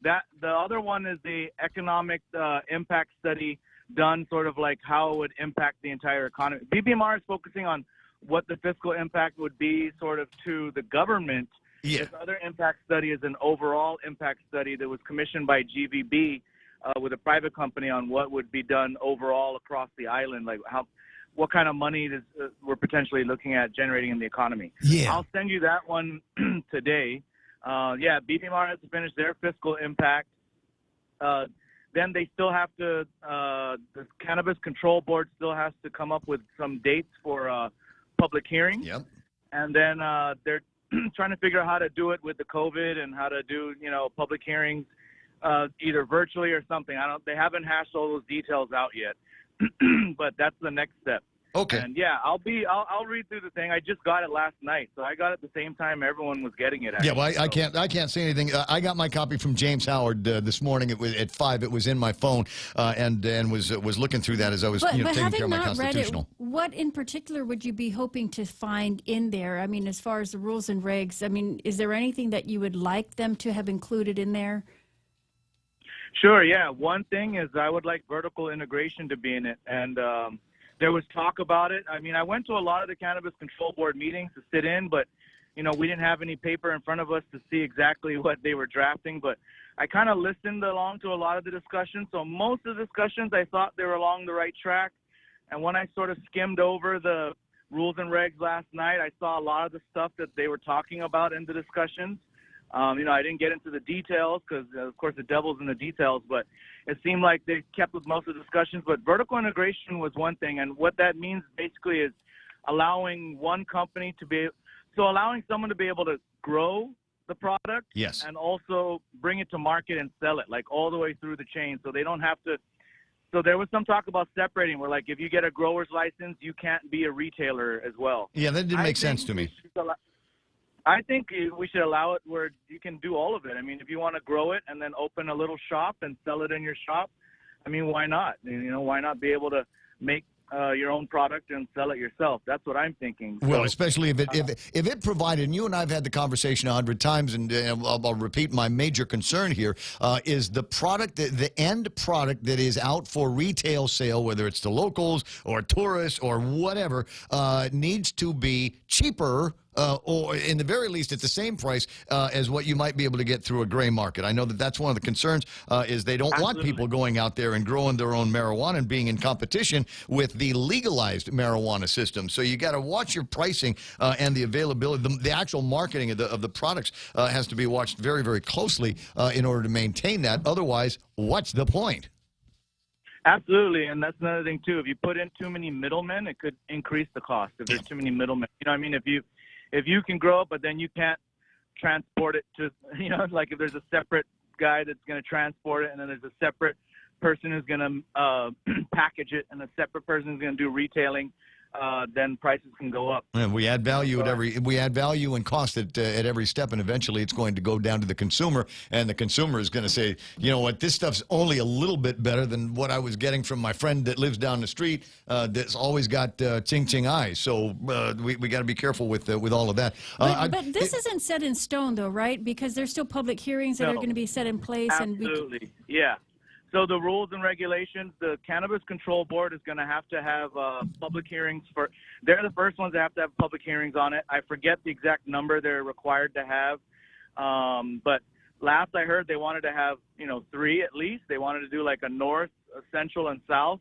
the other one is the economic impact study done, sort of like how it would impact the entire economy. BBMR is focusing on what the fiscal impact would be, sort of to the government. Yeah. This other impact study is an overall impact study that was commissioned by GVB with a private company on what would be done overall across the island, like what kind of money we're potentially looking at generating in the economy. Yeah. I'll send you that one today. BBMR has to finish their fiscal impact. Then they still have to, the Cannabis Control Board still has to come up with some dates for public hearings. Yep. And then they're trying to figure out how to do it with the COVID and how to do, public hearings either virtually or something. They haven't hashed all those details out yet, but that's the next step. Okay. And I'll read through the thing. I just got it last night, so I got it the same time everyone was getting it. Yeah, well, I can't say anything. I got my copy from James Howard this morning. It was at 5. It was in my phone, and was looking through that as I was taking care of my constitutional. Read it, what in particular would you be hoping to find in there? I mean, as far as the rules and regs, I mean, is there anything that you would like them to have included in there? Sure. Yeah. One thing is I would like vertical integration to be in it, and there was talk about it. I mean, I went to a lot of the Cannabis Control Board meetings to sit in, but, we didn't have any paper in front of us to see exactly what they were drafting. But I kind of listened along to a lot of the discussions. So most of the discussions, I thought they were along the right track. And when I sort of skimmed over the rules and regs last night, I saw a lot of the stuff that they were talking about in the discussions. I didn't get into the details because, of course, the devil's in the details, but it seemed like they kept with most of the discussions. But vertical integration was one thing, and what that means basically is allowing one company allowing someone to be able to grow the product, yes, and also bring it to market and sell it, like all the way through the chain, so they don't have to. So there was some talk about separating, where like if you get a grower's license, you can't be a retailer as well. Yeah, that didn't make sense to me. I think we should allow it where you can do all of it. I mean, if you want to grow it and then open a little shop and sell it in your shop, I mean, why not? Why not be able to make your own product and sell it yourself? That's what I'm thinking. Well, especially if it provided, and you and I have had the conversation 100 times, and I'll repeat my major concern here, is the product, the end product that is out for retail sale, whether it's to locals or tourists or whatever, needs to be cheaper or in the very least at the same price as what you might be able to get through a gray market. I know that's one of the concerns is they don't want people going out there and growing their own marijuana and being in competition with the legalized marijuana system. So you got to watch your pricing and the availability. The actual marketing of the products has to be watched very, very closely in order to maintain that. Otherwise, what's the point? Absolutely, and that's another thing too. If you put in too many middlemen, it could increase the cost. If there's too many middlemen, I mean, if you can grow it, but then you can't transport it to, like if there's a separate guy that's going to transport it, and then there's a separate person who's going to package it, and a separate person who's going to do retailing, then prices can go up. And we add value we add value and cost at every step, and eventually it's going to go down to the consumer, and the consumer is going to say, you know what, this stuff's only a little bit better than what I was getting from my friend that lives down the street that's always got ching ching eyes. So we got to be careful with all of that. But this isn't set in stone, though, right? Because there's still public hearings that are going to be set in place. Absolutely, yeah. So the rules and regulations, the Cannabis Control Board is going to have public hearings they're the first ones that have to have public hearings on it. I forget the exact number they're required to have. But last I heard, they wanted to have, 3 at least. They wanted to do like a north, a central, and south.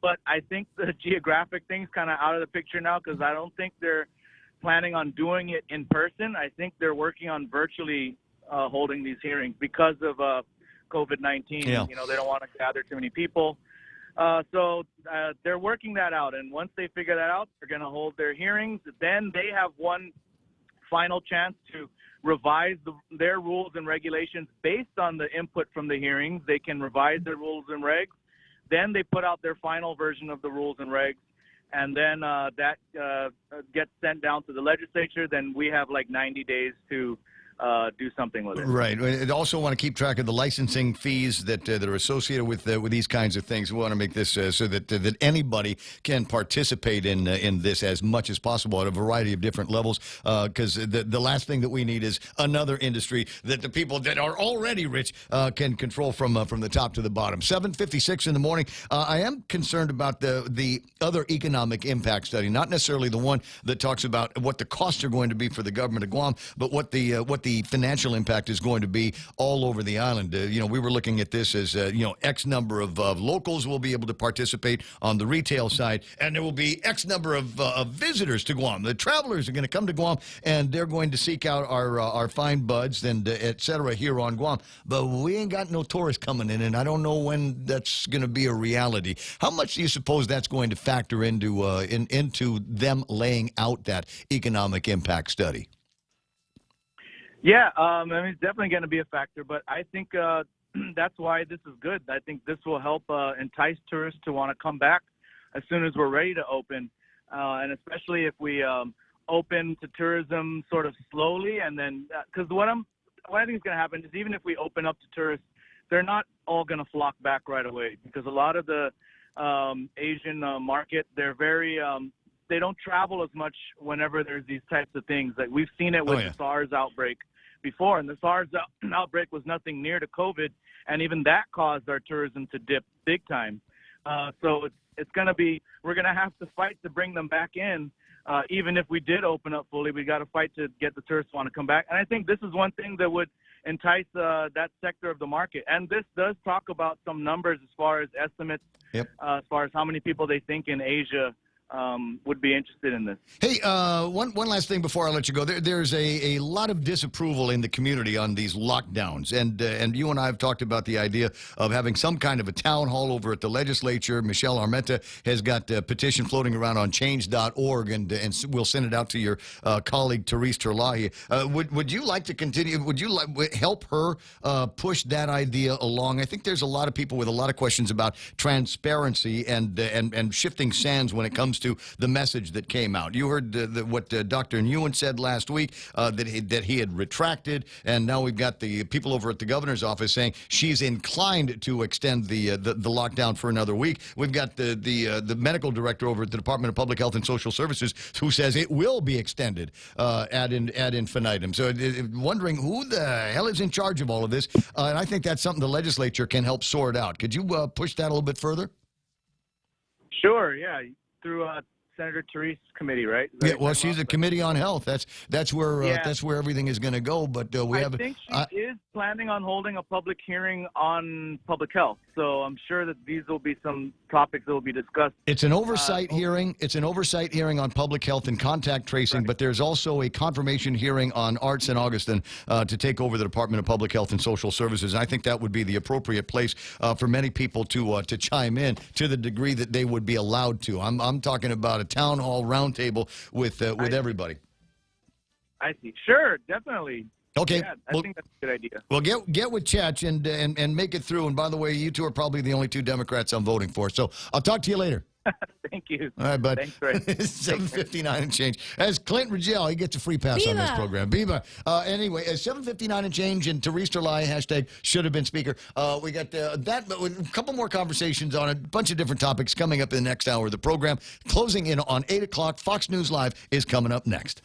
But I think the geographic thing's kind of out of the picture now, because I don't think they're planning on doing it in person. I think they're working on virtually holding these hearings because of COVID-19. Yeah. They don't want to gather too many people. So they're working that out. And once they figure that out, they're going to hold their hearings. Then they have one final chance to revise their rules and regulations based on the input from the hearings. They can revise their rules and regs. Then they put out their final version of the rules and regs. And then that gets sent down to the legislature. Then we have like 90 days to do something with it. Right. I also want to keep track of the licensing fees that are associated with these kinds of things. We want to make this so that anybody can participate in this as much as possible at a variety of different levels. Because the last thing that we need is another industry that the people that are already rich can control from the top to the bottom. 7:56 in the morning. I am concerned about the other economic impact study, not necessarily the one that talks about what the costs are going to be for the government of Guam, but what the financial impact is going to be all over the island. We were looking at this as, X number of locals will be able to participate on the retail side, and there will be X number of visitors to Guam. The travelers are going to come to Guam, and they're going to seek out our fine buds and et cetera here on Guam. But we ain't got no tourists coming in, and I don't know when that's going to be a reality. How much do you suppose that's going to factor into them laying out that economic impact study? Yeah, it's definitely going to be a factor, but I think that's why this is good. I think this will help entice tourists to want to come back as soon as we're ready to open, and especially if we open to tourism sort of slowly, and then because what I think is going to happen is even if we open up to tourists, they're not all going to flock back right away, because a lot of the Asian market, they're very they don't travel as much whenever there's these types of things. Like we've seen it with the SARS outbreak before, and the SARS outbreak was nothing near to COVID, and even that caused our tourism to dip big time. So it's going to be, we're going to have to fight to bring them back in. Even if we did open up fully, we got to fight to get the tourists to want to come back. And I think this is one thing that would entice that sector of the market. And this does talk about some numbers as far as estimates, as far as how many people they think in Asia would be interested in this. Hey, one last thing before I let you go. There's a lot of disapproval in the community on these lockdowns, and you and I have talked about the idea of having some kind of a town hall over at the legislature. Michelle Armenta has got a petition floating around on change.org, and we'll send it out to your colleague Therese Terlahi. Would you like to continue? Would you help her push that idea along? I think there's a lot of people with a lot of questions about transparency and shifting sands when it comes to the message that came out. You heard what Dr. Nguyen said last week, that he had retracted, and now we've got the people over at the governor's office saying she's inclined to extend the lockdown for another week. We've got the medical director over at the Department of Public Health and Social Services who says it will be extended ad infinitum. So wondering who the hell is in charge of all of this, and I think that's something the legislature can help sort out. Could you push that a little bit further? Sure, yeah. Through Senator Therese's committee, right? Yeah, well, she's a committee on health. That's where everything is going to go. But I think she is planning on holding a public hearing on public health. So I'm sure that these will be some topics that will be discussed. It's an oversight hearing. It's an oversight hearing on public health and contact tracing. Right. But there's also a confirmation hearing on Arts and Augustin to take over the Department of Public Health and Social Services. And I think that would be the appropriate place for many people to chime in to the degree that they would be allowed to. I'm talking about a town hall roundtable with everybody. I see. Sure, definitely. Okay. Yeah, I think that's a good idea. Well, get with Chach and make it through. And by the way, you two are probably the only two Democrats I'm voting for. So I'll talk to you later. Thank you. All right, bud. Thanks, Ray. 7:59 and change. As Clint Rigel, he gets a free pass on this Viva! program. Viva. Anyway, 7:59 and change, and Therese Terlai, hashtag should have been speaker. We got that, but with a couple more conversations on a bunch of different topics coming up in the next hour of the program. Closing in on 8 o'clock. Fox News Live is coming up next.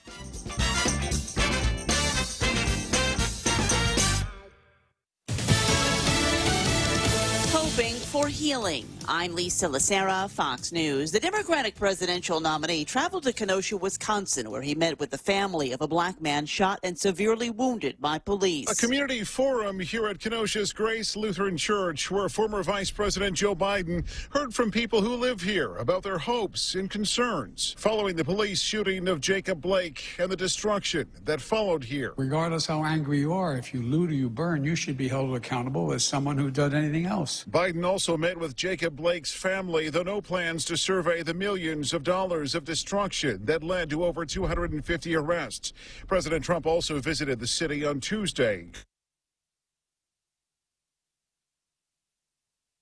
Hoping for healing. I'm Lisa Lacera, Fox News. The Democratic presidential nominee traveled to Kenosha, Wisconsin, where he met with the family of a black man shot and severely wounded by police. A community forum here at Kenosha's Grace Lutheran Church, where former Vice President Joe Biden heard from people who live here about their hopes and concerns following the police shooting of Jacob Blake and the destruction that followed here. Regardless how angry you are, if you loot or you burn, you should be held accountable as someone who does anything else. Biden also met with Jacob Blake's family, though no plans to survey the millions of dollars of destruction that led to over 250 arrests. President Trump also visited the city on Tuesday.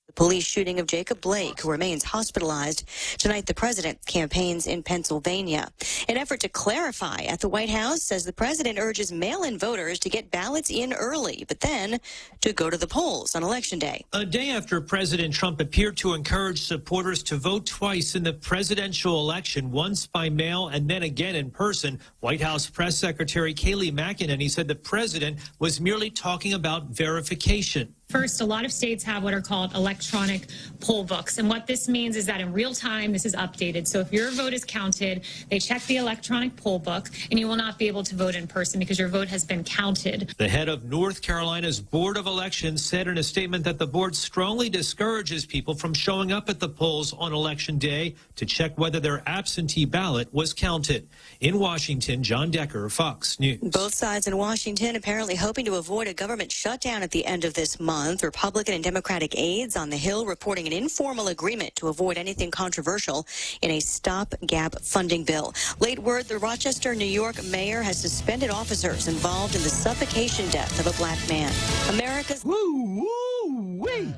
The police shooting of Jacob Blake, who remains hospitalized. Tonight, the president campaigns in Pennsylvania. An effort to clarify at the White House says the president urges mail-in voters to get ballots in early, but then to go to the polls on Election Day. A day after President Trump appeared to encourage supporters to vote twice in the presidential election, once by mail and then again in person, White House Press Secretary Kayleigh McEnany said the president was merely talking about verification. First, a lot of states have what are called electronic poll books. And what this means is that in real time, this is updated. So if your vote is counted, they check the electronic poll book, and you will not be able to vote in person because your vote has been counted. The head of North Carolina's Board of Elections said in a statement that the board strongly discourages people from showing up at the polls on Election Day to check whether their absentee ballot was counted. In Washington, John Decker, Fox News. Both sides in Washington apparently hoping to avoid a government shutdown at the end of this month. Republican and Democratic aides on the Hill reporting an informal agreement to avoid anything controversial in a stopgap funding bill. Late word, the Rochester, New York mayor has suspended officers involved in the suffocation death of a black man. America's... Woo-wee!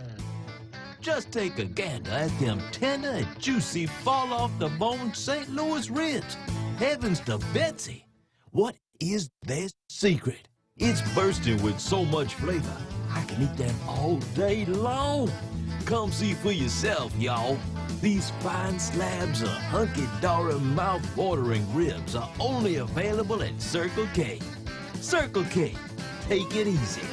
Just take a gander at them tender and juicy fall-off-the-bone St. Louis ribs. Heavens to Betsy! What is their secret? It's bursting with so much flavor. I can eat that all day long. Come see for yourself, y'all. These fine slabs of hunky-dory, mouth-watering ribs are only available at Circle K. Circle K. Take it easy.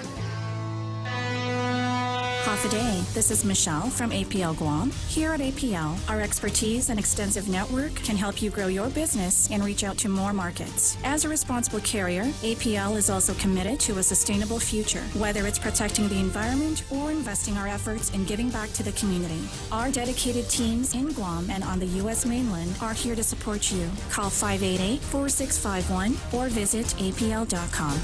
Half a day. This is Michelle from APL Guam. Here at APL, our expertise and extensive network can help you grow your business and reach out to more markets. As a responsible carrier, APL is also committed to a sustainable future, whether it's protecting the environment or investing our efforts in giving back to the community. Our dedicated teams in Guam and on the U.S. mainland are here to support you. Call 588-4651 or visit apl.com.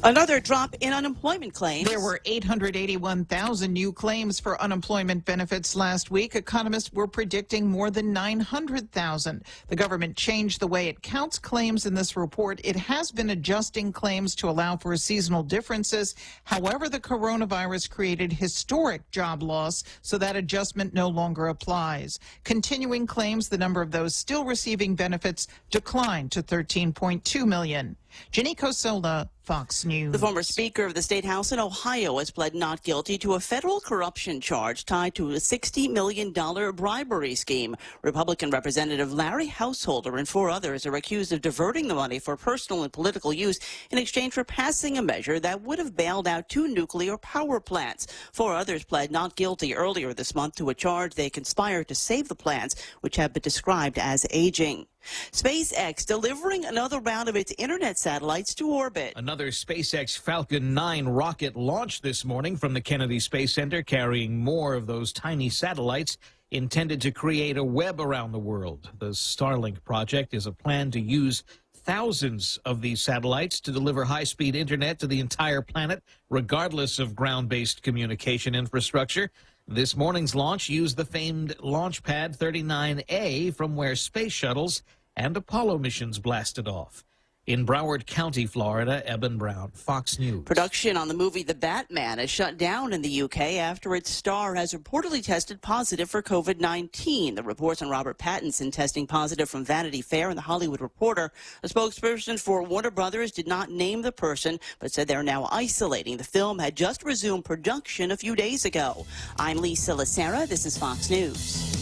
Another drop in unemployment claims. There were 881,000 new claims for unemployment benefits last week. Economists were predicting more than 900,000. The government changed the way it counts claims in this report. It has been adjusting claims to allow for seasonal differences. However, the coronavirus created historic job loss, so that adjustment no longer applies. Continuing claims, the number of those still receiving benefits declined to 13.2 million. Jenny Cosola, Fox News. The former Speaker of the State House in Ohio has pled not guilty to a federal corruption charge tied to a $60 million bribery scheme. Republican Representative Larry Householder and 4 others are accused of diverting the money for personal and political use in exchange for passing a measure that would have bailed out 2 nuclear power plants. 4 others pled not guilty earlier this month to a charge they conspired to save the plants, which have been described as aging. SpaceX delivering another round of its internet satellites to orbit. Another SpaceX Falcon 9 rocket launched this morning from the Kennedy Space Center, carrying more of those tiny satellites intended to create a web around the world. The Starlink project is a plan to use thousands of these satellites to deliver high-speed internet to the entire planet, regardless of ground-based communication infrastructure. This morning's launch used the famed Launchpad 39A from where space shuttles and Apollo missions blasted off. In Broward County, Florida, Eben Brown, Fox News. Production on the movie The Batman is shut down in the UK after its star has reportedly tested positive for COVID-19. The reports on Robert Pattinson testing positive from Vanity Fair and The Hollywood Reporter. A spokesperson for Warner Brothers did not name the person, but said they're now isolating. The film had just resumed production a few days ago. I'm Lisa Lacera. This is Fox News.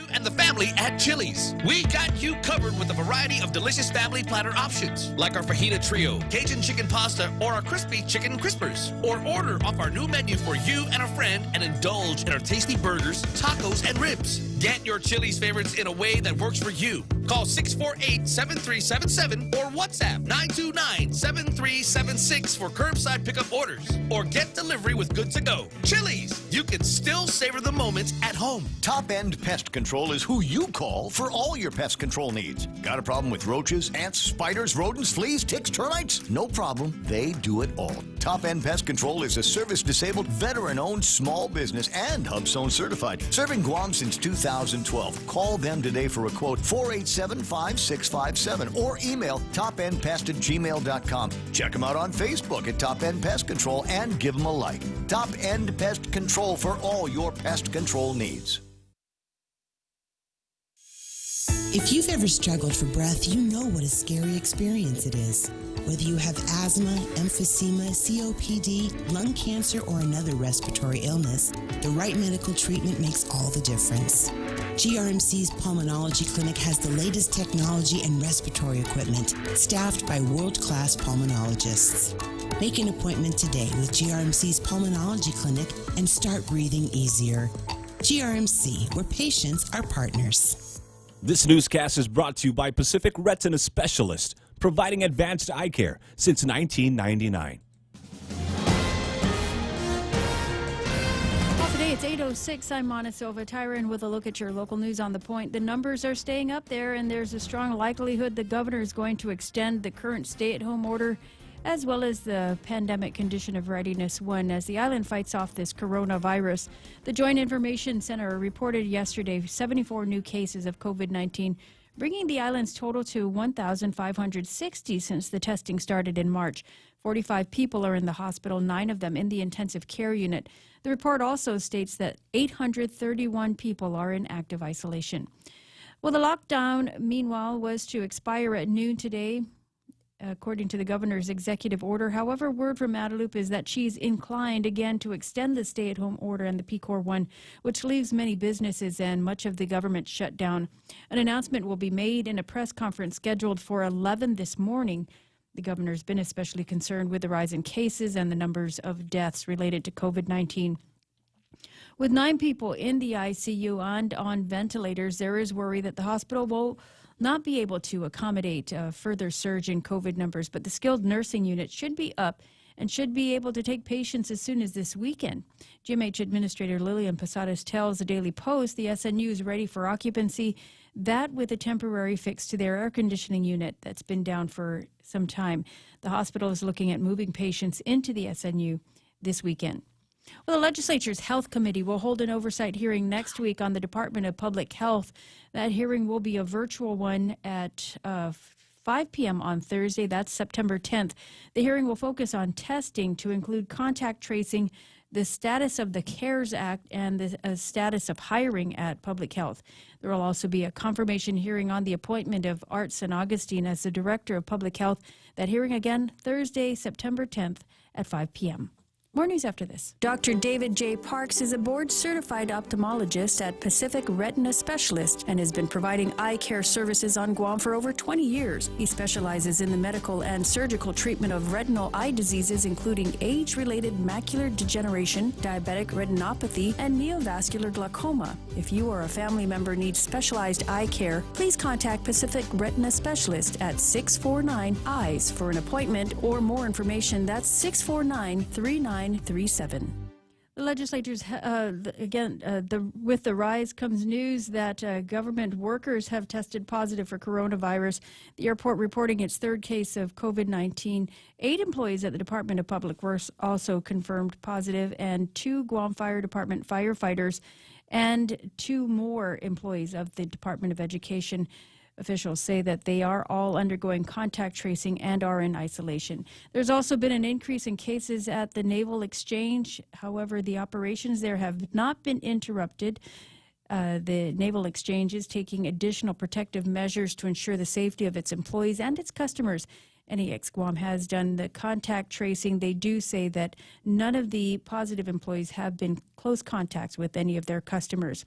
And the family at Chili's. We got you covered with a variety of delicious family platter options, like our fajita trio, Cajun chicken pasta, or our crispy chicken crispers. Or order off our new menu for you and a friend and indulge in our tasty burgers, tacos, and ribs. Get your Chili's favorites in a way that works for you. Call 648-7377 or WhatsApp 929-7376 for curbside pickup orders. Or get delivery with Good to Go. Chili's, you can still savor the moments at home. Top End Pest Control is who you call for all your pest control needs. Got a problem with roaches, ants, spiders, rodents, fleas, ticks, termites? No problem. They do it all. Top End Pest Control is a service-disabled, veteran-owned small business and HubZone certified. Serving Guam since 2012. Call them today for a quote, 487-5657, or email topendpest@gmail.com. Check them out on Facebook at Top End Pest Control and give them a like. Top End Pest Control for all your pest control needs. If you've ever struggled for breath, you know what a scary experience it is. Whether you have asthma, emphysema, COPD, lung cancer, or another respiratory illness, the right medical treatment makes all the difference. GRMC's Pulmonology Clinic has the latest technology and respiratory equipment, staffed by world-class pulmonologists. Make an appointment today with GRMC's Pulmonology Clinic and start breathing easier. GRMC, where patients are partners. This newscast is brought to you by Pacific Retina Specialist, providing advanced eye care since 1999. Well, today it's 8:06. I'm Montesova Tyron with a look at your local news on the point. The numbers are staying up there, and there's a strong likelihood the governor is going to extend the current stay-at-home order, as well as the pandemic condition of readiness 1 as the island fights off this coronavirus. The Joint Information Center reported yesterday 74 new cases of COVID-19, bringing the island's total to 1,560 since the testing started in March. 45 people are in the hospital, 9 of them in the intensive care unit. The report also states that 831 people are in active isolation. Well, the lockdown, meanwhile, was to expire at noon today, according to the governor's executive order. However, word from Guadalupe is that she's inclined again to extend the stay-at-home order and the PCOR 1, which leaves many businesses and much of the government shut down. An announcement will be made in a press conference scheduled for 11 this morning. The governor's been especially concerned with the rise in cases and the numbers of deaths related to COVID-19. With 9 people in the ICU and on ventilators, there is worry that the hospital will not be able to accommodate a further surge in COVID numbers, but the skilled nursing unit should be up and should be able to take patients as soon as this weekend. GMH Administrator Lillian Posadas tells the Daily Post the SNU is ready for occupancy, that with a temporary fix to their air conditioning unit that's been down for some time. The hospital is looking at moving patients into the SNU this weekend. Well, the legislature's Health Committee will hold an oversight hearing next week on the Department of Public Health. That hearing will be a virtual one at 5 p.m. on Thursday. That's September 10th. The hearing will focus on testing to include contact tracing, the status of the CARES Act, and the status of hiring at Public Health. There will also be a confirmation hearing on the appointment of Art St. Augustine as the Director of Public Health. That hearing again Thursday, September 10th at 5 p.m. More news after this. Dr. David J. Parks is a board-certified ophthalmologist at Pacific Retina Specialist and has been providing eye care services on Guam for over 20 years. He specializes in the medical and surgical treatment of retinal eye diseases, including age-related macular degeneration, diabetic retinopathy, and neovascular glaucoma. If you or a family member needs specialized eye care, please contact Pacific Retina Specialist at 649-EYES for an appointment or more information. That's 649-3937. The legislators, with the rise comes news that government workers have tested positive for coronavirus. The airport reporting its third case of COVID-19. 8 employees at the Department of Public Works also confirmed positive, and 2 Guam Fire Department firefighters and 2 more employees of the Department of Education. Officials say that they are all undergoing contact tracing and are in isolation. There's also been an increase in cases at the Naval Exchange. However, the operations there have not been interrupted. The Naval Exchange is taking additional protective measures to ensure the safety of its employees and its customers. NEX Guam has done the contact tracing. They do say that none of the positive employees have been close contacts with any of their customers.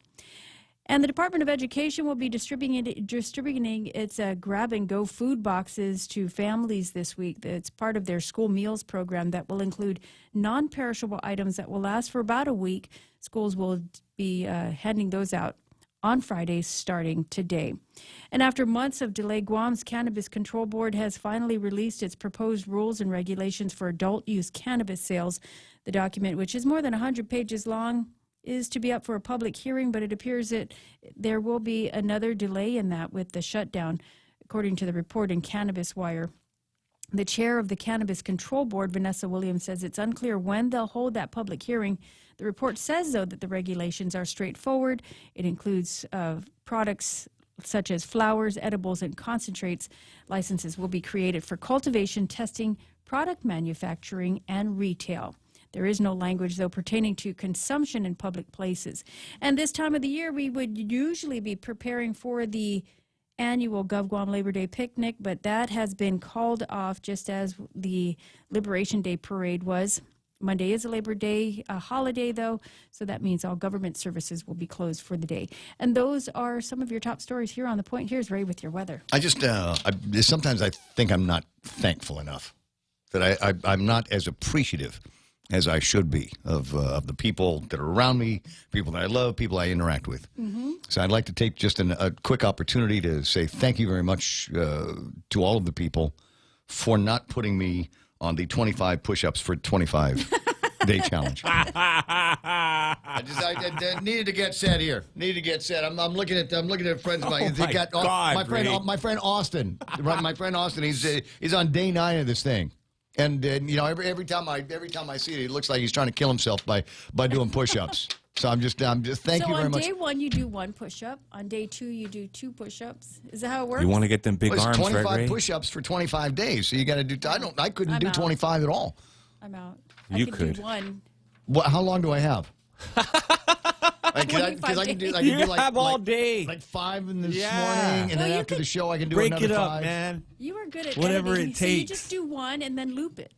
And the Department of Education will be distributing its grab-and-go food boxes to families this week. It's part of their school meals program that will include non-perishable items that will last for about a week. Schools will be handing those out on Fridays starting today. And after months of delay, Guam's Cannabis Control Board has finally released its proposed rules and regulations for adult-use cannabis sales. The document, which is more than 100 pages long, is to be up for a public hearing, but it appears that there will be another delay in that with the shutdown, according to the report in Cannabis Wire. The chair of the Cannabis Control Board, Vanessa Williams, says it's unclear when they'll hold that public hearing. The report says, though, that the regulations are straightforward. It includes products such as flowers, edibles, and concentrates. Licenses will be created for cultivation, testing, product manufacturing, and retail. There is no language, though, pertaining to consumption in public places. And this time of the year, we would usually be preparing for the annual GovGuam Labor Day picnic, but that has been called off just as the Liberation Day parade was. Monday is a Labor Day holiday, though, so that means all government services will be closed for the day. And those are some of your top stories here on The Point. Here's Ray with your weather. Sometimes I think I'm not thankful enough, that I'm not as appreciative as I should be of the people that are around me, people that I love, people I interact with. Mm-hmm. So I'd like to take just a quick opportunity to say thank you very much to all of the people for not putting me on the 25 push-ups for 25-day challenge. I needed to get said here. Needed to get said. I'm looking at friends of mine. My friend Austin. My friend Austin. He's on day 9 of this thing. And you know, every time I see it, it looks like he's trying to kill himself by doing push-ups. So I'm just thank you very much. So on day 1 you do 1 push-up. On day 2 you do 2 push-ups. Is that how it works? You want to get them big arms, 25 right, Ray? push-ups for 25 days. So you got to do. I couldn't do 25 at all. I'm out. You I could do 1. How long do I have? Because I can do like all day. Like 5 in this morning, and then after the show I can do break another it up, 5. man. You are good at whatever editing, it so you takes. just do 1 and then loop it.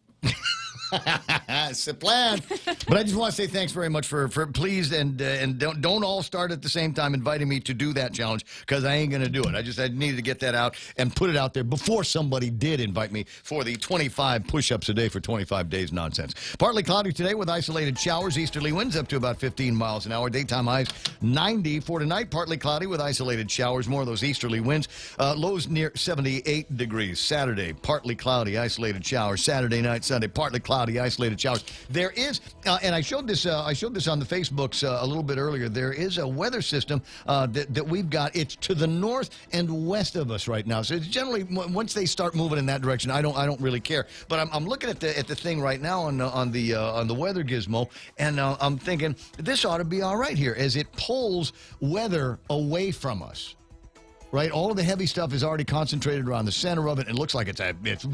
It's a plan. But I just want to say thanks very much for please and don't all start at the same time inviting me to do that challenge, because I ain't going to do it. I needed to get that out and put it out there before somebody did invite me for the 25 push-ups a day for 25 days nonsense. Partly cloudy today with isolated showers, easterly winds up to about 15 miles an hour. Daytime highs 90 for tonight. Partly cloudy with isolated showers, more of those easterly winds. Lows near 78 degrees. Saturday, partly cloudy, isolated showers. Saturday night, Sunday, partly cloudy, isolated showers. There is, and I showed this on the Facebooks a little bit earlier. There is a weather system that we've got. It's to the north and west of us right now. So it's generally, once they start moving in that direction, I don't really care. But I'm looking at the thing right now on the weather gizmo, and I'm thinking this ought to be all right here as it pulls weather away from us. Right, all of the heavy stuff is already concentrated around the center of it. It looks like it's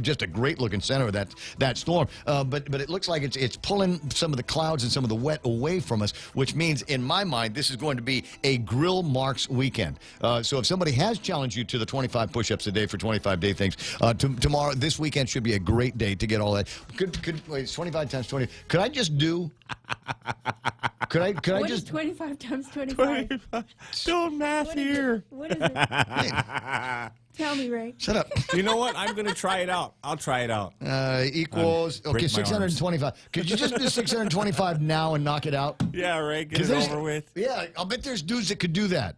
just a great-looking center of that storm. But it looks like it's pulling some of the clouds and some of the wet away from us, which means, in my mind, this is going to be a grill marks weekend. So if somebody has challenged you to the 25 push-ups a day for 25-day things, tomorrow, this weekend should be a great day to get all that. Wait, it's 25 times 20. Could I just do? Could I What just? is 25 times 25? Still math here. What is it? Tell me, Ray. Shut up. You know what? I'm going to try it out. I'll try it out. Equals, okay, break my 625. Could you just do 625 now and knock it out? Yeah, Ray, get it over with. Yeah, I'll bet there's dudes that could do that.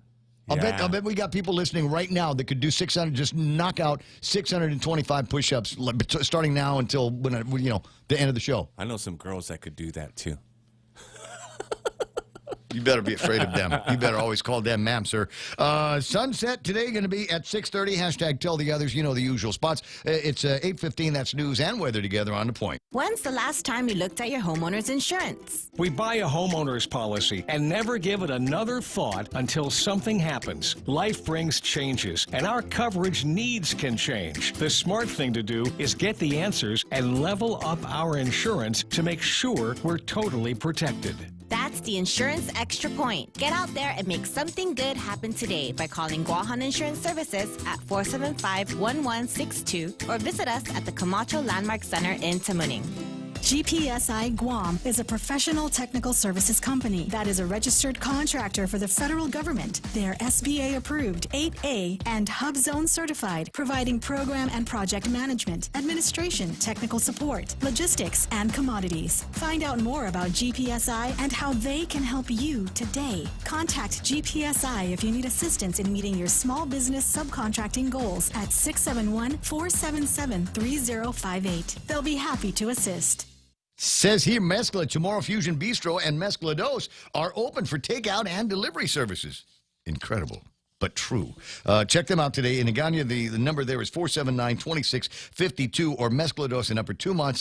I'll bet we got people listening right now that could do 600, just knock out 625 push-ups starting now until the end of the show. I know some girls that could do that too. You better be afraid of them. You better always call them ma'am, sir. Sunset today going to be at 6:30. Hashtag tell the others. You know the usual spots. It's 8:15. That's news and weather together on The Point. When's the last time you looked at your homeowner's insurance? We buy a homeowner's policy and never give it another thought until something happens. Life brings changes, and our coverage needs can change. The smart thing to do is get the answers and level up our insurance to make sure we're totally protected. That's the Insurance Extra Point. Get out there and make something good happen today by calling Guahan Insurance Services at 475-1162 or visit us at the Camacho Landmark Center in Tamuning. GPSI GUAM is a professional technical services company that is a registered contractor for the federal government. They're SBA approved, 8A, and Hub Zone certified, providing program and project management, administration, technical support, logistics, and commodities. Find out more about GPSI and how they can help you today. Contact GPSI if you need assistance in meeting your small business subcontracting goals at 671-477-3058. They'll be happy to assist. Says here, Mezcla, Tomorrow Fusion Bistro, and Mezcla Dos are open for takeout and delivery services. Incredible, but true. Check them out today. In Nagana, the number there is 479-2652 or Mezcla Dos in Upper Tumon,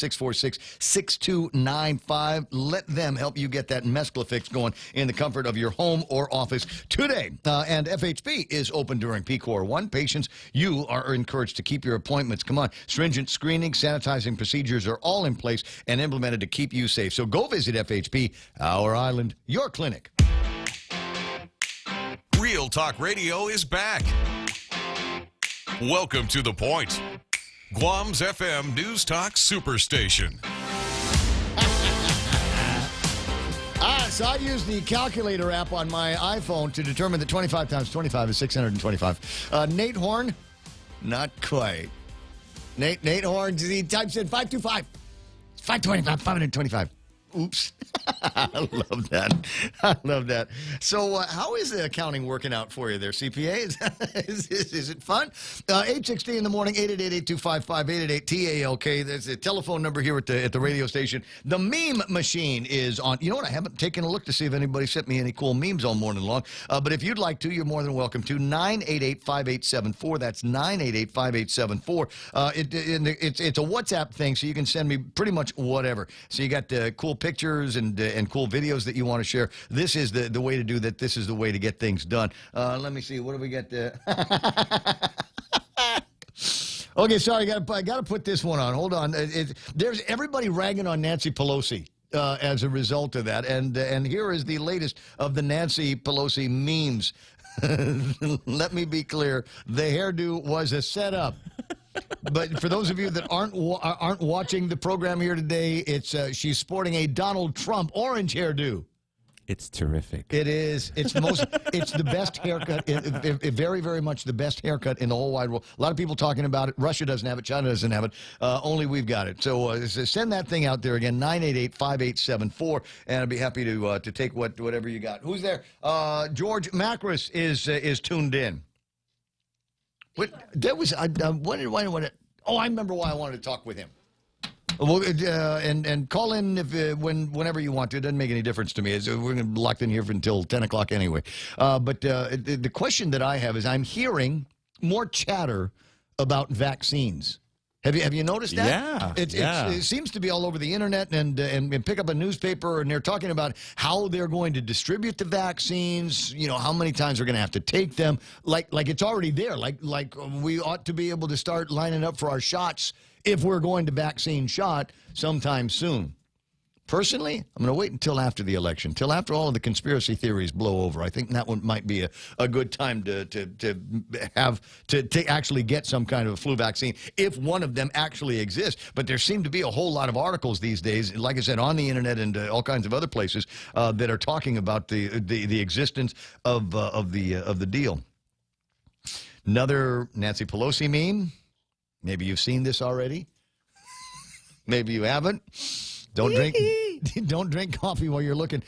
646-6295. Let them help you get that Mezcla fix going in the comfort of your home or office today. And FHB is open during peak hour 1. Patients, you are encouraged to keep your appointments. Come on. Stringent screening, sanitizing procedures are all in place and implemented to keep you safe. So go visit FHB, our island, your clinic. Real Talk Radio is back. Welcome to The Point, Guam's FM News Talk Superstation. So I use the calculator app on my iPhone to determine that 25 times 25 is 625. Nate Horn, not quite. Nate Horn, he types in 525. 525, 525. Oops. I love that. I love that. So how is the accounting working out for you there, CPA? Is it fun? 8:16 in the morning, 888-255-888-TALK. There's a telephone number here at the radio station. The meme machine is on. You know what? I haven't taken a look to see if anybody sent me any cool memes all morning long. But if you'd like to, you're more than welcome to. 988-5874. That's 988-5874. It's a WhatsApp thing, so you can send me pretty much whatever. So you got cool pictures and cool videos that you want to share. This is the way to do that. This is the way to get things done. Let me see. What do we got there? Okay, sorry. I got to put this one on. Hold on. There's everybody ragging on Nancy Pelosi as a result of that. And here is the latest of the Nancy Pelosi memes. Let me be clear. The hairdo was a setup. But for those of you that aren't watching the program here today, it's she's sporting a Donald Trump orange hairdo. It's terrific. It is. It's the best haircut. Very, very much the best haircut in the whole wide world. A lot of people talking about it. Russia doesn't have it. China doesn't have it. Only we've got it. So send that thing out there again. 988-5874, and I'd be happy to take whatever you got. Who's there? George Macris is tuned in. What that was? I remember why I wanted to talk with him. Well, and call in whenever you want to. It doesn't make any difference to me. We're going to be locked in here until 10 o'clock anyway. But the question that I have is, I'm hearing more chatter about vaccines. Have you noticed that? Yeah, it seems to be all over the internet, and pick up a newspaper, and they're talking about how they're going to distribute the vaccines. You know, how many times we're going to have to take them. Like it's already there. Like we ought to be able to start lining up for our shots if we're going to vaccine shot sometime soon. Personally, I'm going to wait until after the election, till after all of the conspiracy theories blow over. I think that one might be a good time to actually get some kind of a flu vaccine, if one of them actually exists. But there seem to be a whole lot of articles these days, like I said, on the internet and all kinds of other places that are talking about the existence of the deal. Another Nancy Pelosi meme. Maybe you've seen this already. Maybe you haven't. Don't drink Don't drink coffee while you're looking.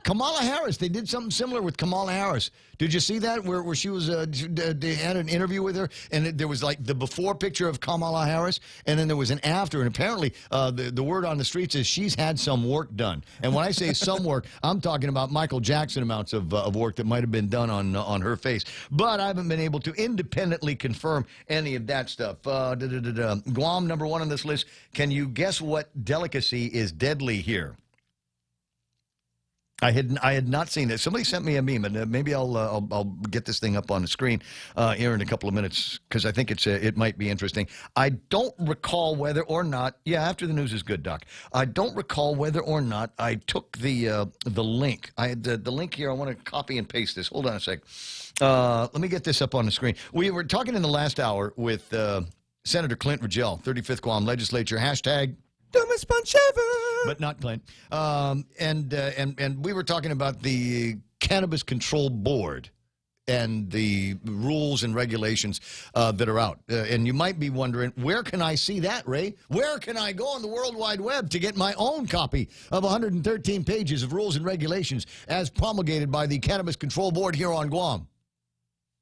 Kamala Harris, they did something similar with Kamala Harris. Did you see that where she was? They had an interview with her, and there was like the before picture of Kamala Harris, and then there was an after. And apparently, the word on the streets is she's had some work done. And when I say some work, I'm talking about Michael Jackson amounts of work that might have been done on her face. But I haven't been able to independently confirm any of that stuff. Guam, number one on this list. Can you guess what delicacy is deadly here? I had not seen it. Somebody sent me a meme, and maybe I'll get this thing up on the screen here in a couple of minutes because I think it might be interesting. I don't recall whether or not. Yeah, after the news is good, Doc. I don't recall whether or not I took the link. I had the link here. I want to copy and paste this. Hold on a sec. Let me get this up on the screen. We were talking in the last hour with Senator Clint Rogel, 35th Guam Legislature. Hashtag dumbest punch ever. But not Clint. And we were talking about the Cannabis Control Board and the rules and regulations that are out. And you might be wondering, where can I see that, Ray? Where can I go on the World Wide Web to get my own copy of 113 pages of rules and regulations as promulgated by the Cannabis Control Board here on Guam?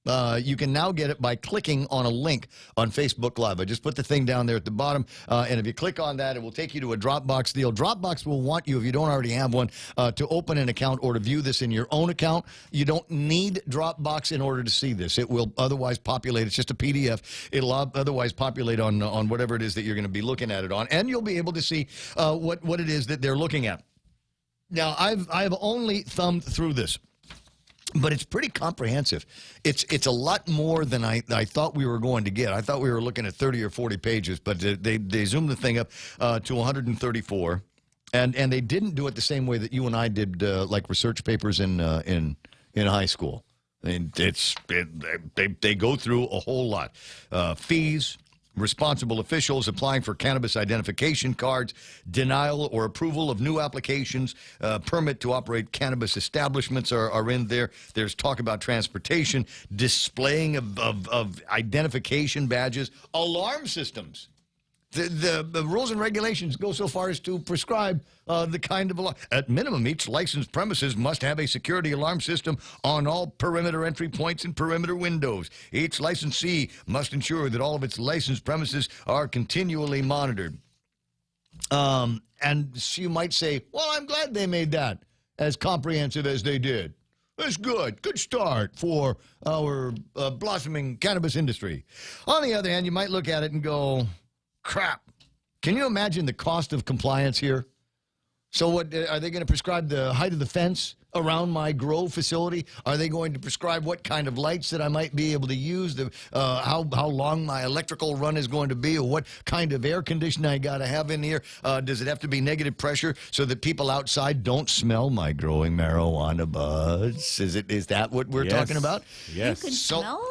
You can now get it by clicking on a link on Facebook Live. I just put the thing down there at the bottom, and if you click on that, it will take you to a Dropbox deal. Dropbox will want you, if you don't already have one, to open an account or to view this in your own account. You don't need Dropbox in order to see this. It will otherwise populate. It's just a PDF. It'll otherwise populate on whatever it is that you're going to be looking at it on, and you'll be able to see what it is that they're looking at. Now, I've only thumbed through this, but it's pretty comprehensive. It's a lot more than I thought we were going to get. I thought we were looking at 30 or 40 pages, but they zoomed the thing up to 134, and they didn't do it the same way that you and I did, like research papers in high school. And they go through a whole lot. Fees, responsible officials applying for cannabis identification cards, denial or approval of new applications, permit to operate cannabis establishments are in there. There's talk about transportation, displaying of identification badges, alarm systems. The rules and regulations go so far as to prescribe the kind of alarm. At minimum, each licensed premises must have a security alarm system on all perimeter entry points and perimeter windows. Each licensee must ensure that all of its licensed premises are continually monitored. And you might say, well, I'm glad they made that as comprehensive as they did. That's good. Good start for our blossoming cannabis industry. On the other hand, you might look at it and go, crap. Can you imagine the cost of compliance here? So what are they going to prescribe the height of the fence around my grow facility? Are they going to prescribe what kind of lights that I might be able to use, how long my electrical run is going to be, or what kind of air conditioning I got to have in here? Does it have to be negative pressure so that people outside don't smell my growing marijuana buds? Is that what we're talking about? Yes. You can smell it?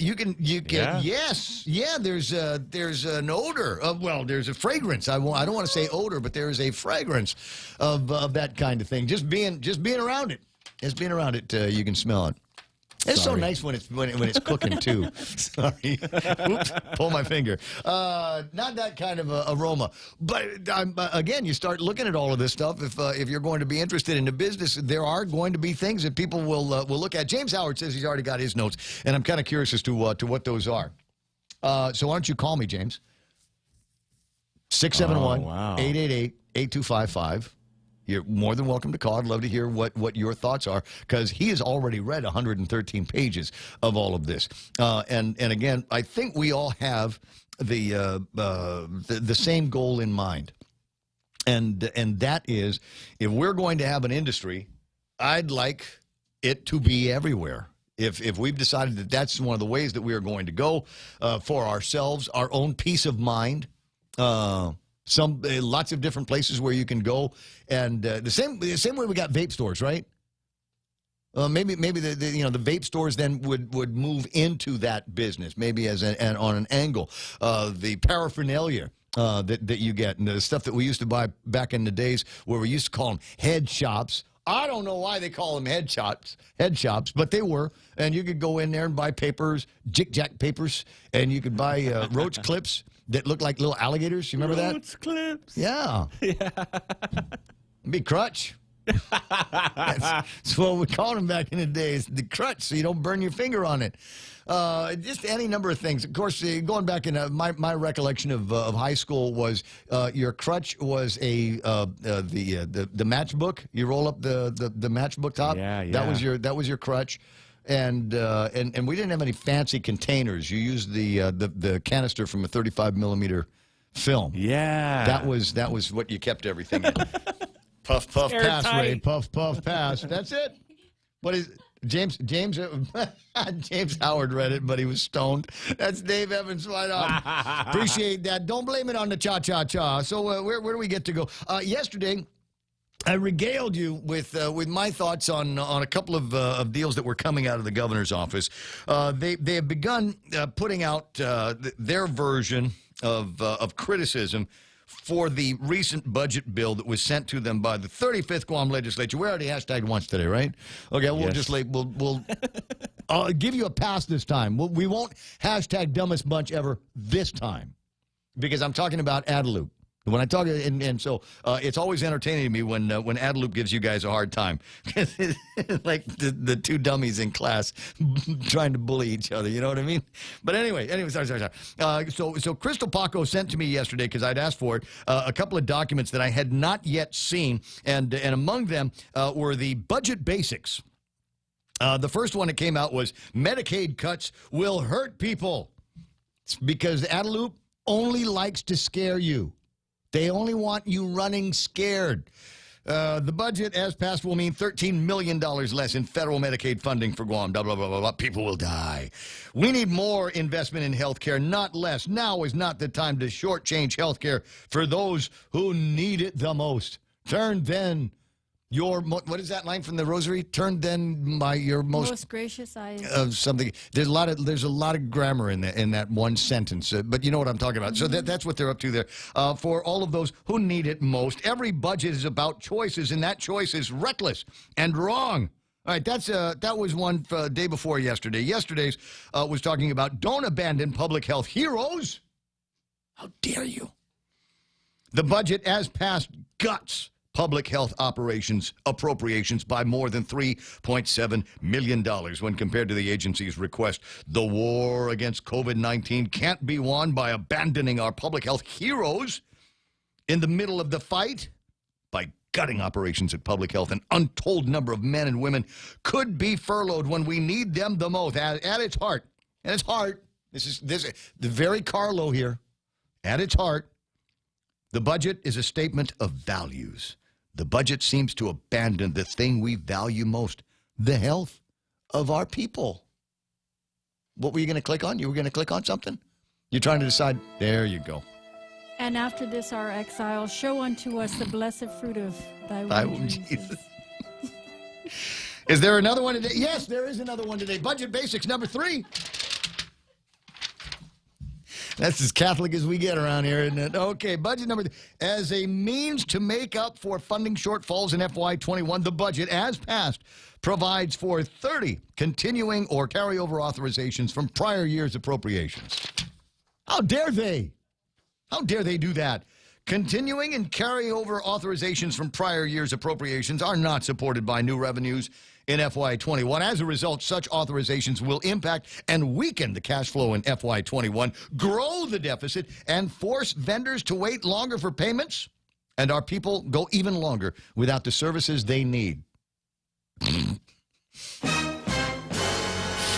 You can, Yeah. yes. Yeah, there's an odor. Well, there's a fragrance. I don't want to say odor, but there is a fragrance of that kind of thing. Just being around it. Just being around it, you can smell it. It's so nice when it's cooking too. Sorry, oops, pull my finger. Not that kind of aroma. But again, you start looking at all of this stuff. If you're going to be interested in the business, there are going to be things that people will look at. James Howard says he's already got his notes, and I'm kind of curious as to what those are. So why don't you call me, James? 671-888-8255. You're more than welcome to call. I'd love to hear what your thoughts are, because he has already read 113 pages of all of this. And again, I think we all have the same goal in mind, and that is, if we're going to have an industry, I'd like it to be everywhere. If we've decided that that's one of the ways that we are going to go for ourselves, our own peace of mind. Lots of different places where you can go, and the same way we got vape stores, right? Maybe the vape stores then would move into that business, maybe as on an angle. The paraphernalia that you get, and the stuff that we used to buy back in the days where we used to call them head shops. I don't know why they call them head shops, but they were. And you could go in there and buy papers, jick-jack papers, and you could buy roach clips that look like little alligators. You remember that? Roach clips. Yeah. Be crutch. That's what we called them back in the days, the crutch, so you don't burn your finger on it. Just any number of things. Of course, going back in my recollection of high school was your crutch was the matchbook. You roll up the matchbook top. Yeah. That was your crutch. And we didn't have any fancy containers. You used the canister from a 35 millimeter film. Yeah. That was what you kept everything in. Puff, puff, pass, Ray. Puff, puff, pass. That's it. What is James Howard read it, but he was stoned. That's Dave Evans right on. Appreciate that. Don't blame it on the cha-cha-cha. So where do we get to go? Yesterday, I regaled you with my thoughts on a couple of deals that were coming out of the governor's office. They have begun putting out their version of criticism for the recent budget bill that was sent to them by the 35th Guam legislature. We already hashtagged once today, right? Okay, we'll I'll give you a pass this time. We won't hashtag dumbest bunch ever this time because I'm talking about Adelup. When I talk, and so it's always entertaining to me when Adelup gives you guys a hard time, like the two dummies in class trying to bully each other. You know what I mean? But anyway, sorry. So Crystal Paco sent to me yesterday because I'd asked for it a couple of documents that I had not yet seen, and among them were the budget basics. The first one that came out was Medicaid cuts will hurt people. It's because Adelup only likes to scare you. They only want you running scared. The budget, as passed, will mean $13 million less in federal Medicaid funding for Guam. Blah, blah, blah, blah, blah. People will die. We need more investment in health care, not less. Now is not the time to shortchange health care for those who need it the most. Turn then your, what is that line from the Rosary? Turn then by your most gracious eyes. Something. There's a lot of grammar in that one sentence, but you know what I'm talking about. So that's what they're up to there. For all of those who need it most, every budget is about choices, and that choice is reckless and wrong. All right, that was one day before yesterday. Yesterday's was talking about don't abandon public health heroes. How dare you? The budget, as passed, guts public health operations appropriations by more than $3.7 million when compared to the agency's request. The war against COVID-19 can't be won by abandoning our public health heroes in the middle of the fight. By gutting operations at public health, an untold number of men and women could be furloughed when we need them the most. At its heart, this is the very Carlo here. At its heart, the budget is a statement of values. The budget seems to abandon the thing we value most, the health of our people. What were you going to click on? You were going to click on something? You're trying to decide. There you go. And after this, our exile, show unto us the blessed fruit of thy womb, Jesus. Is there another one today? Yes, there is another one today. Budget Basics number 3. That's as Catholic as we get around here, isn't it? Okay, budget number 3. As a means to make up for funding shortfalls in FY21, the budget, as passed, provides for 30 continuing or carryover authorizations from prior year's appropriations. How dare they? How dare they do that? Continuing and carryover authorizations from prior year's appropriations are not supported by new revenues in FY21. As a result, such authorizations will impact and weaken the cash flow in FY21, grow the deficit, and force vendors to wait longer for payments, and our people go even longer without the services they need.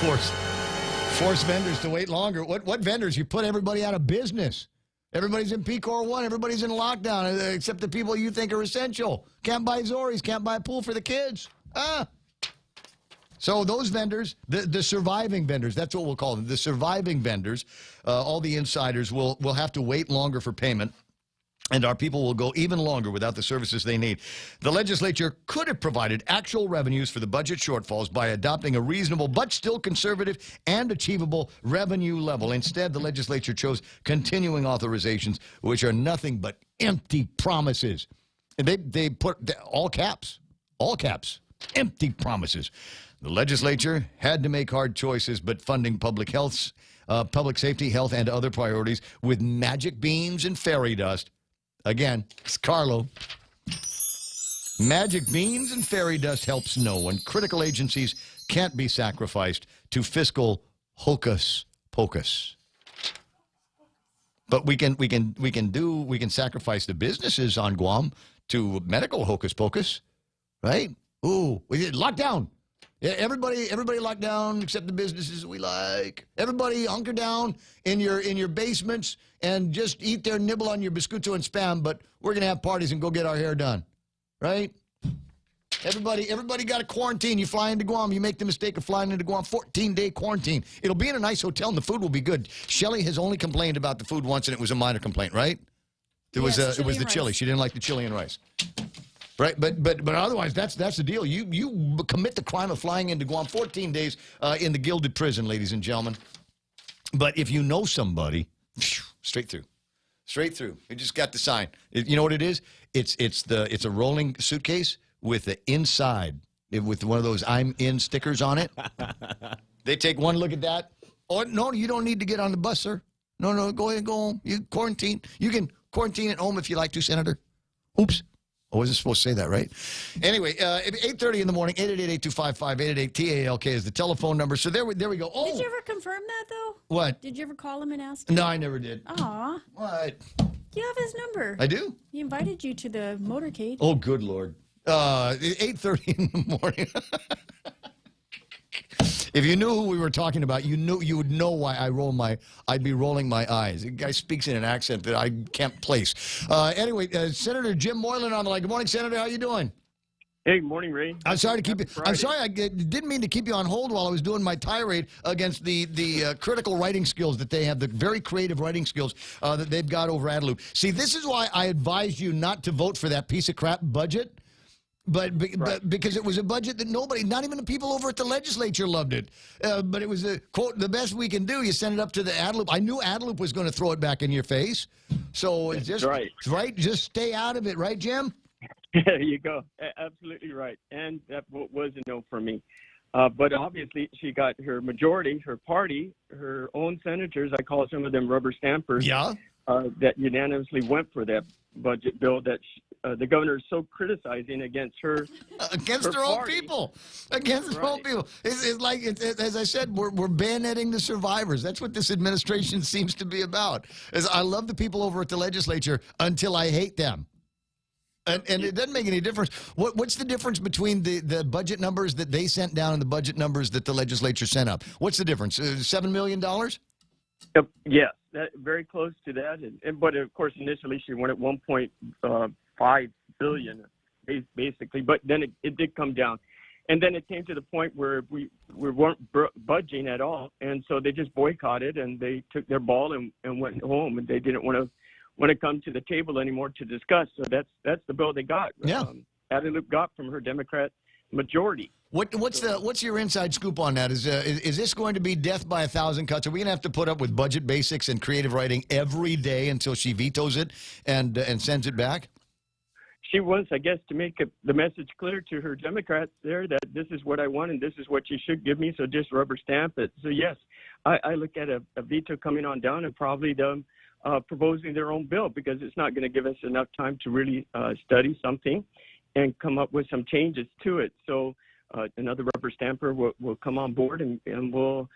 Force vendors to wait longer. What vendors? You put everybody out of business. Everybody's in PCOR 1. Everybody's in lockdown, except the people you think are essential. Can't buy Zoris. Can't buy a pool for the kids. So those vendors, the surviving vendors, that's what we'll call them, the surviving vendors, all the insiders will have to wait longer for payment, and our people will go even longer without the services they need. The legislature could have provided actual revenues for the budget shortfalls by adopting a reasonable but still conservative and achievable revenue level. Instead, the legislature chose continuing authorizations, which are nothing but empty promises. And they put all caps. all caps, empty promises. The legislature had to make hard choices, but funding public safety, health, and other priorities with magic beans and fairy dust. Again, it's Carlo. Magic beans and fairy dust helps no one. Critical agencies can't be sacrificed to fiscal hocus pocus. But we can sacrifice the businesses on Guam to medical hocus pocus, right? Ooh, we did lockdown. Yeah, everybody locked down except the businesses we like. Everybody hunker down in your basements and just eat their nibble on your biscuito and spam. But we're gonna have parties and go get our hair done, right? Everybody got a quarantine. You fly into Guam, you make the mistake of flying into Guam, 14-day quarantine. It'll be in a nice hotel and the food will be good. Shelley has only complained about the food once and it was a minor complaint, right? It was the chili. She didn't like the chili and rice. Right, but otherwise, that's the deal. You commit the crime of flying into Guam, 14 days in the gilded prison, ladies and gentlemen. But if you know somebody, straight through. You just got the sign. You know what it is? It's a rolling suitcase with the inside with one of those "I'm in" stickers on it. They take one look at that. Oh no, you don't need to get on the bus, sir. No, go ahead and go home. You quarantine. You can quarantine at home if you like to, Senator. Oops. I wasn't supposed to say that, right? Anyway, 8:30 in the morning, 888-255-888, TALK is the telephone number. So there we go. Oh, did you ever confirm that, though? What? Did you ever call him and ask him? No, I never did. Aw. What? You have his number. I do? He invited you to the motorcade. Oh, good Lord. 8:30 in the morning. If you knew who we were talking about, you would know why I'd be rolling my eyes. The guy speaks in an accent that I can't place. Anyway, Senator Jim Moylan on the line. Good morning, Senator. How you doing? Hey, good morning, Ray. I'm sorry to keep you. I'm sorry, I didn't mean to keep you on hold while I was doing my tirade against the critical writing skills that they have, the very creative writing skills that they've got over at Loop. See, this is why I advised you not to vote for that piece of crap budget. But because it was a budget that nobody, not even the people over at the legislature loved it. But it was, quote, the best we can do. You send it up to the AdLoop. I knew AdLoop was going to throw it back in your face. So it's just, right, just stay out of it. Right, Jim? There you go. Absolutely right. And that was a no for me. But obviously she got her majority, her party, her own senators, I call some of them rubber stampers, that unanimously went for that budget bill that the governor is so criticizing against her. Against her own people. Against her own people. It's like, as I said, we're bayoneting the survivors. That's what this administration seems to be about. I love the people over at the legislature until I hate them. And it doesn't make any difference. What's the difference between the budget numbers that they sent down and the budget numbers that the legislature sent up? What's the difference? $7 million? Yes, very close to that. But, of course, initially she wanted $1.5 billion, basically. But then it did come down. And then it came to the point where we weren't budging at all. And so they just boycotted, and they took their ball and went home. And they didn't want to come to the table anymore to discuss. So that's the bill they got. Yeah. AdLoop got from her Democrat majority. What's your inside scoop on that? Is this going to be death by 1,000 cuts? Are we going to have to put up with budget basics and creative writing every day until she vetoes it and sends it back? She wants, I guess, to make the message clear to her Democrats there that this is what I want and this is what you should give me, so just rubber stamp it. So, yes, I look at a veto coming on down and probably them proposing their own bill because it's not going to give us enough time to really study something and come up with some changes to it. So another rubber stamper will come on board and we'll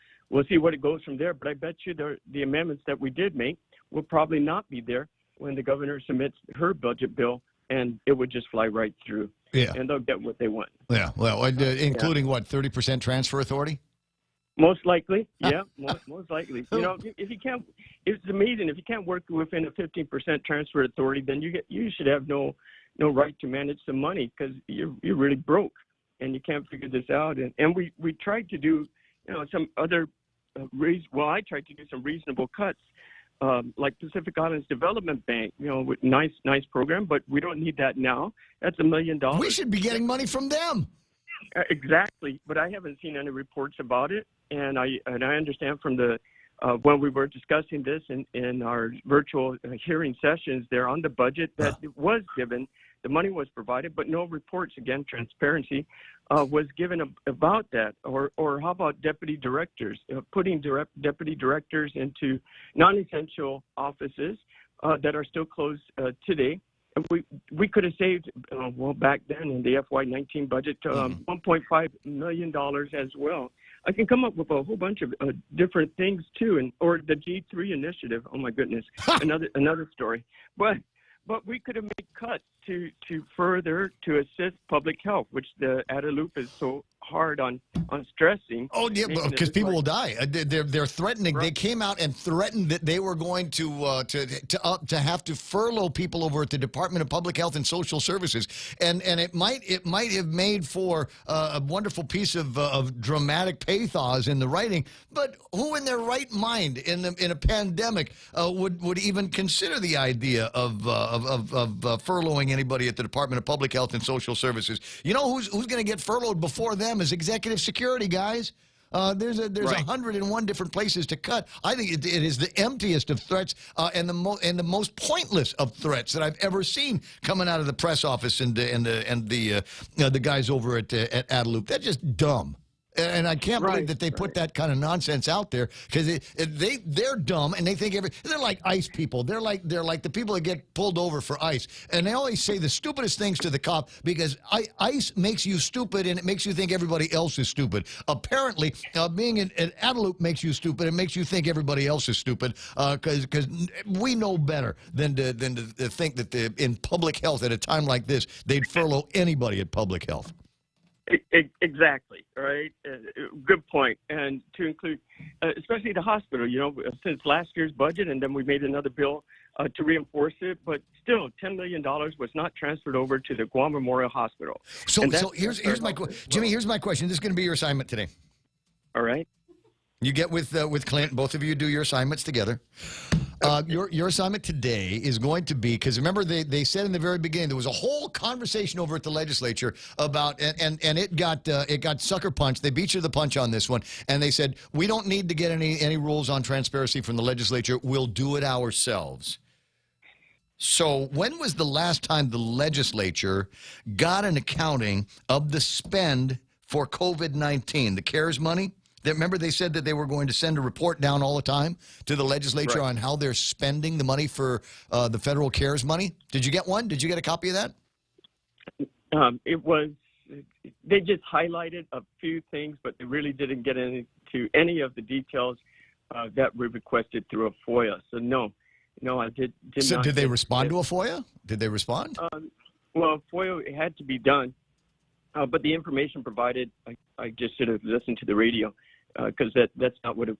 see what it goes from there. But I bet you the amendments that we did make will probably not be there when the governor submits her budget bill, and it would just fly right through. Yeah. And they'll get what they want. Yeah, well, including what, 30% transfer authority? Most likely, yeah, most likely. You know, if you can't, it's amazing. If you can't work within a 15% transfer authority, then you should have no right to manage the money because you're really broke and you can't figure this out. And we tried to do, some other I tried to do some reasonable cuts, like Pacific Islands Development Bank, with nice program, but we don't need that now. That's $1 million. We should be getting money from them. Exactly, but I haven't seen any reports about it, and I understand from the when we were discussing this in our virtual hearing sessions there on the budget that it was given the money was provided, but no reports, again, transparency, was given about that. Or how about deputy directors, putting deputy directors into non-essential offices that are still closed today? We could have saved, well, back then in the FY19 budget, $1.5 million as well. I can come up with a whole bunch of different things too, or the G3 initiative. Oh my goodness, another story. But we could have made cuts to further to assist public health, which the Guadalupe is so hard on stressing. Oh yeah, because people will die. They're threatening. Right. They came out and threatened that they were going to have to furlough people over at the Department of Public Health and Social Services, and it might have made for a wonderful piece of dramatic pathos in the writing. But who in their right mind in a pandemic would even consider the idea of furloughing anybody at the Department of Public Health and Social Services? You know who's going to get furloughed before them is executive security, guys. There's 101 different places to cut. I think it is the emptiest of threats and the most pointless of threats that I've ever seen coming out of the press office and the guys over at Guadalupe. They're just dumb. And I can't believe that they put that kind of nonsense out there, because they're dumb and they think they're like ICE people. They're like the people that get pulled over for ICE, and they always say the stupidest things to the cop because ICE makes you stupid and it makes you think everybody else is stupid. Apparently, being at Guadalupe makes you stupid. It makes you think everybody else is stupid because we know better than to think that in public health at a time like this they'd furlough anybody at public health. Exactly, right? Good point. And to include, especially the hospital, since last year's budget, and then we made another bill to reinforce it, but still $10 million was not transferred over to the Guam Memorial Hospital. So here's my question. Jimmy, here's my question. This is going to be your assignment today. All right. You get with Clint, both of you do your assignments together. Your assignment today is going to be, because remember they said in the very beginning there was a whole conversation over at the legislature about and it got sucker punched. They beat you to the punch on this one, and they said we don't need to get any rules on transparency from the legislature. We'll do it ourselves. So when was the last time the legislature got an accounting of the spend for COVID-19, the CARES money? Remember they said that they were going to send a report down all the time to the legislature on how they're spending the money for the federal CARES money? Did you get one? Did you get a copy of that? They just highlighted a few things, but they really didn't get into any of the details that were requested through a FOIA. So no, I did so not. Did they respond to a FOIA? Did they respond? Well, FOIA had to be done, but the information provided, I just should have listened to the radio. Because that's not what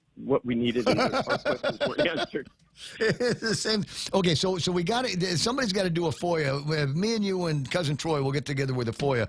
we needed, and our questions weren't answered. It's the same. Okay, so we got it. Somebody's got to do a FOIA. Me and you and cousin Troy will get together with a FOIA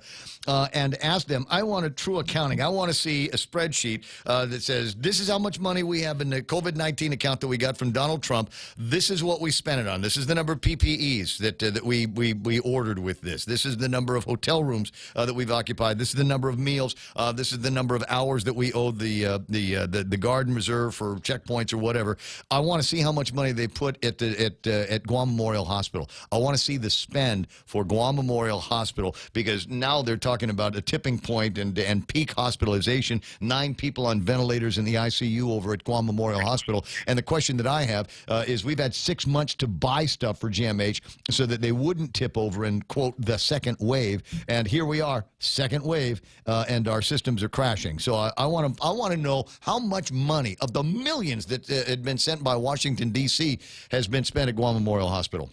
and ask them. I want a true accounting. I want to see a spreadsheet that says this is how much money we have in the COVID-19 account that we got from Donald Trump. This is what we spent it on. This is the number of PPEs that we ordered with this. This is the number of hotel rooms that we've occupied. This is the number of meals. This is the number of hours that we owed the Garden Reserve for checkpoints or whatever. I want to see how much money they put at Guam Memorial Hospital. I want to see the spend for Guam Memorial Hospital, because now they're talking about a tipping point and peak hospitalization, 9 people on ventilators in the ICU over at Guam Memorial Hospital. And the question that I have is we've had 6 months to buy stuff for GMH so that they wouldn't tip over and, quote, the second wave. And here we are, second wave, and our systems are crashing. So I want to know how much money of the millions that had been sent by Washington, D.C. has been spent at Guam Memorial Hospital.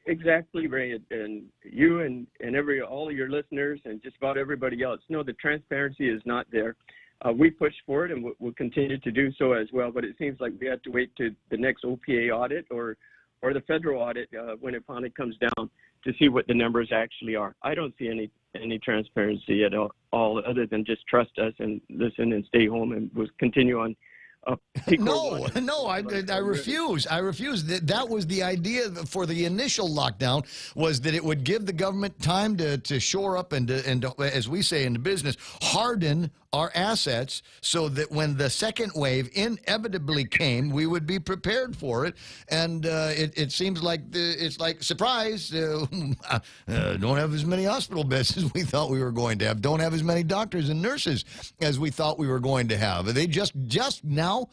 Exactly, Ray, and you and all of your listeners and just about everybody else know the transparency is not there. We push for it, and we'll continue to do so as well, but it seems like we have to wait to the next OPA audit or the federal audit when it finally comes down to see what the numbers actually are. I don't see any transparency at all other than just trust us and listen and stay home, and we'll continue on. No, I refuse. I refuse. That was the idea for the initial lockdown, was that it would give the government time to shore up and as we say in the business, harden our assets so that when the second wave inevitably came, we would be prepared for it. And it seems like it's like, surprise, don't have as many hospital beds as we thought we were going to have, don't have as many doctors and nurses as we thought we were going to have. They just now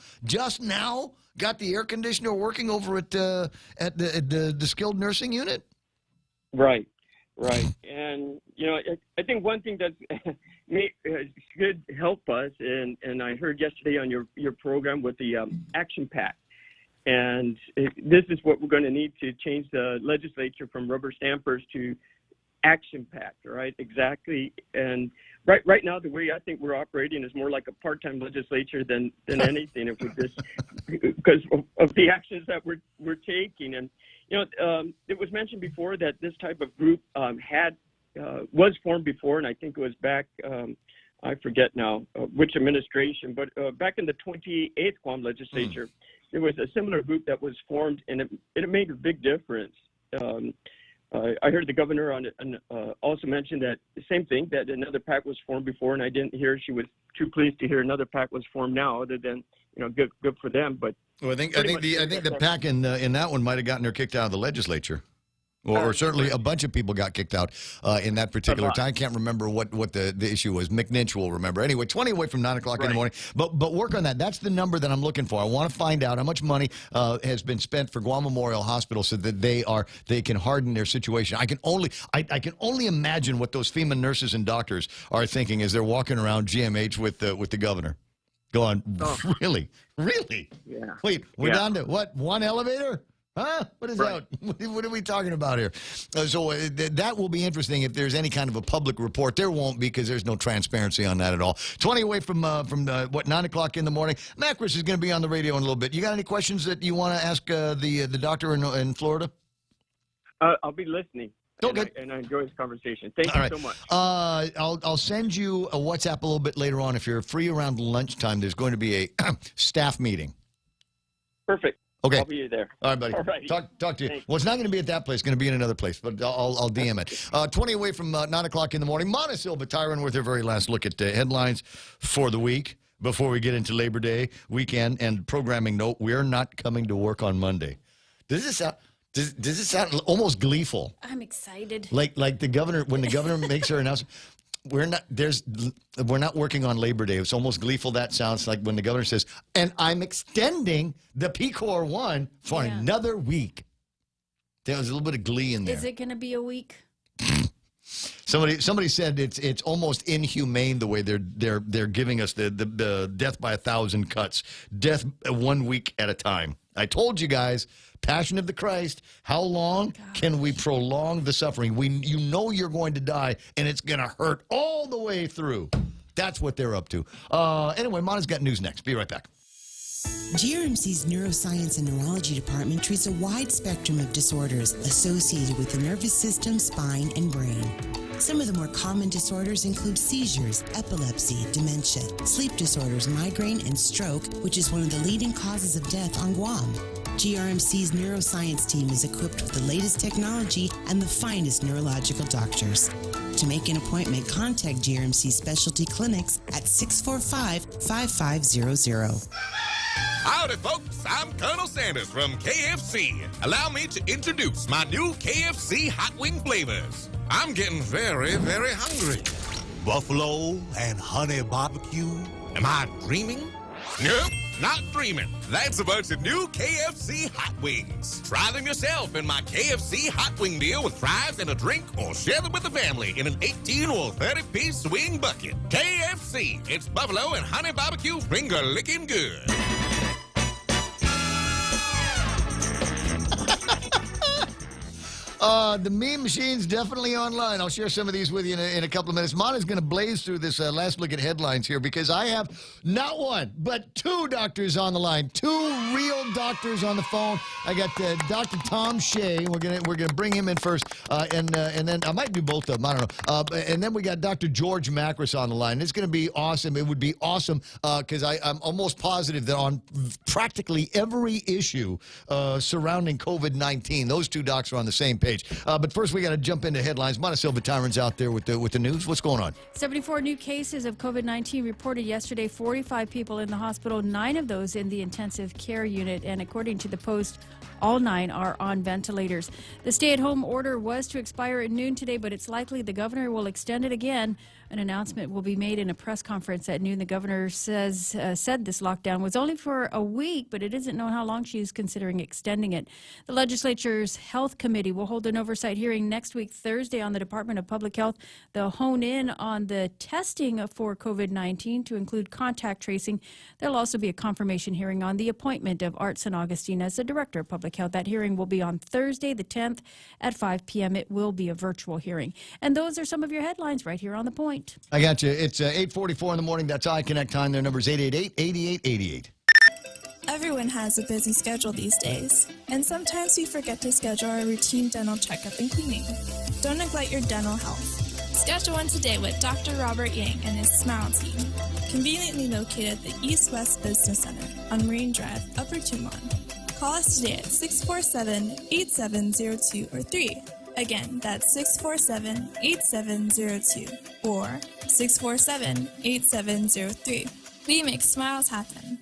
got the air conditioner working over at the skilled nursing unit? Right. And, I think one thing that should help us, and I heard yesterday on your program with the action pack, and this is what we're going to need to change the legislature from rubber stampers to action pack, right? Exactly. And right now, the way I think we're operating is more like a part-time legislature than anything. If we just because of the actions that we're taking, and it was mentioned before that this type of group was formed before, and I think it was back. I forget now which administration, but back in the 28th GUAM legislature, there was a similar group that was formed, and it made a big difference. I heard the governor also mention that the same thing, that another PAC was formed before, and I didn't hear she was too pleased to hear another PAC was formed now, other than good for them. But well, I think the PAC in that one might have gotten her kicked out of the legislature. Or certainly a bunch of people got kicked out in that particular time. I can't remember what the issue was. McNinch will remember. Anyway, 20 away from 9 o'clock in the morning. But work on that. That's the number that I'm looking for. I want to find out how much money has been spent for Guam Memorial Hospital so that they can harden their situation. I can only imagine what those FEMA nurses and doctors are thinking as they're walking around GMH with the governor, going, really? Yeah. Wait, we're down to what? One elevator? Huh? What is that? What are we talking about here? That will be interesting if there's any kind of a public report. There won't be, because there's no transparency on that at all. 20 away from 9 o'clock in the morning. Macris is going to be on the radio in a little bit. You got any questions that you want to ask the doctor in Florida? I'll be listening. Okay. And I enjoy this conversation. Thank you so much. I'll send you a WhatsApp a little bit later on. If you're free around lunchtime, there's going to be a staff meeting. Perfect. Okay. I'll be there. All right, buddy. All right. Talk to you. Thanks. Well, it's not going to be at that place. It's going to be in another place, but I'll DM it. 20 away from 9 o'clock in the morning. Mona Silva Tyron with her very last look at headlines for the week before we get into Labor Day weekend. And programming note, we're not coming to work on Monday. Does this sound almost gleeful? I'm excited. Like the governor, when the governor makes her announcement, we're not working on Labor Day. It's almost gleeful. That sounds like when the governor says, and I'm extending the PCOR 1 for another week. There was a little bit of glee in there. Is it going to be a week? Somebody said it's almost inhumane the way they're giving us the death by 1,000 cuts, death 1 week at a time. I told you guys, Passion of the Christ. How long can we prolong the suffering? You know you're going to die, and it's going to hurt all the way through. That's what they're up to. Anyway, Mona's got news next. Be right back. GRMC's Neuroscience and Neurology Department treats a wide spectrum of disorders associated with the nervous system, spine, and brain. Some of the more common disorders include seizures, epilepsy, dementia, sleep disorders, migraine, and stroke, which is one of the leading causes of death on Guam. GRMC's neuroscience team is equipped with the latest technology and the finest neurological doctors. To make an appointment, contact GRMC Specialty Clinics at 645-5500. Howdy, folks. I'm Colonel Sanders from KFC. Allow me to introduce my new KFC hot wing flavors. I'm getting very, very hungry. Buffalo and honey barbecue. Am I dreaming? Nope, not dreaming. That's a bunch of new KFC hot wings. Try them yourself in my KFC hot wing deal with fries and a drink, or share them with the family in an 18 or 30-piece swing bucket. KFC, it's buffalo and honey barbecue finger licking good. The meme machine's definitely online. I'll share some of these with you in a couple of minutes. Mona's going to blaze through this last look at headlines here, because I have not one, but two doctors on the line. Two real doctors on the phone. I got Dr. Tom Shea. We're gonna bring him in first, and then I might do both of them. I don't know. And then we got Dr. George Macris on the line. It's going to be awesome. It would be awesome because I'm almost positive that on practically every issue surrounding COVID-19, those two docs are on the same page. page. But first, we got to jump into headlines. Montecito Veteran's out there with the news. What's going on? 74 new cases of COVID-19 reported yesterday. 45 people in the hospital, 9 of those in the intensive care unit. And according to the Post, all 9 are on ventilators. The stay-at-home order was to expire at noon today, but it's likely the governor will extend it again. An announcement will be made in a press conference at noon. The governor said this lockdown was only for a week, but it isn't known how long she is considering extending it. The legislature's Health Committee will hold an oversight hearing next week, Thursday, on the Department of Public Health. They'll hone in on the testing for COVID-19 to include contact tracing. There'll also be a confirmation hearing on the appointment of Art St. Augustine as the Director of Public Health. That hearing will be on Thursday, the 10th at 5 p.m. It will be a virtual hearing. And those are some of your headlines right here on The Point. I got you. It's 8:44 in the morning. That's iConnect time. Their number's 888-8888. Everyone has a busy schedule these days, and sometimes we forget to schedule our routine dental checkup and cleaning. Don't neglect your dental health. Schedule one today with Dr. Robert Yang and his Smile team, conveniently located at the East West Business Center on Marine Drive, Upper Tumon. Call us today at 647-8702 or 3. Again, that's 647-8702 or 647-8703. We make smiles happen.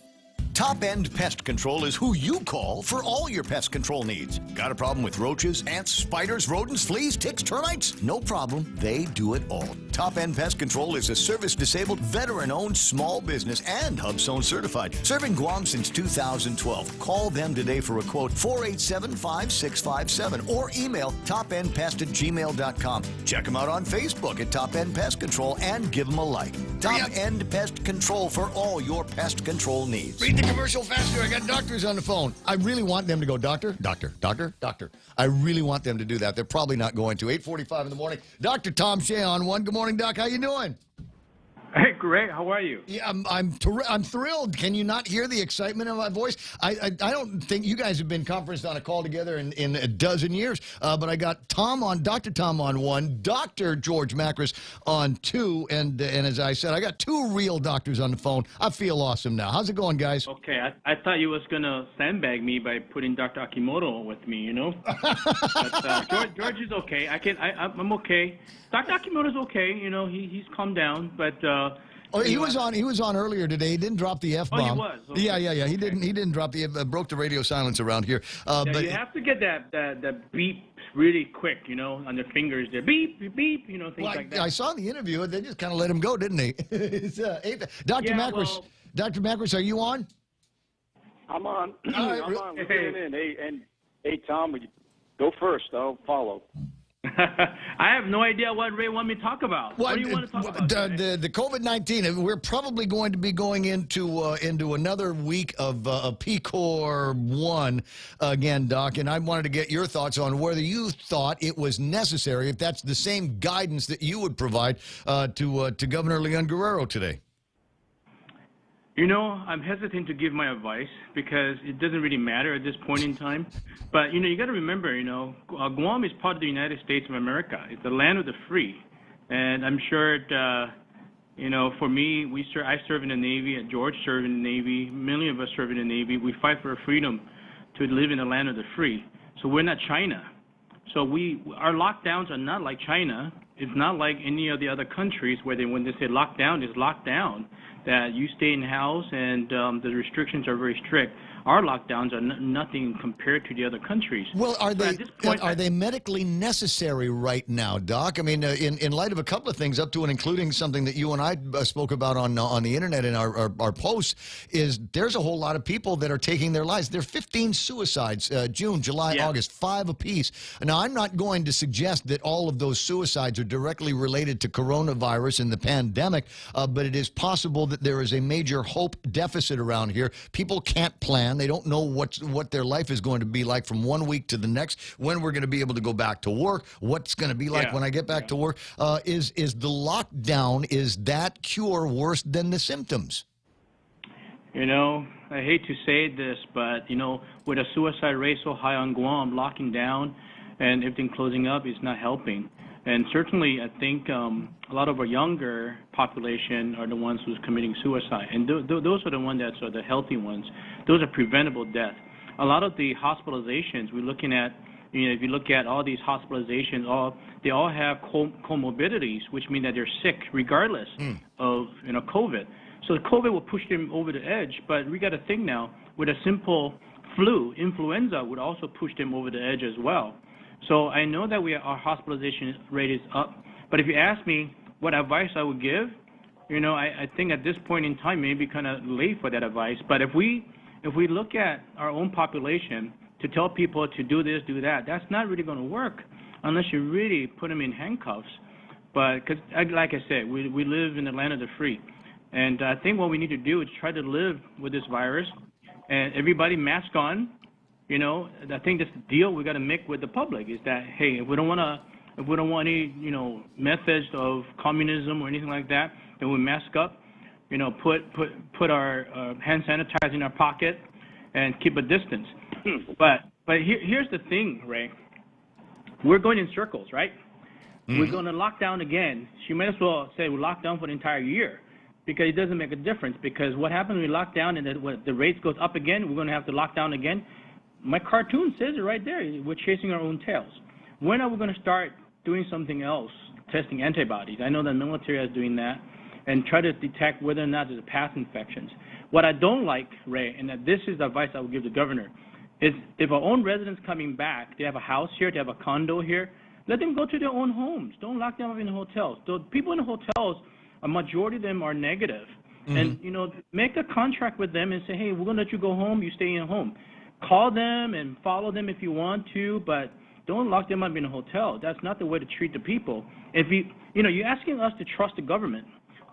Top End Pest Control is who you call for all your pest control needs. Got a problem with roaches, ants, spiders, rodents, fleas, ticks, termites? No problem. They do it all. Top End Pest Control is a service-disabled, veteran-owned small business and HubZone certified. Serving Guam since 2012. Call them today for a quote, 487-5657, or email topendpest@gmail.com. Check them out on Facebook at Top End Pest Control and give them a like. Top End Pest Control for all your pest control needs. Read the commercial faster. I got doctors on the phone. I really want them to go, doctor. I really want them to do that. They're probably not going to. 8:45 in the morning. Dr. Tom Shea on one. Good morning, Doc. How you doing? Hey, great. How are you? Yeah, I'm thrilled. Can you not hear the excitement in my voice? I don't think you guys have been conferenced on a call together in a dozen years. But I got Dr. Tom on one, Dr. George Macris on two, and as I said, I got 2 real doctors on the phone. I feel awesome now. How's it going, guys? Okay, I thought you was gonna sandbag me by putting Dr. Akimoto with me, you know. But George is okay. I'm okay. Dr. Akimoto's okay. You know, he's calmed down, but. He was on earlier today. He didn't drop the F-bomb. Oh, he was? Okay. Yeah. He didn't drop the broke the radio silence around here. But you have to get that beep really quick, you know, on their fingers. There, beep, beep, beep, you know, things like that. I saw the interview. They just kind of let him go, didn't they? Dr. Macris, Dr. Macris, are you on? I'm on. All right. I'm on. Hey, Tom, would you go first? I'll follow. I have no idea what Ray wanted me to talk about. What do you want to talk about? The COVID-19. We're probably going to be going into another week of PCOR 1 again, Doc. And I wanted to get your thoughts on whether you thought it was necessary, if that's the same guidance that you would provide to Governor Leon Guerrero today. You know, I'm hesitant to give my advice because it doesn't really matter at this point in time. But, you know, you got to remember, you know, Guam is part of the United States of America. It's the land of the free. And I'm sure, you know, for me, I serve in the Navy, and George served in the Navy. Many of us serve in the Navy. We fight for freedom to live in the land of the free. So we're not China. So our lockdowns are not like China. It's not like any of the other countries where when they say lockdown, it's lockdown. That you stay in the house and the restrictions are very strict. Our lockdowns are nothing compared to the other countries. Well, are they medically necessary right now, Doc? I mean, in light of a couple of things, up to and including something that you and I spoke about on the internet in our posts, is there's a whole lot of people that are taking their lives. There are 15 suicides, June, July, August, 5 apiece. Now, I'm not going to suggest that all of those suicides are directly related to coronavirus and the pandemic, but it is possible that there is a major hope deficit around here. People can't plan. They don't know what their life is going to be like from one week to the next, when we're going to be able to go back to work, what's going to be like when I get back to work. Is the lockdown, is that cure worse than the symptoms? You know, I hate to say this, but, you know, with a suicide rate so high on Guam, locking down and everything closing up is not helping. And certainly, I think a lot of our younger population are the ones who's committing suicide. And those are the ones that are the healthy ones. Those are preventable deaths. A lot of the hospitalizations, we're looking at You know, if you look at all these hospitalizations, they all have comorbidities, which mean that they're sick regardless of, you know, COVID. So the COVID will push them over the edge, but we got to think now with a simple flu, influenza would also push them over the edge as well. So I know that our hospitalization rate is up, but if you ask me what advice I would give, you know, I think at this point in time maybe kind of late for that advice. But if we look at our own population to tell people to do this, do that, that's not really going to work unless you really put them in handcuffs. But because, like I said, we live in the land of the free. And I think what we need to do is try to live with this virus, and everybody mask on. You know, I think that's the deal we got to make with the public is that, hey, if we don't want any, you know, methods of communism or anything like that, then we mask up. You know, put our hand sanitizer in our pocket and keep a distance. But here's the thing, Ray. We're going in circles, right? We're going to lock down again. So you might as well say we lock down for the entire year, because it doesn't make a difference. Because what happens when we lock down and when the rates goes up again, we're going to have to lock down again. My cartoon says it right there. We're chasing our own tails. When are we going to start doing something else, testing antibodies? I know the military is doing that, and try to detect whether or not there's past infections. What I don't like, Ray, and that this is the advice I would give the governor, is if our own residents coming back, they have a house here, they have a condo here, let them go to their own homes. Don't lock them up in the hotels. The people in the hotels, a majority of them are negative. And, you know, make a contract with them and say, hey, we're going to let you go home, you stay in home. Call them and follow them if you want to, but don't lock them up in a hotel. That's not the way to treat the people. If you know, you're asking us to trust the government,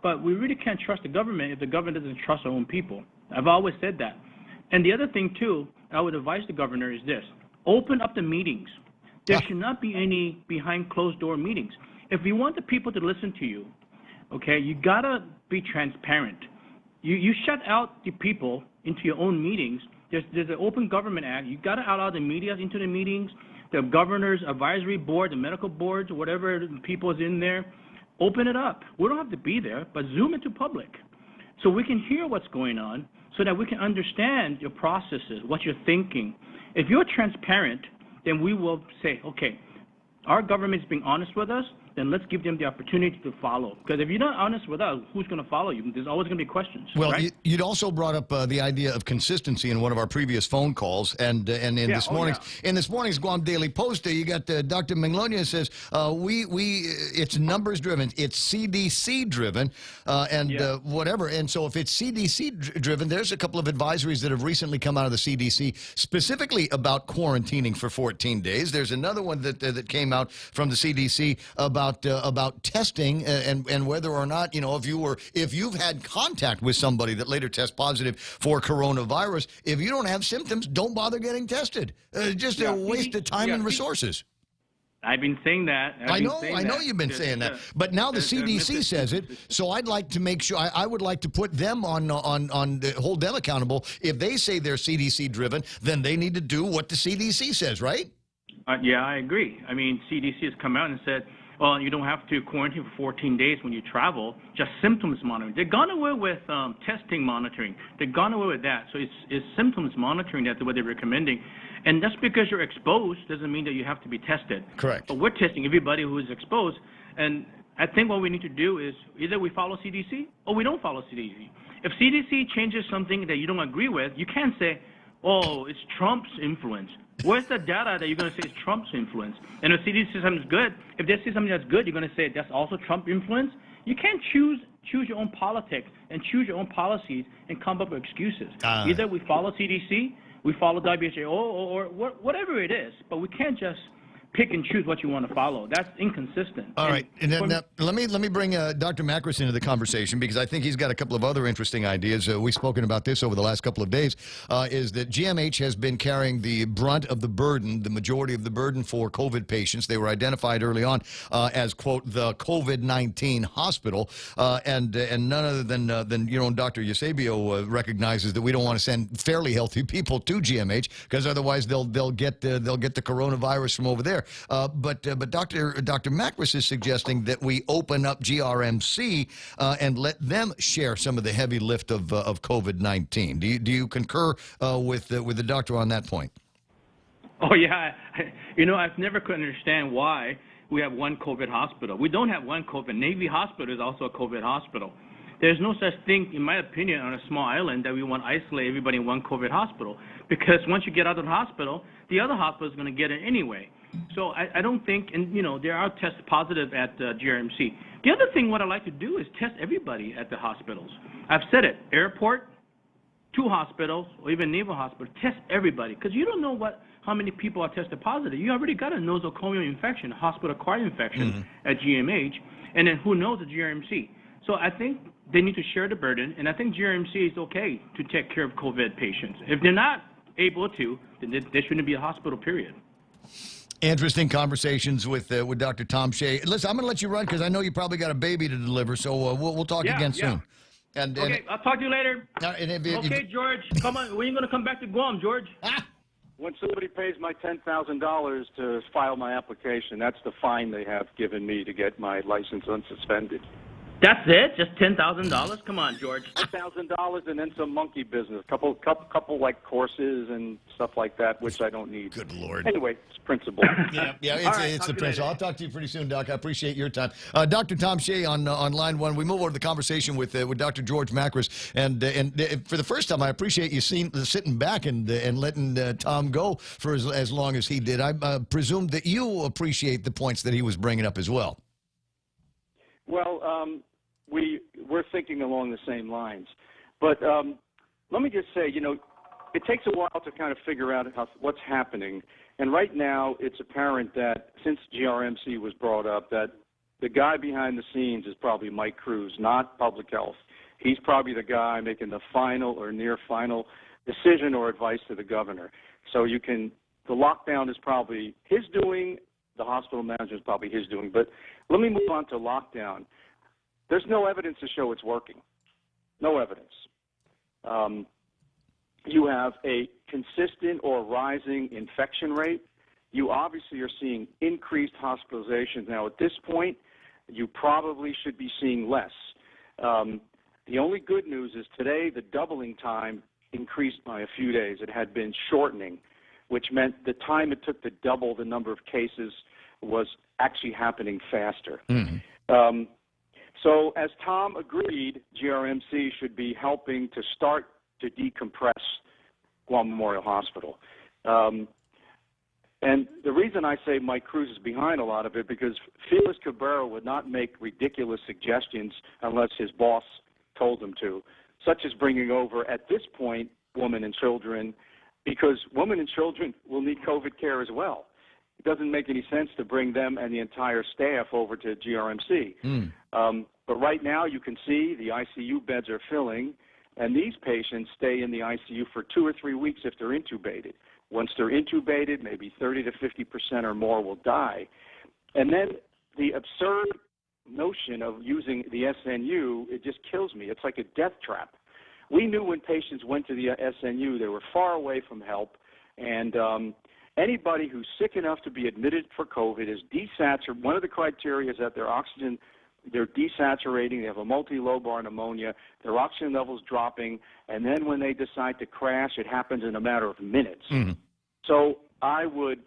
but we really can't trust the government if the government doesn't trust our own people. I've always said that. And the other thing, too, I would advise the governor is this. Open up the meetings. There should not be any behind closed-door meetings. If you want the people to listen to you, okay, you got to be transparent. You shut out the people into your own meetings. There's an Open Government Act. You got to allow the media into the meetings, the governor's advisory board, the medical boards, whatever people is in there. Open it up. We don't have to be there, but zoom into public so we can hear what's going on, so that we can understand your processes, what you're thinking. If you're transparent, then we will say, okay, our government is being honest with us, then let's give them the opportunity to follow. Because if you're not honest with us, who's going to follow you? There's always going to be questions. Well, right? You'd also brought up the idea of consistency in one of our previous phone calls, and in this morning's Guam Daily Post, you got Dr. Menglonia says it's numbers driven, it's CDC driven, whatever. And so if it's CDC driven, there's a couple of advisories that have recently come out of the CDC specifically about quarantining for 14 days. There's another one that came out from the CDC about testing and whether or not, you know, if you've had contact with somebody that later tests positive for coronavirus, if you don't have symptoms, don't bother getting tested. Just a waste of time and resources. I've been saying that. I know you've been saying that, but now the CDC says it. So I'd like to make sure. I would like to put them hold them accountable. If they say they're CDC driven, then they need to do what the CDC says, right? Yeah, I agree. I mean, CDC has come out and said, well, you don't have to quarantine for 14 days when you travel, just symptoms monitoring. They've gone away with testing monitoring. They've gone away with that. So it's symptoms monitoring that's what they're recommending. And just because you're exposed doesn't mean that you have to be tested. Correct. But we're testing everybody who is exposed. And I think what we need to do is either we follow CDC or we don't follow CDC. If CDC changes something that you don't agree with, you can't say, oh, it's Trump's influence. Where's the data that you're going to say is Trump's influence? And if CDC says something's good, if they say something that's good, you're going to say that's also Trump influence? You can't choose your own politics and choose your own policies and come up with excuses. Either we follow CDC, we follow WHO, or whatever it is, but we can't just pick and choose what you want to follow. That's inconsistent. All right. And then, let me bring Dr. Macris into the conversation, because I think he's got a couple of other interesting ideas. We've spoken about this over the last couple of days, is that GMH has been carrying the brunt of the burden, the majority of the burden for COVID patients. They were identified early on as, quote, the COVID-19 hospital. And none other than you know, Dr. Eusebio recognizes that we don't want to send fairly healthy people to GMH, because otherwise they'll get the coronavirus from over there. But Dr. Macris is suggesting that we open up GRMC and let them share some of the heavy lift of COVID-19. Do you concur with the doctor on that point? Oh, yeah. You know, I've never could understand why we have one COVID hospital. We don't have one COVID. Navy Hospital is also a COVID hospital. There's no such thing, in my opinion, on a small island that we want to isolate everybody in one COVID hospital, because once you get out of the hospital, the other hospital is going to get it anyway. So I don't think, and you know, there are tests positive at GRMC. The other thing what I like to do is test everybody at the hospitals. I've said it, airport, 2 hospitals, or even naval hospital, test everybody, because you don't know how many people are tested positive. You already got a nosocomial infection, a hospital-acquired infection at GMH, and then who knows at GRMC. So I think they need to share the burden, and I think GRMC is okay to take care of COVID patients. If they're not able to, then there shouldn't be a hospital, period. Interesting conversations with Dr. Tom Shea. Listen, I'm going to let you run because I know you probably got a baby to deliver, so we'll talk again soon. Okay, I'll talk to you later. Okay, George, come on. When are you going to come back to Guam, George? When somebody pays my $10,000 to file my application, that's the fine they have given me to get my license unsuspended. That's it? Just $10,000? Come on, George. $10,000 and then some monkey business. Couple like courses and stuff like that, which I don't need. Good Lord. Anyway, it's principle. It's the principle. I'll talk to you pretty soon, Doc. I appreciate your time. Dr. Tom Shea on line 1. We move over to the conversation with Dr. George Macris. And for the first time, I appreciate you sitting back and letting Tom go for as long as he did. I presume that you appreciate the points that he was bringing up as well. Well, we're thinking along the same lines. But let me just say, you know, it takes a while to kind of figure out what's happening. And right now, it's apparent that since GRMC was brought up, that the guy behind the scenes is probably Mike Cruz, not public health. He's probably the guy making the final or near final decision or advice to the governor. So the lockdown is probably his doing, the hospital manager is probably his doing. But let me move on to lockdown. There's no evidence to show it's working. No evidence. You have a consistent or rising infection rate. You obviously are seeing increased hospitalizations. Now, at this point, you probably should be seeing less. The only good news is today the doubling time increased by a few days. It had been shortening, which meant the time it took to double the number of cases was actually happening faster. So as Tom agreed, GRMC should be helping to start to decompress Guam Memorial Hospital. And the reason I say Mike Cruz is behind a lot of it, because Felix Cabrera would not make ridiculous suggestions unless his boss told him to, such as bringing over, at this point, women and children, because women and children will need COVID care as well. It doesn't make any sense to bring them and the entire staff over to GRMC. But right now you can see the ICU beds are filling, and these patients stay in the ICU for 2 or 3 weeks if they're intubated. Once they're intubated, maybe 30 to 50% or more will die. And then the absurd notion of using the SNU, it just kills me. It's like a death trap. We knew when patients went to the SNU, they were far away from help, and anybody who's sick enough to be admitted for COVID is desaturated. One of the criteria is that their oxygen, they're desaturating, they have a multilobar pneumonia, their oxygen level's dropping, and then when they decide to crash, it happens in a matter of minutes. So I would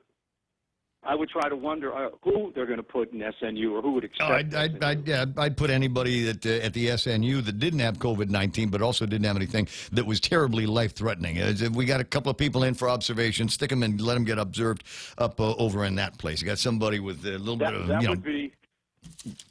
try to wonder who they're going to put in SNU or who would accept I'd put anybody at the SNU that didn't have COVID-19 but also didn't have anything that was terribly life-threatening. We got a couple of people in for observation, stick them and let them get observed up over in that place. You got somebody with a little bit of,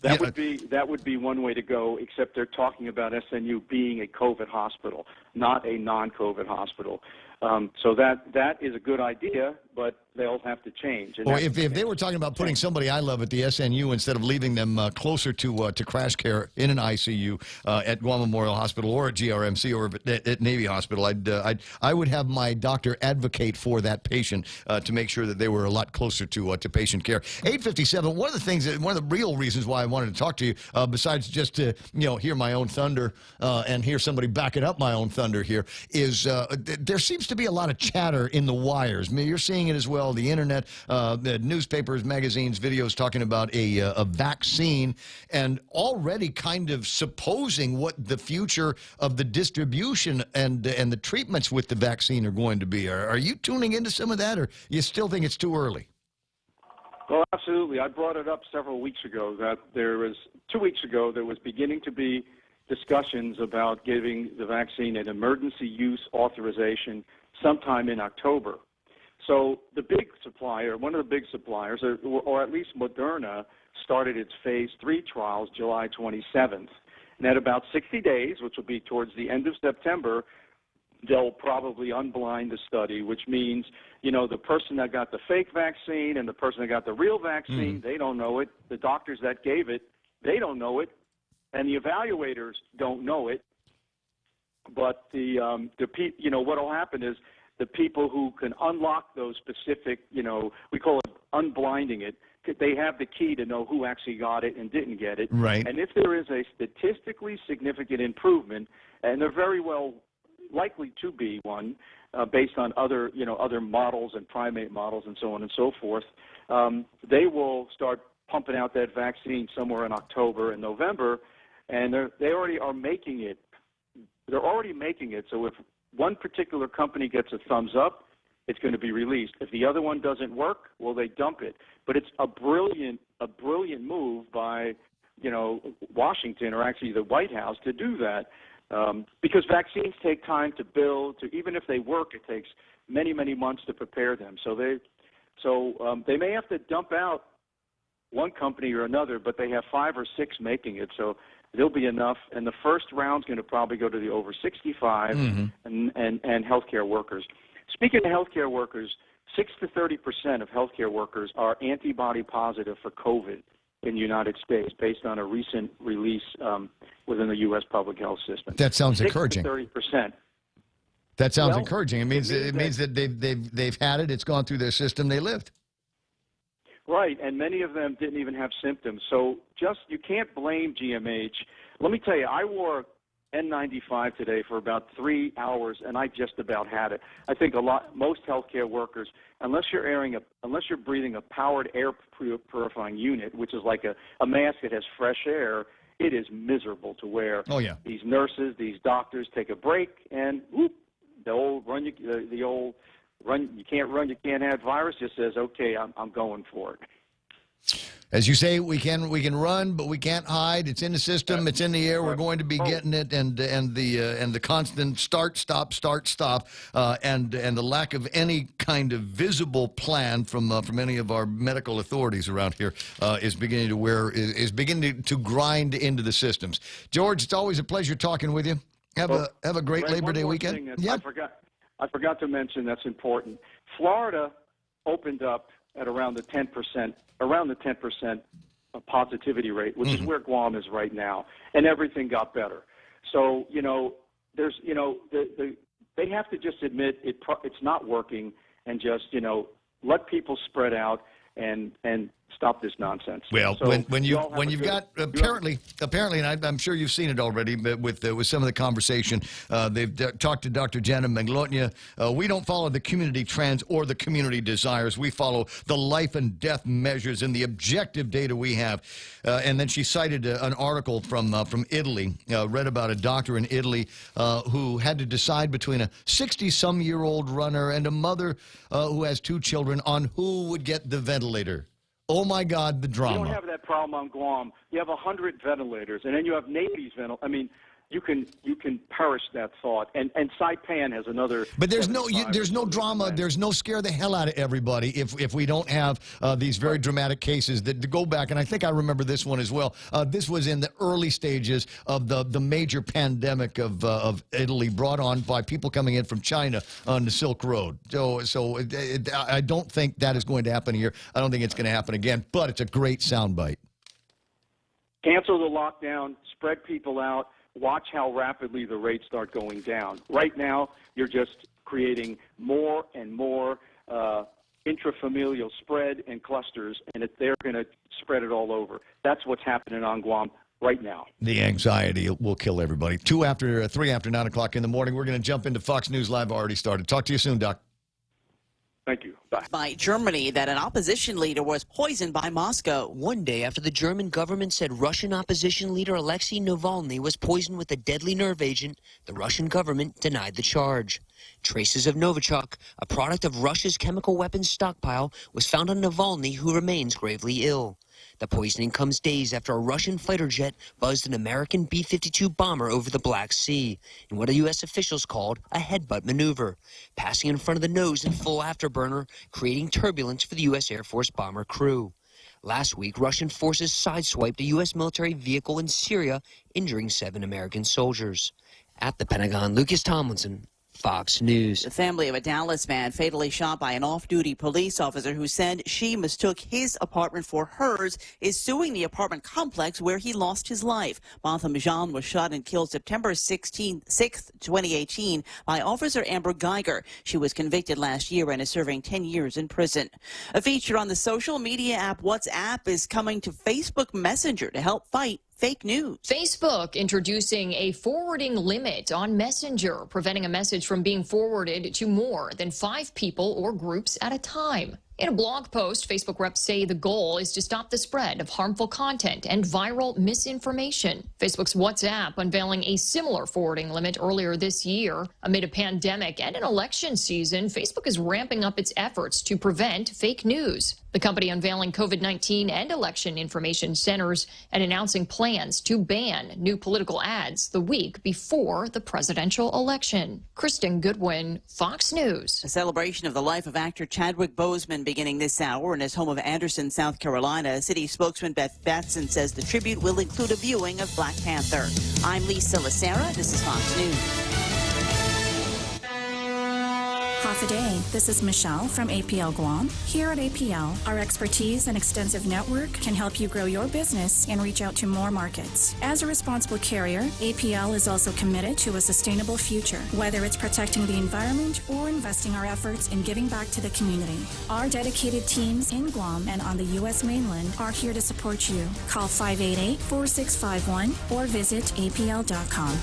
That would be one way to go, except they're talking about SNU being a COVID hospital, not a non-COVID hospital. So that is a good idea, but they'll have to change. Or if they were talking about putting somebody I love at the SNU instead of leaving them closer to crash care in an ICU at Guam Memorial Hospital or at GRMC or at Navy Hospital, I would have my doctor advocate for that patient to make sure that they were a lot closer to patient care. 857. One of the real reasons why I wanted to talk to you, besides just to hear my own thunder and hear somebody backing up my own thunder here, is there seems to be a lot of chatter in the wires. I mean, you're seeing it as well. well, the internet, the newspapers, magazines, videos talking about a vaccine, and already kind of supposing what the future of the distribution and the treatments with the vaccine are going to be. Are you tuning into some of that, or you still think it's too early? Well, absolutely. I brought it up several weeks ago that 2 weeks ago, there was beginning to be discussions about giving the vaccine an emergency use authorization sometime in October. So the big supplier, one of the big suppliers, or at least Moderna, started its phase 3 trials July 27th. And at about 60 days, which will be towards the end of September, they'll probably unblind the study, which means, the person that got the fake vaccine and the person that got the real vaccine, they don't know it. The doctors that gave it, they don't know it. And the evaluators don't know it. But what will happen is the people who can unlock those specific, we call it unblinding it, they have the key to know who actually got it and didn't get it. Right. And if there is a statistically significant improvement, and they're very well likely to be one, based on other models and primate models and so on and so forth, they will start pumping out that vaccine somewhere in October and November, and they already are making it. They're already making it. So if one particular company gets a thumbs up, it's going to be released. If the other one doesn't work, well, they dump it. But it's a brilliant move by, Washington, or actually the White House, to do that. Because vaccines take time to build. Even if they work, it takes many, many months to prepare them. So they may have to dump out one company or another, but they have 5 or 6 making it. So there'll be enough. And the first round's going to probably go to the over 65 and healthcare workers. Speaking of healthcare workers, 6 to 30% of healthcare workers are antibody positive for COVID in the United States, based on a recent release within the U.S. public health system. That sounds encouraging. 30%. That sounds encouraging. It means that they've had it. It's gone through their system. They lived. Right, and many of them didn't even have symptoms. So you can't blame GMH. Let me tell you, I wore N95 today for about 3 hours, and I just about had it. I think most healthcare workers, unless you're breathing a powered air purifying unit, which is like a mask that has fresh air, it is miserable to wear. Oh yeah. These nurses, these doctors take a break, and whoop, the old run. You can't run, you can't have virus. Just says, okay, I'm going for it. As you say, we can run, but we can't hide. It's in the system. It's in the air. We're going to be getting it, and the constant start, stop, and the lack of any kind of visible plan from any of our medical authorities around here is beginning to grind into the systems. George, it's always a pleasure talking with you. Have a great Labor Day weekend. Yeah. I forgot to mention that's important. Florida opened up at around the 10% positivity rate, which is where Guam is right now, and everything got better. So they have to just admit it's not working, and just let people spread out and stop this nonsense. Well, so when you've got apparently, and I'm sure you've seen it already, but with some of the conversation, they've talked to Dr. Jana Maglotnia. We don't follow the community trends or the community desires. We follow the life and death measures and the objective data we have. And then she cited an article from Italy. Read about a doctor in Italy who had to decide between a 60-some-year-old runner and a mother who has 2 children on who would get the ventilator. Oh, my God, the drama. You don't have that problem on Guam. You have 100 ventilators, and then you have Navy's ventilators. I mean, you can perish that thought. And Saipan has another. But there's no drama. There's no scare the hell out of everybody if we don't have these very dramatic cases that to go back. And I think I remember this one as well. This was in the early stages of the major pandemic of Italy, brought on by people coming in from China on the Silk Road. So I don't think that is going to happen here. I don't think it's going to happen again. But it's a great soundbite. Cancel the lockdown. Spread people out. Watch how rapidly the rates start going down. Right now, you're just creating more and more intrafamilial spread and clusters, and they're going to spread it all over. That's what's happening on Guam right now. The anxiety will kill everybody. 3 after 9 o'clock in the morning. We're going to jump into Fox News Live. Already started. Talk to you soon, Doc. Thank Thank you. Bye. By Germany that an opposition leader was poisoned by Moscow. One day after the German government said Russian opposition leader Alexei Navalny was poisoned with a deadly nerve agent, the Russian government denied the charge. Traces of Novichok, a product of Russia's chemical weapons stockpile, was found on Navalny, who remains gravely ill. The poisoning comes days after a Russian fighter jet buzzed an American B-52 bomber over the Black Sea in what U.S. officials called a headbutt maneuver, passing in front of the nose in full afterburner, creating turbulence for the U.S. Air Force bomber crew. Last week, Russian forces sideswiped a U.S. military vehicle in Syria, injuring 7 American soldiers. At the Pentagon, Lucas Tomlinson, Fox News. The family of a Dallas man fatally shot by an off-duty police officer who said she mistook his apartment for hers is suing the apartment complex where he lost his life. Botham Jean was shot and killed September 6th, 2018 by Officer Amber Geiger. She was convicted last year and is serving 10 years in prison. A feature on the social media app WhatsApp is coming to Facebook Messenger to help fight fake news. Facebook introducing a forwarding limit on Messenger, preventing a message from being forwarded to more than 5 people or groups at a time. In a blog post, Facebook reps say the goal is to stop the spread of harmful content and viral misinformation. Facebook's WhatsApp unveiling a similar forwarding limit earlier this year. Amid a pandemic and an election season, Facebook is ramping up its efforts to prevent fake news. The company unveiling COVID-19 and election information centers and announcing plans to ban new political ads the week before the presidential election. Kristen Goodwin, Fox News. A celebration of the life of actor Chadwick Boseman beginning this hour in his home of Anderson, South Carolina. City spokesman Beth Batson says the tribute will include a viewing of Black Panther. I'm Lisa Lacera. This is Fox News. Half a day. This is Michelle from APL Guam. Here at APL, our expertise and extensive network can help you grow your business and reach out to more markets. As a responsible carrier, APL is also committed to a sustainable future, whether it's protecting the environment or investing our efforts in giving back to the community. Our dedicated teams in Guam and on the U.S. mainland are here to support you. Call 588-4651 or visit apl.com.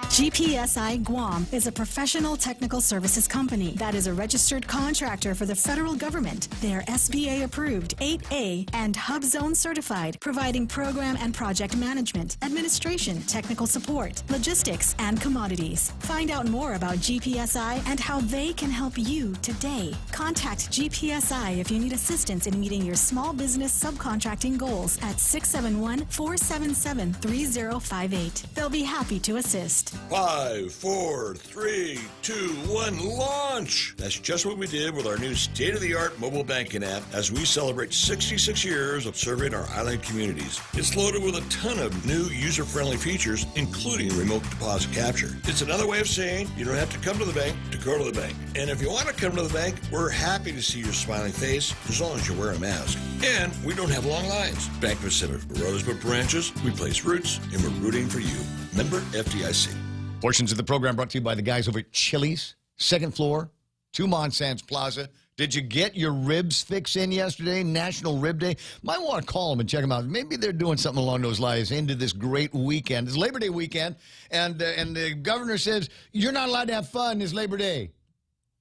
GPSI Guam is a professional technical services company that is a registered contractor for the federal government. They're SBA approved, 8A, and Hub Zone certified, providing program and project management, administration, technical support, logistics, and commodities. Find out more about GPSI and how they can help you today. Contact GPSI if you need assistance in meeting your small business subcontracting goals at 671-477-3058. They'll be happy to assist. 5, 4, 3, 2, 1, launch! That's just what we did with our new state-of-the-art mobile banking app as we celebrate 66 years of serving our island communities. It's loaded with a ton of new user-friendly features, including remote deposit capture. It's another way of saying you don't have to come to the bank to go to the bank. And if you want to come to the bank, we're happy to see your smiling face as long as you wear a mask. And we don't have long lines. Bank Pacific Rosebud branches, we place roots, and we're rooting for you. Member FDIC. Portions of the program brought to you by the guys over at Chili's, second floor, 2 Monsan's Plaza. Did you get your ribs fix in yesterday? National Rib Day. Might want to call them and check them out. Maybe they're doing something along those lines into this great weekend. It's Labor Day weekend, and the governor says you're not allowed to have fun this Labor Day.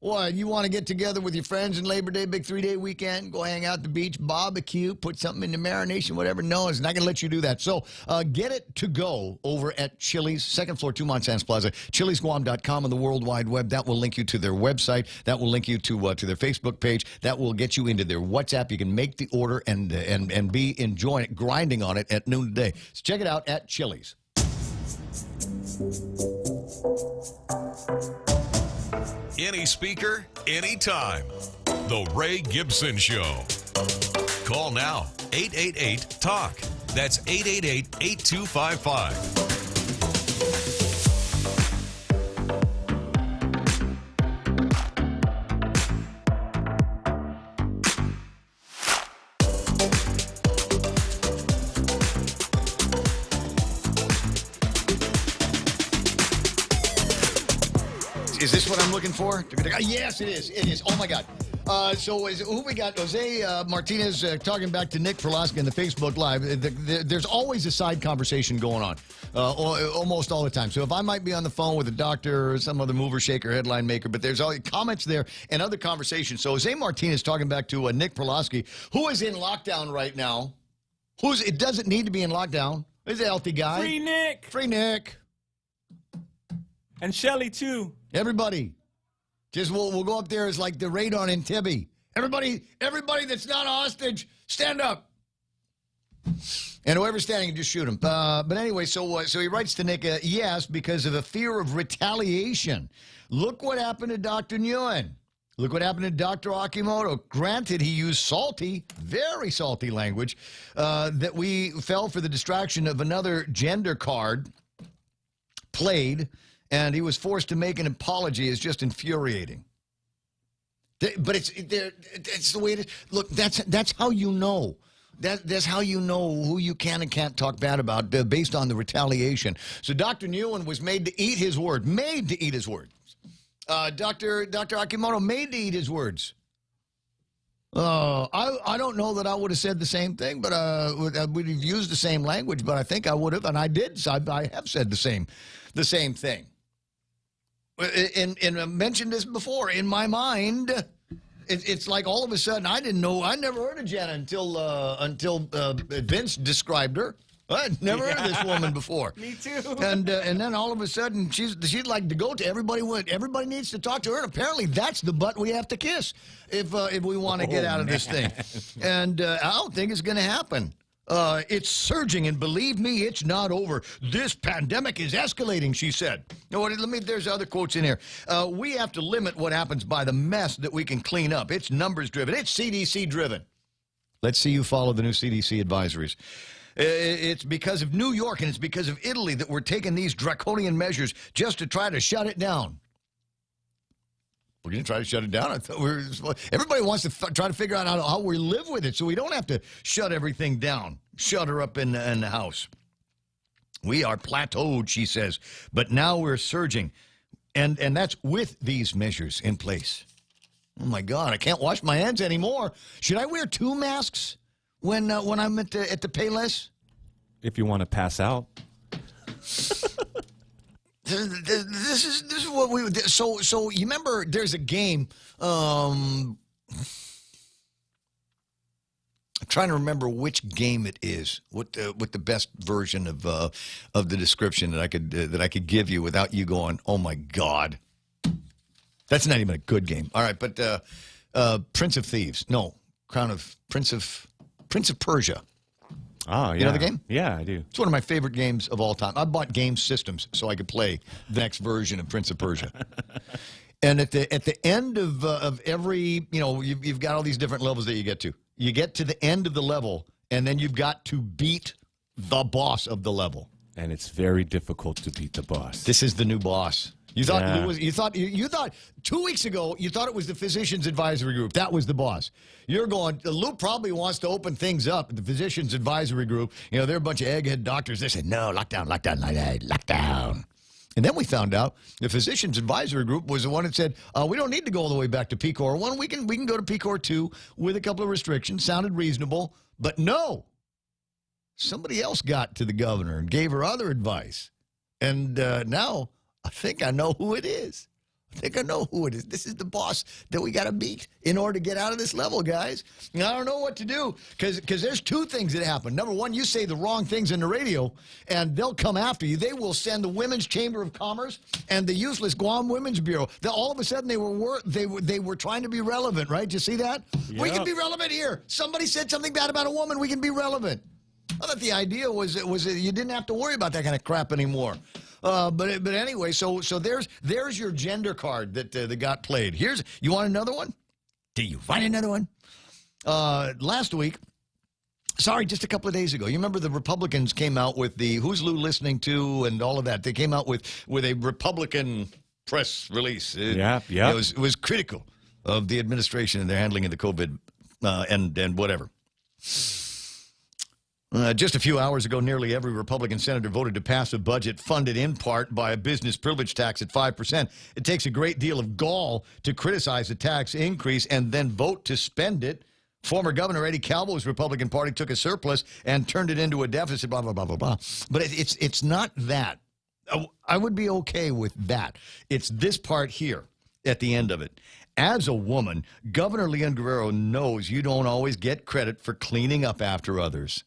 What, you want to get together with your friends in Labor Day, big 3-day weekend, go hang out at the beach, barbecue, put something in the marination, whatever. No, it's not going to let you do that. So get it to go over at Chili's, second floor, 2 Monsan's Plaza, chilisguam.com on the World Wide Web. That will link you to their website. That will link you to their Facebook page. That will get you into their WhatsApp. You can make the order and be enjoying it, grinding on it at noon today. So check it out at Chili's. Any speaker, anytime. The Ray Gibson Show. Call now, 888-TALK. That's 888-8255. Is this what I'm looking for? Yes, it is. It is. Oh, my God. Who we got? Jose Martinez talking back to Nick Perlaska in the Facebook Live. There's always a side conversation going on, almost all the time. So if I might be on the phone with a doctor or some other mover, shaker, headline maker, but there's all comments there and other conversations. So Jose Martinez talking back to Nick Perlaska, who is in lockdown right now. It doesn't need to be in lockdown. He's a healthy guy. Free Nick. Free Nick. And Shelly, too. Everybody. Just we'll go up there as like the radon in Tibby. Everybody that's not a hostage, stand up. And whoever's standing, just shoot him. But anyway, so he writes to Nick, yes, because of a fear of retaliation. Look what happened to Dr. Nguyen. Look what happened to Dr. Akimoto. Granted, he used salty, very salty language, that we fell for the distraction of another gender card played, and he was forced to make an apology is just infuriating. But it's the way it is. Look, that's how you know. That's how you know who you can and can't talk bad about based on the retaliation. So Dr. Nguyen was made to eat his word. Made to eat his word. Dr. Akimoto made to eat his words. I don't know that I would have said the same thing, but we'd have used the same language, but I think I would have, and I did. So I have said the same thing. And I mentioned this before. In my mind, it's like all of a sudden I didn't know. I never heard of Jenna until Vince described her. I'd never heard of this woman before. Me too. And then all of a sudden she's like to go to everybody. Everybody needs to talk to her. And apparently that's the butt we have to kiss if we want to get out of this thing. And I don't think it's going to happen. It's surging, and believe me, it's not over. This pandemic is escalating, she said. There's other quotes in here. We have to limit what happens by the mess that we can clean up. It's numbers driven. It's CDC driven. Let's see you follow the new CDC advisories. It's because of New York and it's because of Italy that we're taking these draconian measures just to try to shut it down. We're going to try to shut it down. I thought everybody wants to try to figure out how we live with it so we don't have to shut everything down, shut her up in the house. We are plateaued, she says, but now we're surging, and that's with these measures in place. Oh, my God, I can't wash my hands anymore. Should I wear 2 masks when I'm at the Payless? If you want to pass out. This is what we would do. So you remember there's a game. I'm trying to remember which game it is. What the best version of the description that I could give you without you going, oh my God. That's not even a good game. All right, but Prince of Thieves. No, Prince of Persia. Oh, yeah. You know the game? Yeah, I do. It's one of my favorite games of all time. I bought game systems so I could play the next version of Prince of Persia. And at the end of every, you've got all these different levels that you get to. You get to the end of the level, and then you've got to beat the boss of the level. And it's very difficult to beat the boss. This is the new boss. You thought 2 weeks ago you thought it was the Physicians Advisory Group. That was the boss. You're going, Lou probably wants to open things up at the Physicians Advisory Group. They're a bunch of egghead doctors. They said, no, lockdown. And then we found out the Physicians Advisory Group was the one that said, we don't need to go all the way back to PCOR 1. We can go to PCOR 2 with a couple of restrictions. Sounded reasonable. But no. Somebody else got to the governor and gave her other advice. And now I think I know who it is. This is the boss that we got to beat in order to get out of this level, guys. And I don't know what to do because there's 2 things that happen. Number one, you say the wrong things in the radio, and they'll come after you. They will send the Women's Chamber of Commerce and the useless Guam Women's Bureau. All of a sudden, they were trying to be relevant, right? Did you see that? Yep. We can be relevant here. Somebody said something bad about a woman. We can be relevant. I thought the idea was you didn't have to worry about that kind of crap anymore. But anyway, so there's your gender card that got played. You want another one? Do you want another one? Last week, just a couple of days ago, you remember the Republicans came out with the Who's Lou Listening To and all of that. They came out with a Republican press release. It was critical of the administration and their handling of the COVID and whatever. Just a few hours ago, nearly every Republican senator voted to pass a budget funded in part by a business privilege tax at 5%. It takes a great deal of gall to criticize a tax increase and then vote to spend it. Former Governor Eddie Calvo's Republican Party took a surplus and turned it into a deficit, blah, blah, blah, blah, blah. But it's not that. I would be okay with that. It's this part here at the end of it. As a woman, Governor Leon Guerrero knows you don't always get credit for cleaning up after others.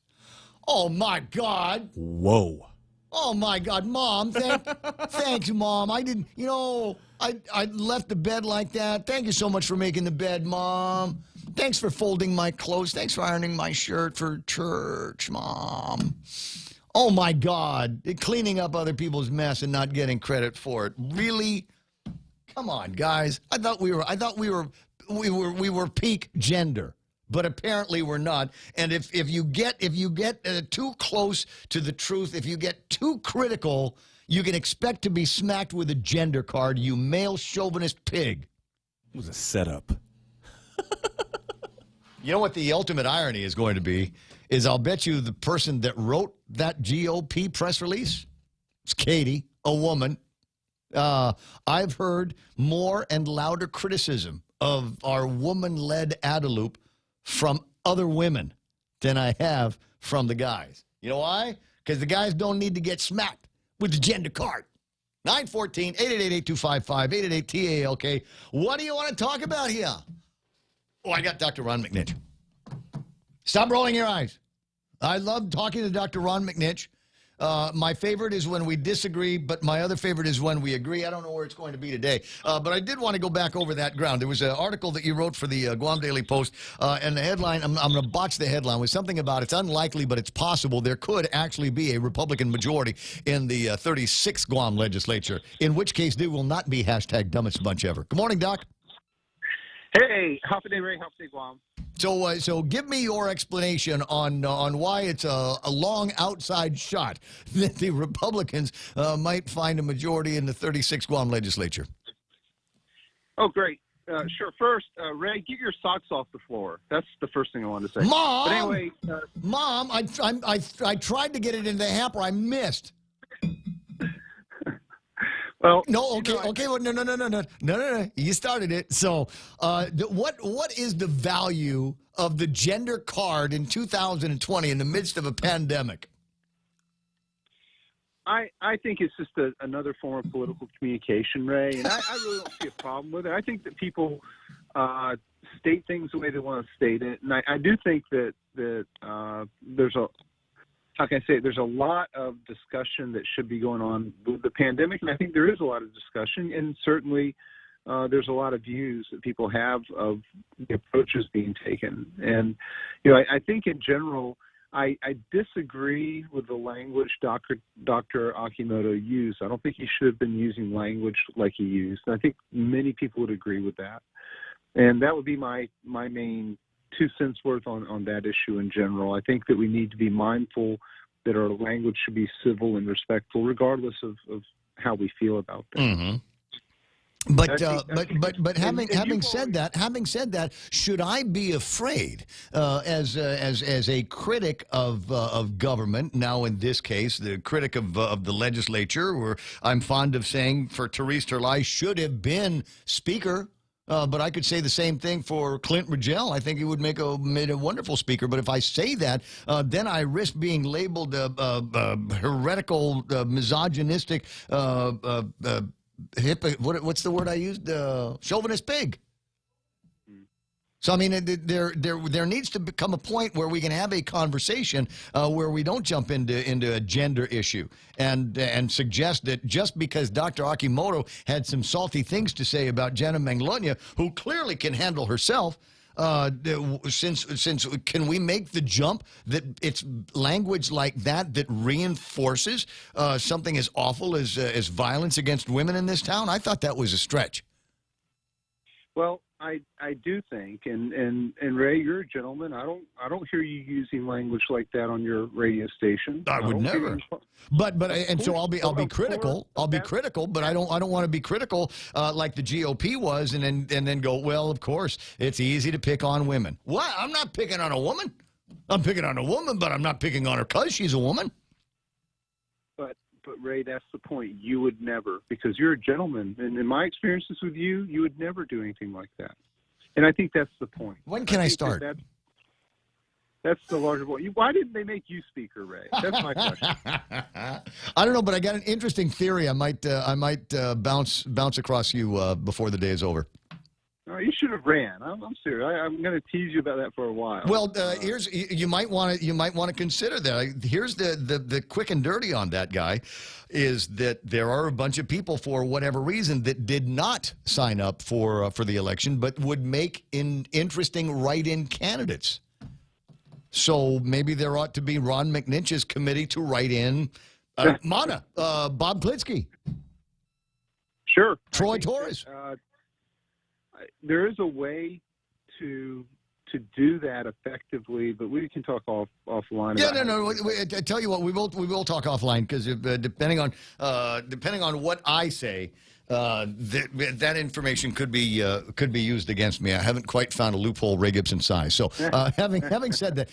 Oh, my God. Whoa. Oh, my God. Mom, thanks, Mom. I didn't, I left the bed like that. Thank you so much for making the bed, Mom. Thanks for folding my clothes. Thanks for ironing my shirt for church, Mom. Oh, my God. Cleaning up other people's mess and not getting credit for it. Really? Come on, guys. I thought we were peak gender. But apparently we're not. And if you get too close to the truth, if you get too critical, you can expect to be smacked with a gender card, you male chauvinist pig. It was a setup. You know what the ultimate irony is going to be? Is I'll bet you the person that wrote that GOP press release, it's Katie, a woman. I've heard more and louder criticism of our woman-led Adeloop from other women than I have from the guys. You know why? Because the guys don't need to get smacked with the gender card. 914-888-8255-888-TALK. What do you want to talk about here? Oh, I got Dr. Ron McNitch. Stop rolling your eyes. I love talking to Dr. Ron McNitch. My favorite is when we disagree, but my other favorite is when we agree. I don't know where it's going to be today. But I did want to go back over that ground. There was an article that you wrote for the Guam Daily Post, and the headline, I'm going to botch the headline, was something about it's unlikely, but it's possible there could actually be a Republican majority in the 36th Guam legislature, in which case there will not be hashtag dumbest bunch ever. Good morning, Doc. Hey, Happy Day, Ray. Happy Day, Guam. So give me your explanation on why it's a long outside shot that the Republicans might find a majority in the 36th Guam legislature. Oh, great. Sure. First, Ray, get your socks off the floor. That's the first thing I wanted to say. Mom! But anyway, Mom, I tried to get it in the hamper. I missed. Well, no, okay, well, no. You started it. So, what is the value of the gender card in 2020 in the midst of a pandemic? I think it's just another form of political communication, Ray, and I really don't see a problem with it. I think that people state things the way they want to state it, and I do think that there's a how can I say it? There's a lot of discussion that should be going on with the pandemic, and I think there is a lot of discussion, and certainly there's a lot of views that people have of the approaches being taken. And, I think in general, I disagree with the language Dr. Akimoto used. I don't think he should have been using language like he used. And I think many people would agree with that. And that would be my main 2 cents worth on that issue in general. I think that we need to be mindful that our language should be civil and respectful, regardless of how we feel about things. Mm-hmm. But having said that, should I be afraid as a critic of government? Now, in this case, the critic of the legislature, where I'm fond of saying for Therese Terlai should have been speaker. But I could say the same thing for Clint Rigel. I think he would made a wonderful speaker. But if I say that, then I risk being labeled heretical, misogynistic, what's the word I used? Chauvinist pig. So, I mean, there needs to become a point where we can have a conversation where we don't jump into a gender issue and suggest that just because Dr. Akimoto had some salty things to say about Jana Manglonia, who clearly can handle herself, since can we make the jump that it's language like that reinforces something as awful as violence against women in this town? I thought that was a stretch. Well, I do think, and Ray, you're a gentleman. I don't hear you using language like that on your radio station. I would never. So I'll be critical. I'll be critical, but I don't want to be critical like the GOP was, and then go, well, of course it's easy to pick on women. What? I'm not picking on a woman. I'm picking on a woman, but I'm not picking on her because she's a woman. But Ray, that's the point. You would never, because you're a gentleman, and in my experiences with you, you would never do anything like that. And I think that's the point. When can I start? That's the larger point. Why didn't they make you Speaker, Ray? That's my question. I don't know, but I got an interesting theory. I might bounce across you before the day is over. No, you should have ran. I'm serious. I'm going to tease you about that for a while. Well, you might want to consider that. Here's the quick and dirty on that guy, is that there are a bunch of people for whatever reason that did not sign up for the election, but would make interesting write-in candidates. So maybe there ought to be Ron McNinch's committee to write in Bob Klitsky. Sure. Troy Torres. There is a way to do that effectively, but we can talk offline. No. I tell you what, we will talk offline, because depending on what I say, that information could be used against me. I haven't quite found a loophole Ray Gibson size. So having said that,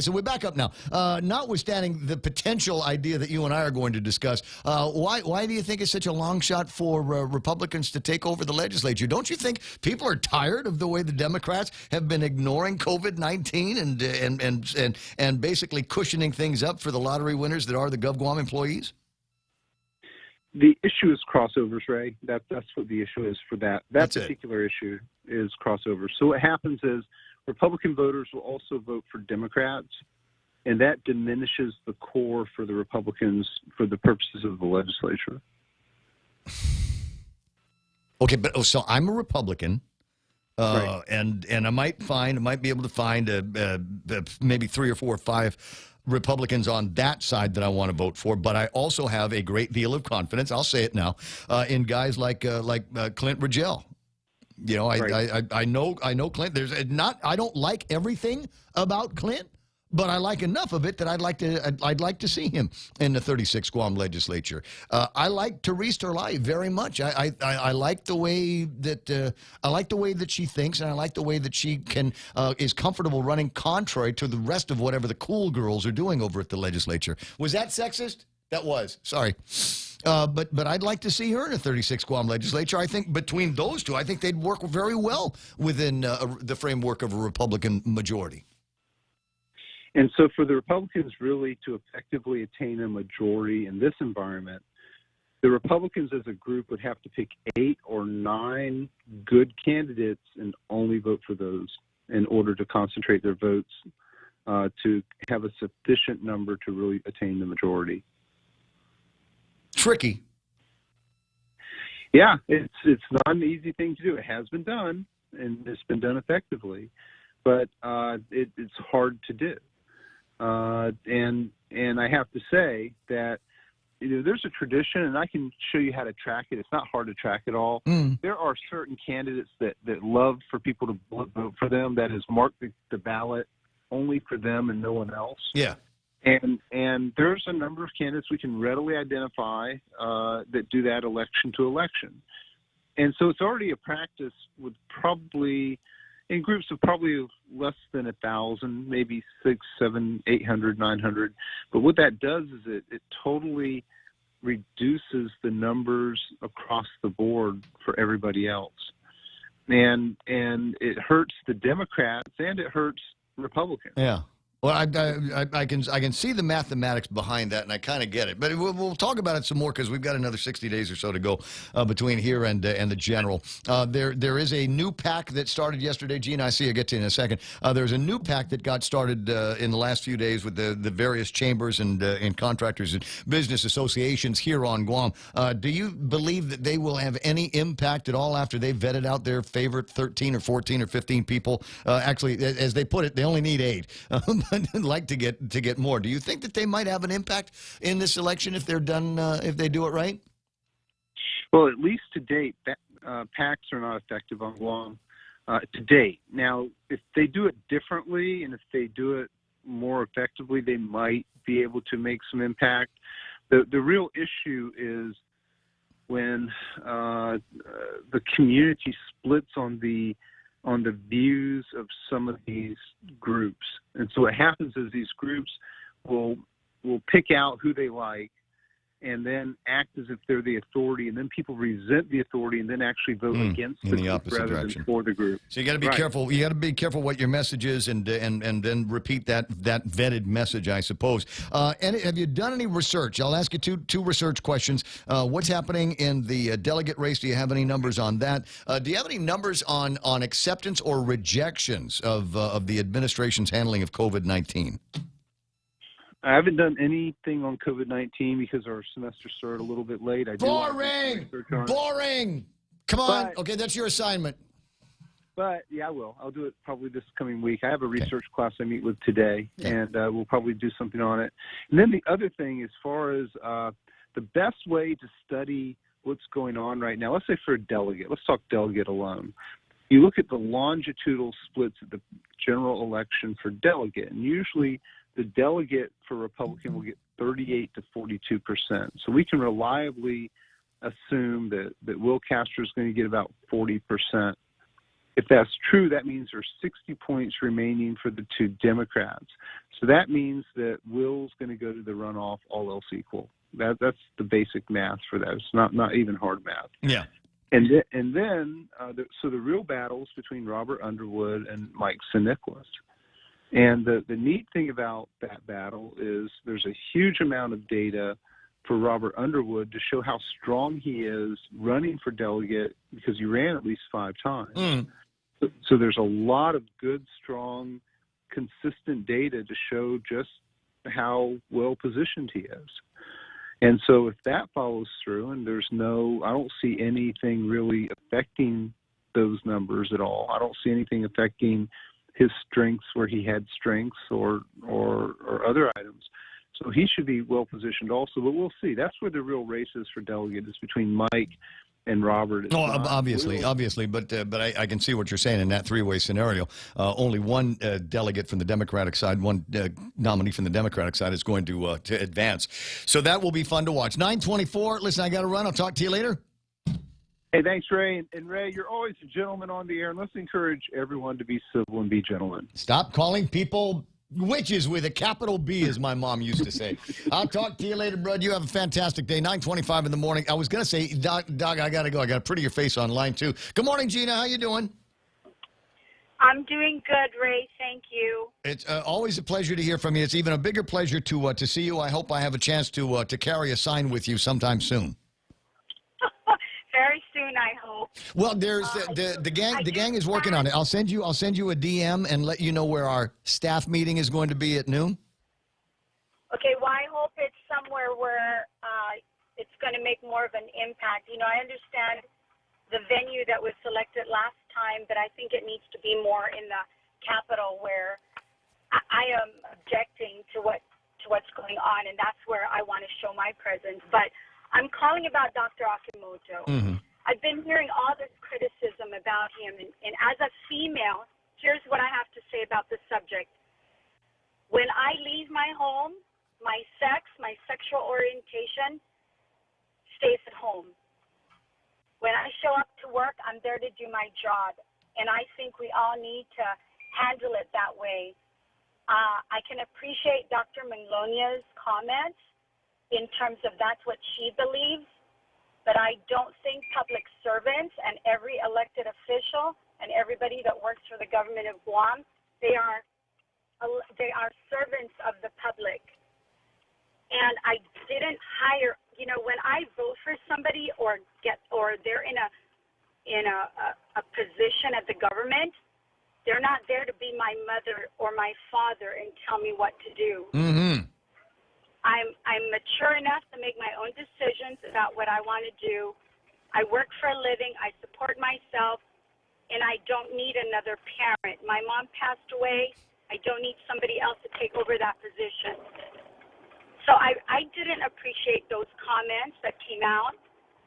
so we're back up now. Notwithstanding the potential idea that you and I are going to discuss, why do you think it's such a long shot for Republicans to take over the legislature? Don't you think people are tired of the way the Democrats have been ignoring COVID-19 and basically cushioning things up for the lottery winners that are the GovGuam employees? The issue is crossovers, Ray. That's what the issue is for that. That particular issue is crossovers. So what happens is Republican voters will also vote for Democrats, and that diminishes the core for the Republicans for the purposes of the legislature. Okay, but so I'm a Republican, right. and I might be able to find maybe 3 or 4 or 5 Republicans on that side that I want to vote for, but I also have a great deal of confidence, I'll say it now, in guys like Clint Rigel. You know, right. I know Clint. I don't like everything about Clint, but I like enough of it that I'd like to see him in the 36th Guam legislature. I like Therese Terlai very much. I like the way that she thinks, and I like the way that she is comfortable running contrary to the rest of whatever the cool girls are doing over at the legislature. Was that sexist? That was. Sorry. But I'd like to see her in the 36th Guam legislature. I think between those two, I think they'd work very well within the framework of a Republican majority. And so for the Republicans really to effectively attain a majority in this environment, the Republicans as a group would have to pick 8 or 9 good candidates and only vote for those in order to concentrate their votes to have a sufficient number to really attain the majority. Tricky. Yeah, it's not an easy thing to do. It has been done, and it's been done effectively, but it's hard to do. And I have to say that there's a tradition, and I can show you how to track it. It's not hard to track at all. There are certain candidates that love for people to vote for them. That is, mark the ballot only for them and no one else. Yeah. And there's a number of candidates we can readily identify that do that election to election. And so it's already a practice with probably in groups of probably less than 1,000, maybe 600, 700, 800, 900. But what that does is it totally reduces the numbers across the board for everybody else. And it hurts the Democrats and it hurts Republicans. Yeah. Well, I can see the mathematics behind that, and I kind of get it. But we'll talk about it some more because we've got another 60 days or so to go between here and the general. There is a new PAC that started yesterday. Gene, I see. I'll get to you in a second. There's a new PAC that got started in the last few days with the various chambers and contractors and business associations here on Guam. Do you believe that they will have any impact at all after they've vetted out their favorite 13 or 14 or 15 people? Actually, as they put it, they only need 8. I'd like to get more. Do you think that they might have an impact in this election if they're done if they do it right? Well, at least to date, PACs are not effective on Guam to date. Now, if they do it differently and if they do it more effectively, they might be able to make some impact. The real issue is when the community splits on the on the views of some of these groups. And so what happens is these groups will pick out who they like and then act as if they're the authority, and then people resent the authority and then actually vote against the group opposite rather direction. than for the group. So you got to be careful. You got to be careful what your message is, and then repeat that vetted message, I suppose. And have you done any research? I'll ask you two research questions. What's happening in the delegate race? Do you have any numbers on that? Do you have any numbers on acceptance or rejections of the administration's handling of COVID-19? I haven't done anything on COVID-19 because our semester started a little bit late. Boring! Boring! Come on. Okay, that's your assignment. But, yeah, I will. I'll do it probably this coming week. I have a research class I meet with today, and we'll probably do something on it. And then the other thing, as far as the best way to study what's going on right now, let's say for a delegate. Let's talk delegate alone. You look at the longitudinal splits of the general election for delegate, and usually the delegate for Republican will get 38 to 42%. So we can reliably assume that Will Castro is going to get about 40%. If that's true, that means there's 60 points remaining for the two Democrats. So that means that Will's going to go to the runoff, all else equal. That's the basic math for that. It's not even hard math. Yeah. And then the real battle's between Robert Underwood and Mike Nicholas. And the neat thing about that battle is there's a huge amount of data for Robert Underwood to show how strong he is running for delegate because he ran at least 5 times. So there's a lot of good, strong, consistent data to show just how well positioned he is. And so if that follows through, and I don't see anything really affecting those numbers at all. I don't see anything affecting his strengths where he had strengths or other items. So he should be well positioned also, but we'll see. That's where the real race is for delegate, is between Mike and Robert. Oh, obviously, but I can see what you're saying in that three-way scenario. Only one delegate from the Democratic side, one nominee from the Democratic side is going to advance. So that will be fun to watch. 9:24. Listen, I got to run. I'll talk to you later. Hey, thanks, Ray. And Ray, you're always a gentleman on the air, and let's encourage everyone to be civil and be gentlemen. Stop calling people witches with a capital B, as my mom used to say. I'll talk to you later, bud. You have a fantastic day. 9:25 in the morning. I was going to say, Doug, I got to go. I got to pretty your face on line, too. Good morning, Gina. How you doing? I'm doing good, Ray. Thank you. It's always a pleasure to hear from you. It's even a bigger pleasure to see you. I hope I have a chance to carry a sign with you sometime soon. Very soon, I hope. Well, there's the gang. The gang is working on it. I'll send you a DM and let you know where our staff meeting is going to be at noon. Okay. Well, I hope it's somewhere where it's going to make more of an impact. You know, I understand the venue that was selected last time, but I think it needs to be more in the Capitol, where I am objecting to what's going on, and that's where I want to show my presence. But I'm calling about Dr. Akimoto. Mm-hmm. I've been hearing all this criticism about him, and as a female, here's what I have to say about this subject. When I leave my home, my sex, my sexual orientation stays at home. When I show up to work, I'm there to do my job, and I think we all need to handle it that way. I can appreciate Dr. Melonia's comments in terms of that's what she believes, but I don't think public servants and every elected official and everybody that works for the government of Guam, they are servants of the public. And I didn't hire, you know, when I vote for somebody or they're in a position at the government, they're not there to be my mother or my father and tell me what to do. Mm-hmm. I'm mature enough to make my own decisions about what I want to do. I work for a living. I support myself, and I don't need another parent. My mom passed away. I don't need somebody else to take over that position. So I didn't appreciate those comments that came out.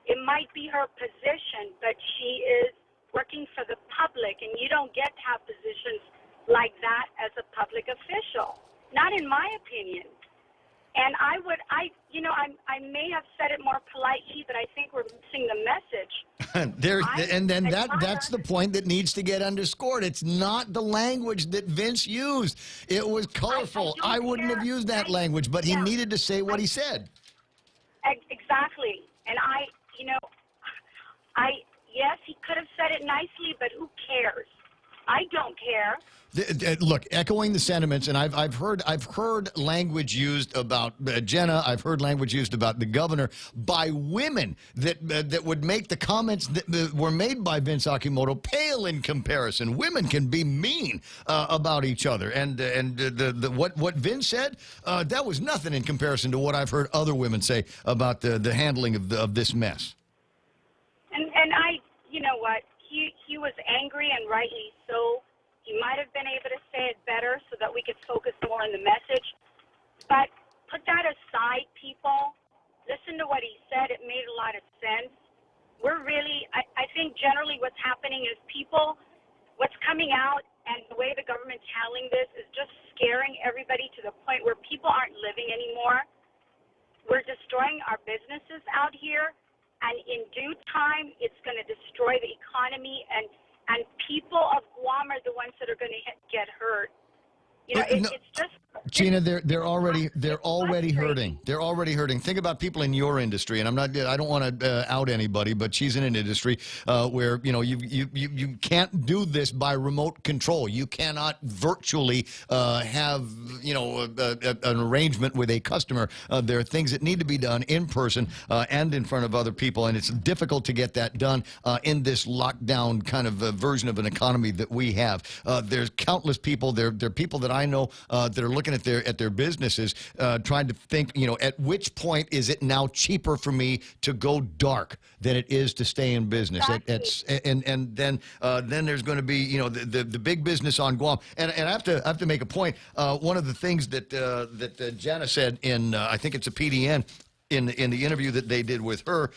It might be her position, but she is working for the public, and you don't get to have positions like that as a public official. Not in my opinion. And you know, I may have said it more politely, but I think we're missing the message. And then that's the point that needs to get underscored. It's not the language that Vince used. It was colorful. I wouldn't have used that language, but he needed to say what he said. Exactly. And yes, he could have said it nicely, but who cares? I don't care. Look, echoing the sentiments, and I've heard language used about Jenna. I've heard language used about the governor by women that would make the comments that were made by Vince Akimoto pale in comparison. Women can be mean about each other, and what Vince said that was nothing in comparison to what I've heard other women say about the handling of this mess. And I, you know what, he was angry, and rightly so. He might have been able to say it better so that we could focus more on the message. But put that aside, people. Listen to what he said. It made a lot of sense. We're really, I think generally what's happening is what's coming out and the way the government's handling this is just scaring everybody to the point where people aren't living anymore. We're destroying our businesses out here, and in due time, it's going to destroy the economy, and people of Guam are the ones that are going to get hurt. You know, it's just Gina, they're already hurting. They're already hurting. Think about people in your industry, and I don't want to out anybody, but she's in an industry where you can't do this by remote control. You cannot virtually have an arrangement with a customer. There are things that need to be done in person and in front of other people, and it's difficult to get that done in this lockdown kind of version of an economy that we have. There's countless people. There are people that I know that are looking at their businesses, trying to think, at which point is it now cheaper for me to go dark than it is to stay in business? And then there's going to be the big business on Guam. And I have to make a point. One of the things that Jana said in I think it's a PDN. In the interview that they did with her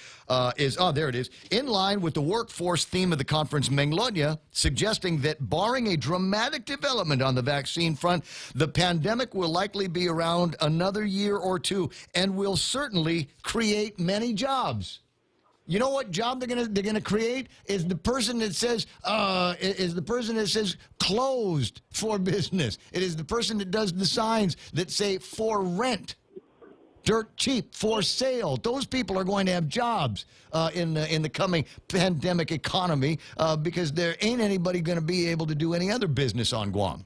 is, there it is, in line with the workforce theme of the conference, Menglonia, suggesting that barring a dramatic development on the vaccine front, the pandemic will likely be around another year or two and will certainly create many jobs. You know what job they're gonna create is the person that says closed for business. It is the person that does the signs that say for rent. Dirt cheap, for sale. Those people are going to have jobs in the coming pandemic economy because there ain't anybody going to be able to do any other business on Guam.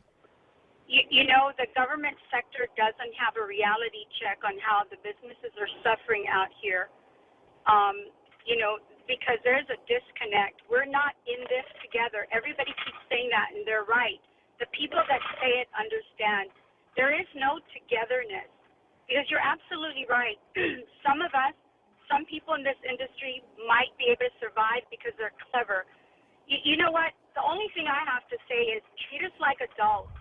You know, the government sector doesn't have a reality check on how the businesses are suffering out here. Because there's a disconnect. We're not in this together. Everybody keeps saying that, and they're right. The people that say it understand. There is no togetherness. Because you're absolutely right. Some people in this industry might be able to survive because they're clever. You know what? The only thing I have to say is treat us like adults.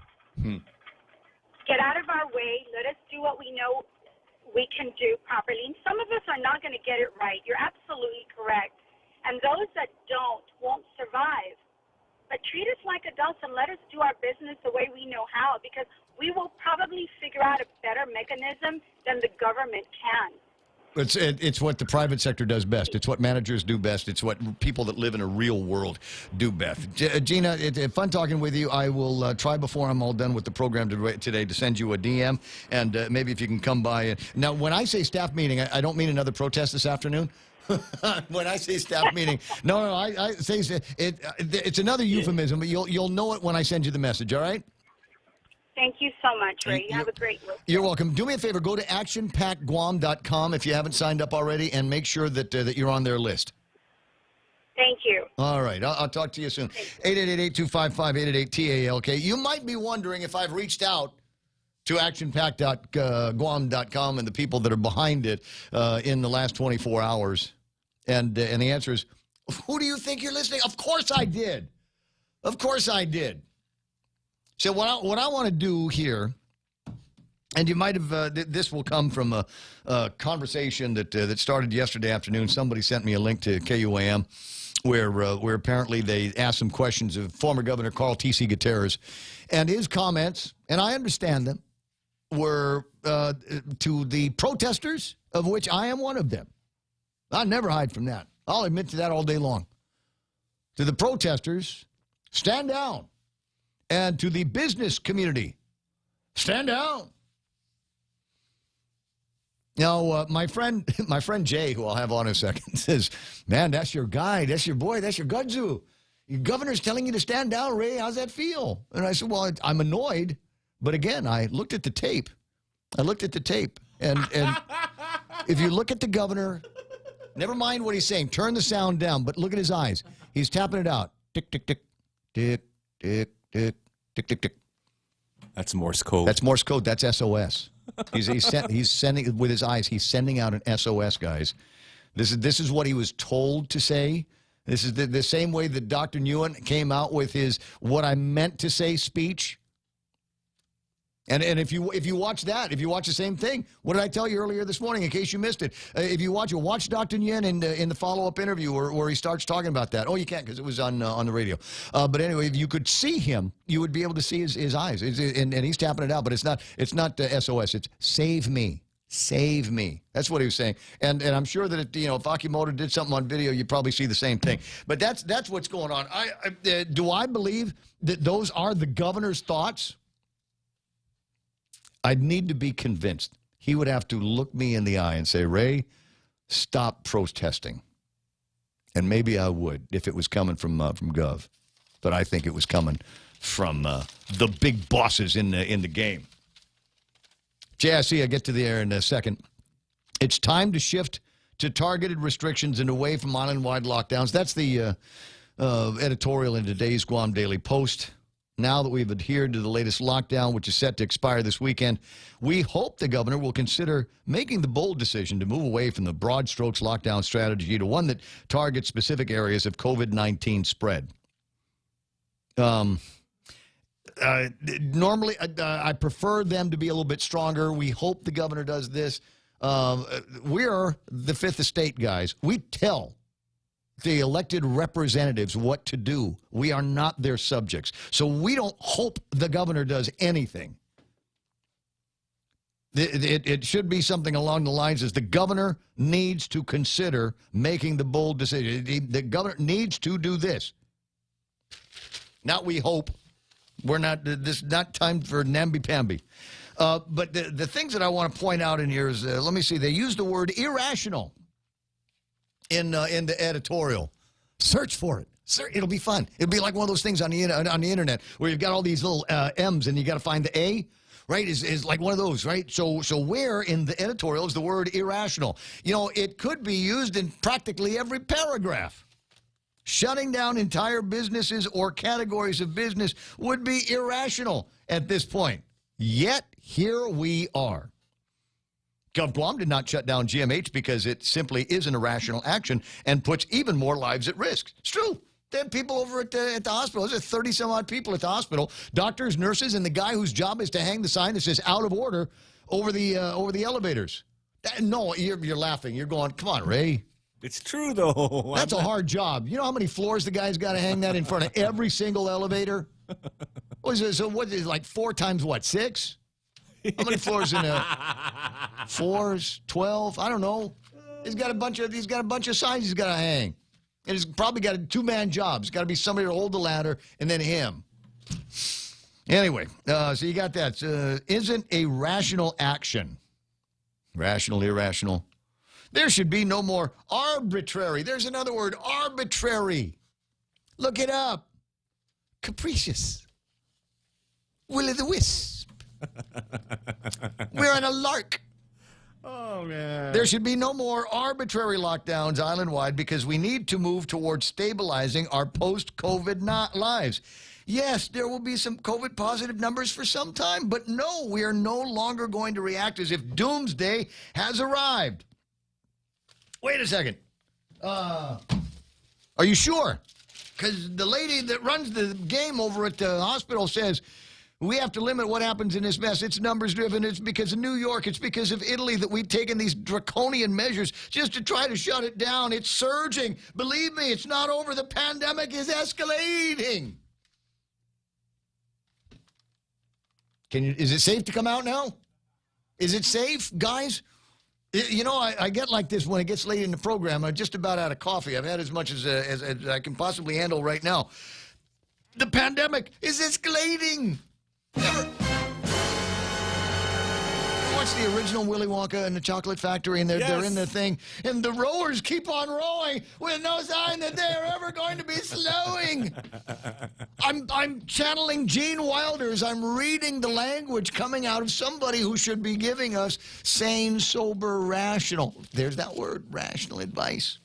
Get out of our way. Let us do what we know we can do properly. And some of us are not going to get it right. You're absolutely correct. And those that don't won't survive. But treat us like adults and let us do our business the way we know how, because we will probably figure out a better mechanism than the government can. It's what the private sector does best. It's what managers do best. It's what people that live in a real world do best. Gina, it's fun talking with you. I will try before I'm all done with the program today to send you a DM, and maybe if you can come by. Now, when I say staff meeting, I don't mean another protest this afternoon. When I say staff meeting, no, I say it's another euphemism, but you'll know it when I send you the message, all right? Thank you so much, Ray. You have a great week. You're welcome. Do me a favor. Go to actionpackguam.com if you haven't signed up already, and make sure that you're on their list. Thank you. All right. I'll talk to you soon. 888-825-5888-TALK. You might be wondering if I've reached out to actionpack.guam.com and the people that are behind it in the last 24 hours. And the answer is, who do you think you're listening? Of course I did. Of course I did. So what I want to do here, and you might have, this will come from a conversation that started yesterday afternoon. Somebody sent me a link to KUAM where apparently they asked some questions of former Governor Carl T.C. Gutierrez. And his comments, and I understand them, were to the protesters of which I am one of them. I'll never hide from that. I'll admit to that all day long. To the protesters, stand down. And to the business community, stand down. Now, my friend Jay, who I'll have on in a second, says, man, that's your guy. That's your boy. That's your gudzu. Your governor's telling you to stand down, Ray. How's that feel? And I said, well, I'm annoyed. But again, I looked at the tape. And if you look at the governor, never mind what he's saying. Turn the sound down, but look at his eyes. He's tapping it out. Tick, tick, tick, tick, tick, tick, tick, tick, tick. That's Morse code. That's Morse code. That's SOS. He's sending, with his eyes, he's sending out an SOS, guys. This is what he was told to say. This is the same way that Dr. Nguyen came out with his "what I meant to say" speech. And if you watch that, if you watch the same thing, what did I tell you earlier this morning? In case you missed it, if you watch Dr. Nguyen in the follow-up interview where he starts talking about that. Oh, you can't because it was on the radio. But anyway, if you could see him, you would be able to see his eyes, and he's tapping it out. But it's not SOS. It's save me. Save me. That's what he was saying. And I'm sure that if Akimoto did something on video, you'd probably see the same thing. But that's what's going on. Do I believe that those are the governor's thoughts? I'd need to be convinced. He would have to look me in the eye and say, Ray, stop protesting. And maybe I would if it was coming from Gov. But I think it was coming from the big bosses in the game. JSC, I get to the air in a second. It's time to shift to targeted restrictions and away from island-wide lockdowns. That's the editorial in today's Guam Daily Post. Now that we've adhered to the latest lockdown, which is set to expire this weekend, we hope the governor will consider making the bold decision to move away from the broad strokes lockdown strategy to one that targets specific areas of COVID-19 spread. Normally, I prefer them to be a little bit stronger. We hope the governor does this. We're the Fifth Estate, guys. We tell the elected representatives what to do. We are not their subjects. So we don't hope the governor does anything. It should be something along the lines as the governor needs to consider making the bold decision. The governor needs to do this. Not we hope. We're not, this is not time for namby-pamby. But the things that I want to point out in here is, let me see, they use the word irrational in the editorial. Search for it. It'll be fun. It'll be like one of those things on the internet where you've got all these little M's and you got to find the A, right? Is like one of those, right? So where in the editorial is the word irrational? It could be used in practically every paragraph. Shutting down entire businesses or categories of business would be irrational at this point. Yet, here we are. GovGuam did not shut down GMH because it simply is an irrational action and puts even more lives at risk. It's true. They have people over at the hospital. There's 30-some-odd people at the hospital, doctors, nurses, and the guy whose job is to hang the sign that says out of order over the elevators. No, you're laughing. You're going, come on, Ray. It's true, though. That's a hard job. You know how many floors the guy's got to hang that in front of every single elevator? What is it? So what is it, like 4 times what, 6? How many floors in there? 4s, 12? I don't know. He's got a bunch of signs he's got to hang. And he's probably got a 2-man job. It's got to be somebody to hold the ladder and then him. Anyway, so you got that. Isn't a rational action. Rational, irrational. There should be no more arbitrary. There's another word, arbitrary. Look it up. Capricious. Will-o'-the-wisp. We're on a lark. Oh, man. There should be no more arbitrary lockdowns island-wide because we need to move towards stabilizing our post-COVID lives. Yes, there will be some COVID-positive numbers for some time, but no, we are no longer going to react as if doomsday has arrived. Wait a second. Are you sure? Because the lady that runs the game over at the hospital says, we have to limit what happens in this mess. It's numbers driven. It's because of New York. It's because of Italy that we've taken these draconian measures just to try to shut it down. It's surging. Believe me, it's not over. The pandemic is escalating. Is it safe to come out now? Is it safe, guys? You know, I get like this when it gets late in the program. I'm just about out of coffee. I've had as much as I can possibly handle right now. The pandemic is escalating. Watch the original Willy Wonka and the Chocolate Factory, and they're in the thing, and the rowers keep on rowing with no sign that they're ever going to be slowing. I'm channeling Gene Wilder's. I'm reading the language coming out of somebody who should be giving us sane, sober, rational. There's that word, rational advice.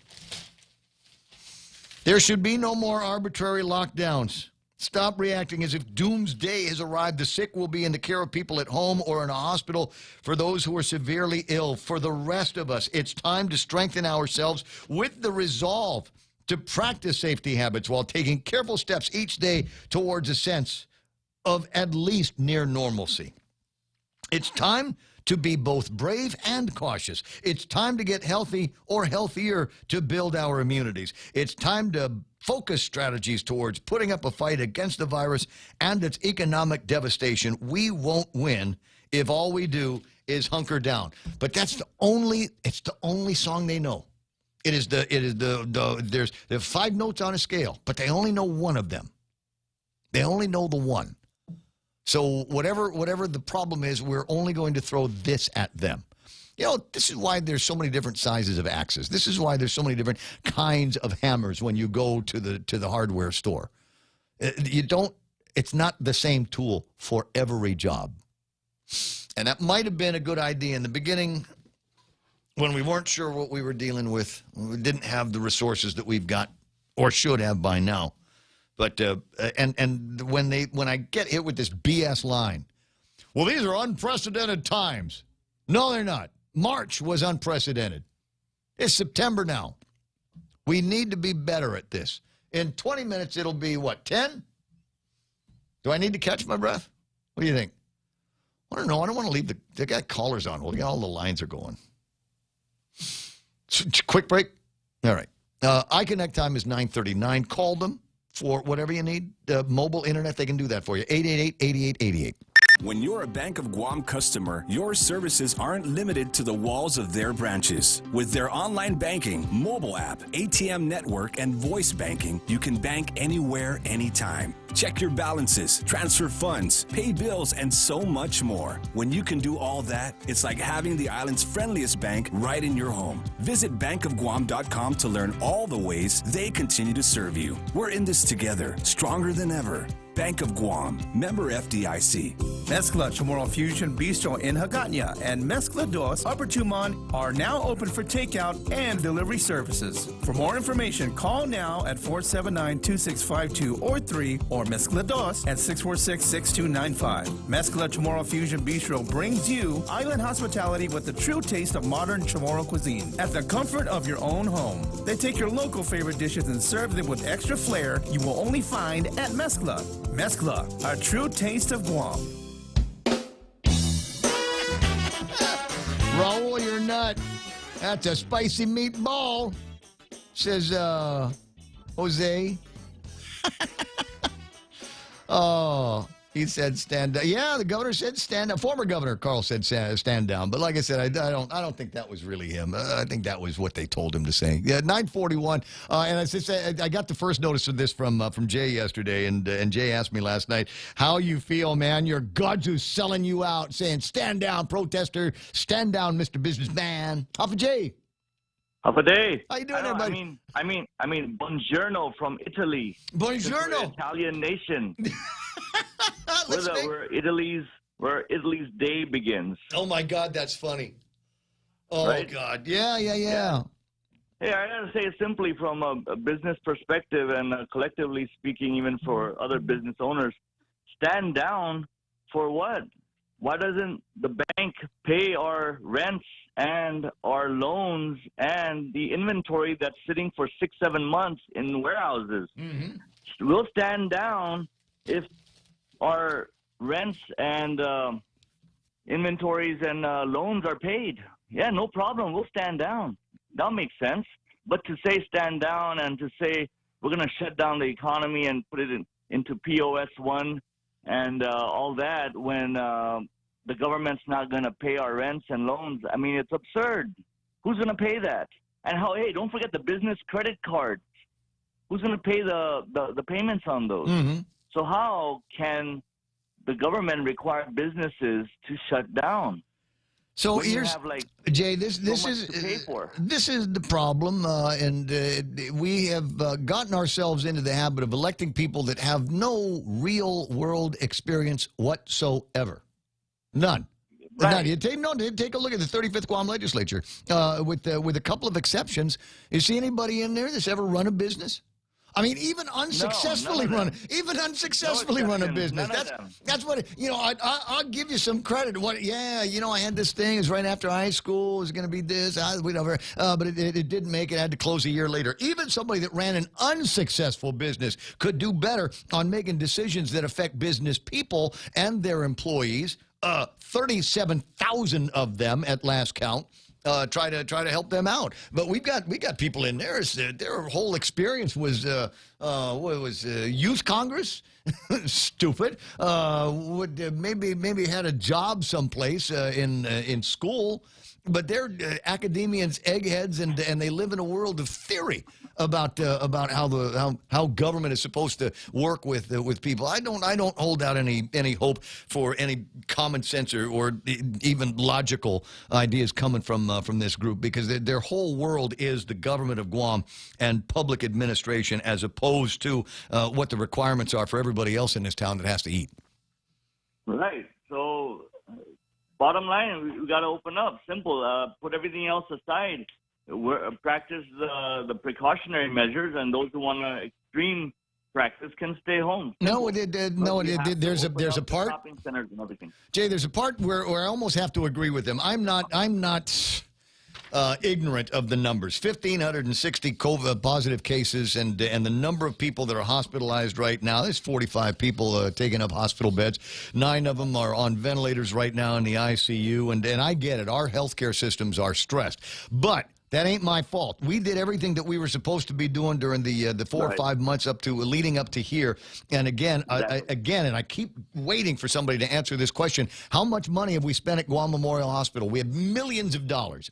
There should be no more arbitrary lockdowns. Stop reacting as if doomsday has arrived. The sick will be in the care of people at home or in a hospital. For those who are severely ill, for the rest of us, it's time to strengthen ourselves with the resolve to practice safety habits while taking careful steps each day towards a sense of at least near normalcy. It's time to be both brave and cautious. It's time to get healthy or healthier to build our immunities. It's time to focus strategies towards putting up a fight against the virus and its economic devastation. We won't win if all we do is hunker down. But it's the only song they know. There's 5 notes on a scale, but they only know one of them. They only know the one. So whatever the problem is, we're only going to throw this at them. You know, this is why there's so many different sizes of axes. This is why there's so many different kinds of hammers when you go to the hardware store. It's not the same tool for every job. And that might have been a good idea in the beginning when we weren't sure what we were dealing with. We didn't have the resources that we've got or should have by now. But and when I get hit with this BS line, well, these are unprecedented times. No, they're not. March was unprecedented. It's September now. We need to be better at this. In 20 minutes, it'll be, what, 10? Do I need to catch my breath? What do you think? I don't know. I don't want to leave they got callers on. Well, all the lines are going. Quick break. All right. iConnect time is 9:39. Call them for whatever you need. Mobile internet, they can do that for you. 888-8888. When you're a Bank of Guam customer, your services aren't limited to the walls of their branches. With their online banking, mobile app, ATM network, and voice banking, you can bank anywhere, anytime. Check your balances, transfer funds, pay bills, and so much more. When you can do all that, it's like having the island's friendliest bank right in your home. Visit bankofguam.com to learn all the ways they continue to serve you. We're in this together, stronger than ever. Bank of Guam, member FDIC. Mezcla Chamorro Fusion Bistro in Hagåtña and Mezcla Dos Upper Tumon are now open for takeout and delivery services. For more information, call now at 479-2652 or 3 or Mezcla Dos at 646-6295. Mezcla Chamorro Fusion Bistro brings you island hospitality with the true taste of modern Chamorro cuisine at the comfort of your own home. They take your local favorite dishes and serve them with extra flair you will only find at Mezcla. Mezcla, a true taste of Guam. Roll your nut. That's a spicy meatball, says Jose. Oh, he said stand down. Yeah, the governor said stand down. Former governor Carl said stand down. But like I said, I don't think that was really him. I think that was what they told him to say. Yeah, 9:41. And I got the first notice of this from Jay yesterday, and Jay asked me last night, how you feel, man? Your gods who's selling you out, saying stand down, protester, stand down, Mr. Businessman. Half a Jay. Half a day. How you doing, everybody? I mean, buongiorno from Italy. Buongiorno. Italian nation. where Italy's day begins. Oh my God, that's funny. Oh right? God, yeah. Hey, I gotta say simply from a business perspective and collectively speaking, even for other business owners, stand down for what? Why doesn't the bank pay our rents and our loans and the inventory that's sitting for 6-7 months in warehouses? Mm-hmm. We'll stand down if our rents and inventories and loans are paid. Yeah, no problem. We'll stand down. That makes sense. But to say stand down and to say we're going to shut down the economy and put it into POS 1 and all that when the government's not going to pay our rents and loans. I mean, it's absurd. Who's going to pay that? And hey, don't forget the business credit cards. Who's going to pay the payments on those? Mm-hmm. So how can the government require businesses to shut down? So when you here's have, like, Jay. This so much is to pay for. this is the problem, and we have gotten ourselves into the habit of electing people that have no real world experience whatsoever. None. Right. None. Take a look at the 35th Guam legislature. With a couple of exceptions, you see anybody in there that's ever run a business? I mean, even unsuccessfully run a business. That's what I'll give you some credit. I had this thing. It was right after high school. It was going to be this, whatever. But it didn't make it. I had to close a year later. Even somebody that ran an unsuccessful business could do better on making decisions that affect business people and their employees. 37,000 of them at last count. Try to help them out, but we got people in there. Their whole experience was youth congress, stupid. Maybe had a job someplace in school, but they're academians, eggheads, and they live in a world of theory about how government is supposed to work with people. I don't hold out any hope for any common sense or even logical ideas coming from this group, because their whole world is the government of Guam and public administration, as opposed to what the requirements are for everybody else in this town that has to eat. Right. So, bottom line, we got to open up. Simple. Put everything else aside. Practice the precautionary measures, and those who want to extreme practice can stay home. There's a part. Shopping centers and everything. Jay, there's a part where I almost have to agree with him. I'm not ignorant of the numbers. 1,560 COVID positive cases, and the number of people that are hospitalized right now. There's 45 people taking up hospital beds. 9 of them are on ventilators right now in the ICU, and I get it. Our healthcare systems are stressed, but that ain't my fault. We did everything that we were supposed to be doing during the 4 or 5 months leading up to here. And again, and I keep waiting for somebody to answer this question: how much money have we spent at Guam Memorial Hospital? We have millions of dollars,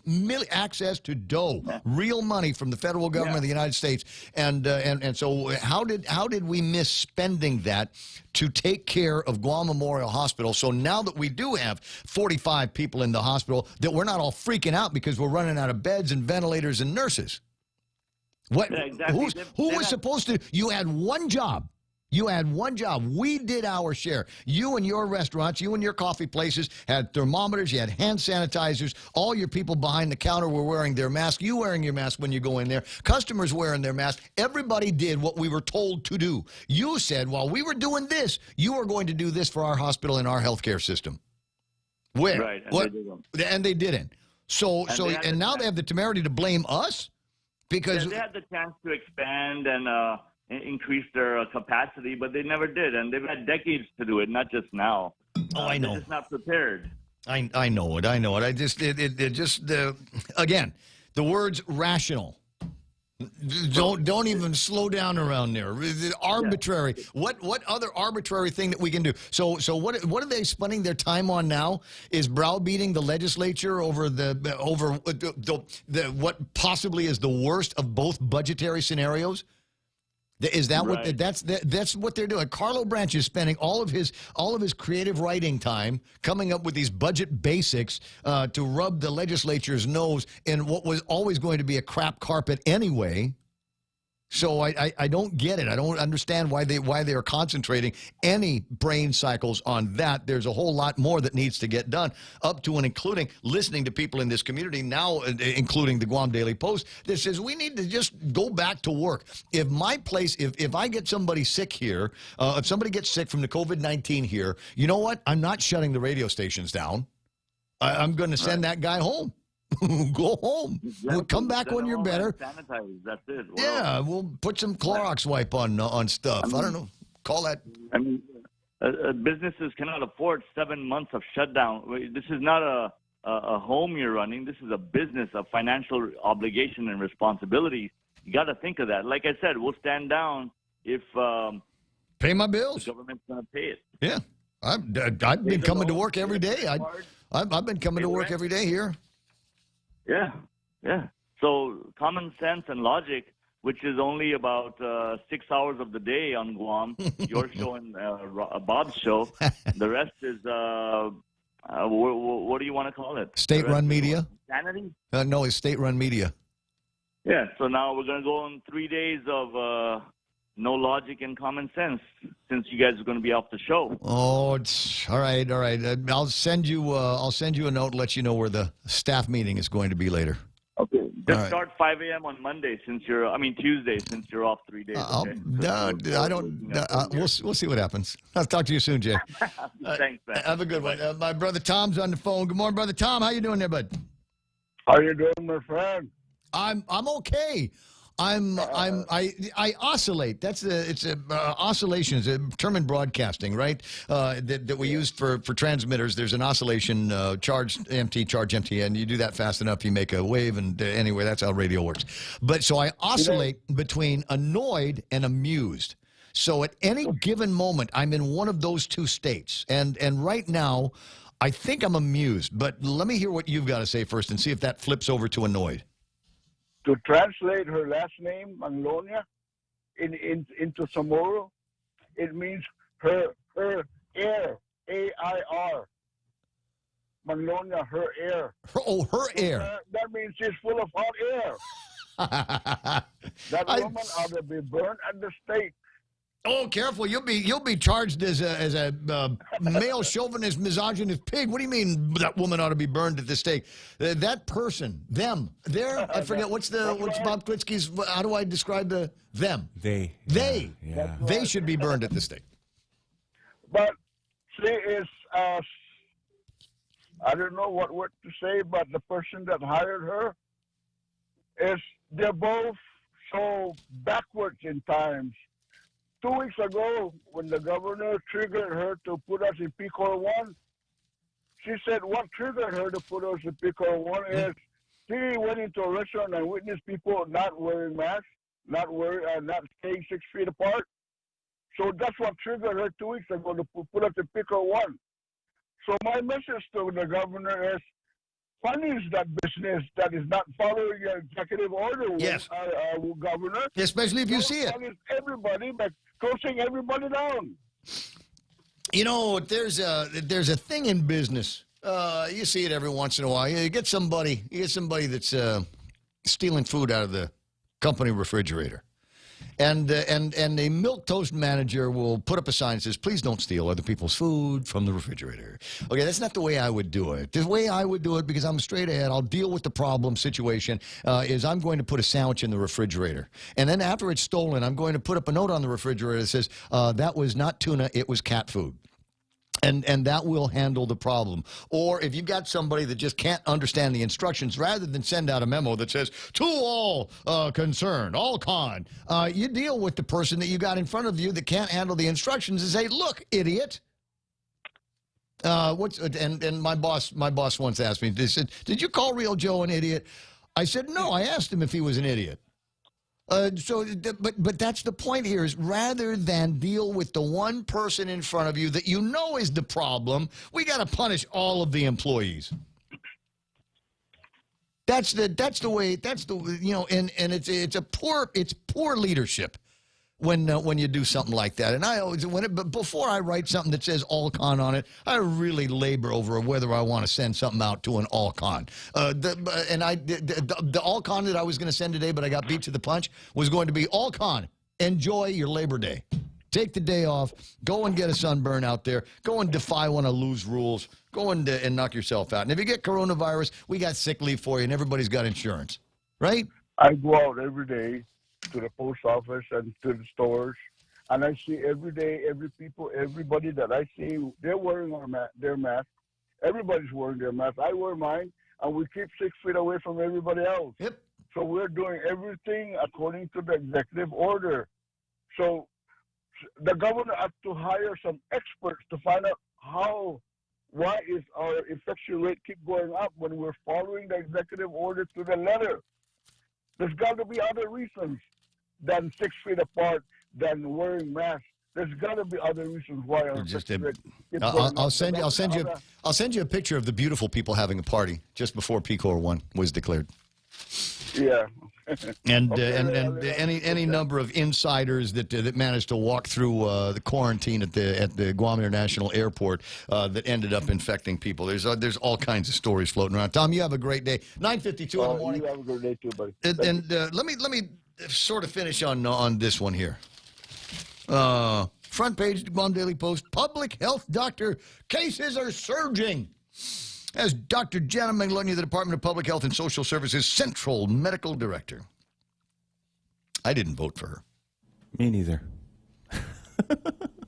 access to dough, real money from the federal government of the United States. And so how did we miss spending that to take care of Guam Memorial Hospital? So now that we do have 45 people in the hospital, that we're not all freaking out because we're running out of beds and ventilators and nurses. What? Yeah, exactly. Who was supposed to? You had one job. You had one job. We did our share. You and your restaurants, you and your coffee places had thermometers, you had hand sanitizers. All your people behind the counter were wearing their mask. You wearing your mask when you go in there. Customers wearing their mask. Everybody did what we were told to do. You said, while we were doing this, you are going to do this for our hospital and our healthcare system. Where? Right. And they didn't. So now they have the temerity to blame us because they had the chance to expand and increase their capacity, but they never did, and they've had decades to do it, not just now. I know. They're just not prepared. I know it. I just again, the words rational. Don't even slow down around there. Arbitrary. Yeah. What other arbitrary thing that we can do? So what are they spending their time on now? Is browbeating the legislature over what possibly is the worst of both budgetary scenarios? Is that right. That's what they're doing? Carlo Branch is spending all of his creative writing time coming up with these budget basics to rub the legislature's nose in what was always going to be a crap carpet anyway. So I don't get it. I don't understand why they are concentrating any brain cycles on that. There's a whole lot more that needs to get done, up to and including listening to people in this community now, including the Guam Daily Post, that says we need to just go back to work. If my place, if I get somebody sick here, if somebody gets sick from the COVID-19 here, you know what? I'm not shutting the radio stations down. I'm going to send that guy home. Go home. We'll come back when you're better. Sanitize. That's it. Well, yeah, we'll put some Clorox wipe on stuff. I don't know. Call that. I mean, businesses cannot afford 7 months of shutdown. This is not a home you're running. This is a business, a financial obligation and responsibility. You got to think of that. Like I said, we'll stand down if pay my bills. The government's going to pay it. Yeah. I've been coming to work every day. I've been coming to work every day here. Yeah, yeah. So common sense and logic, which is only about 6 hours of the day on Guam, your show and Bob's show. The rest is, what do you want to call it? State-run media? Insanity? No, it's state-run media. Yeah, so now we're going to go on 3 days of no logic and common sense since you guys are going to be off the show. Oh, all right. I'll send you a note and let you know where the staff meeting is going to be later. Okay. Just start 5 a.m. on Monday Tuesday since you're off 3 days. Okay? I don't. We'll see what happens. I'll talk to you soon, Jay. Thanks, man. Have a good one. My brother Tom's on the phone. Good morning, brother Tom. How you doing there, bud? How you doing, my friend? I'm okay. I oscillate. It's oscillation is a term in broadcasting, right? That we use for transmitters. There's an oscillation, charge empty, and you do that fast enough, you make a wave, and anyway, that's how radio works. But so I oscillate between annoyed and amused. So at any given moment, I'm in one of those two states, and right now, I think I'm amused. But let me hear what you've got to say first, and see if that flips over to annoyed. To translate her last name, Manglonia, into Samoro, it means her air, A-I-R. Manglonia, her air. Her air. That means she's full of hot air. That woman ought to be burned at the stake. Oh, careful! You'll be charged as a male chauvinist, misogynist pig. What do you mean that woman ought to be burned at the stake? That person, them, I forget what's Bob Klitsky's. How do I describe them? They should be burned at the stake. But she is, I don't know what word to say, but the person that hired her they're both so backwards in times. 2 weeks ago, when the governor triggered her to put us in Picor 1, she said what triggered her to put us in Picor 1 is she went into a restaurant and witnessed people not wearing masks, not staying 6 feet apart. So that's what triggered her 2 weeks ago to put us in Picor 1. So my message to the governor is, punish that business that is not following your executive order, yes. Governor. Especially if you see it. Punish everybody by closing everybody down. You know, there's a thing in business. You see it every once in a while. You get somebody that's stealing food out of the company refrigerator. And the milquetoast manager will put up a sign that says, please don't steal other people's food from the refrigerator. Okay, that's not the way I would do it. The way I would do it, because I'm straight ahead, I'll deal with the problem situation, is I'm going to put a sandwich in the refrigerator. And then after it's stolen, I'm going to put up a note on the refrigerator that says, that was not tuna, it was cat food. And that will handle the problem. Or if you've got somebody that just can't understand the instructions, rather than send out a memo that says, to all concerned, all con, you deal with the person that you got in front of you that can't handle the instructions and say, look, idiot. And my boss once asked me, they said, did you call Real Joe an idiot? I said, no, I asked him if he was an idiot. But that's the point here, is rather than deal with the one person in front of you that you know is the problem, we got to punish all of the employees. That's the way, and it's poor leadership when you do something like that. And I always, but before I write something that says all con on it, I really labor over whether I want to send something out to an all con. The all con that I was going to send today, but I got beat to the punch, was going to be all con. Enjoy your Labor Day. Take the day off. Go and get a sunburn out there. Go and defy one of Lou's rules. Go and knock yourself out. And if you get coronavirus, we got sick leave for you, and everybody's got insurance, right? I go out every day to the post office and to the stores, and I see every day, everybody that I see, they're wearing their mask. Everybody's wearing their mask. I wear mine, and we keep 6 feet away from everybody else. Yep. So we're doing everything according to the executive order. So the governor has to hire some experts to find out why is our infection rate keep going up when we're following the executive order to the letter. There's got to be other reasons than 6 feet apart, than wearing masks, there's got to be other reasons why our Just refrigerator keeps I'll going up. send you Other- I'll send you a picture of the beautiful people having a party just before Pecor 1 was declared. Yeah. And Okay, and yeah, any number of insiders that managed to walk through the quarantine at the Guam International Airport that ended up infecting people. There's all kinds of stories floating around. Tom, you have a great day. 9:52 in the morning. You have a good day too, buddy. And let me sort of finish on this one here. Front page of the Guam Daily Post. Public health doctor cases are surging. As Dr. Jana Mangloni, the Department of Public Health and Social Services Central Medical Director. I didn't vote for her. Me neither.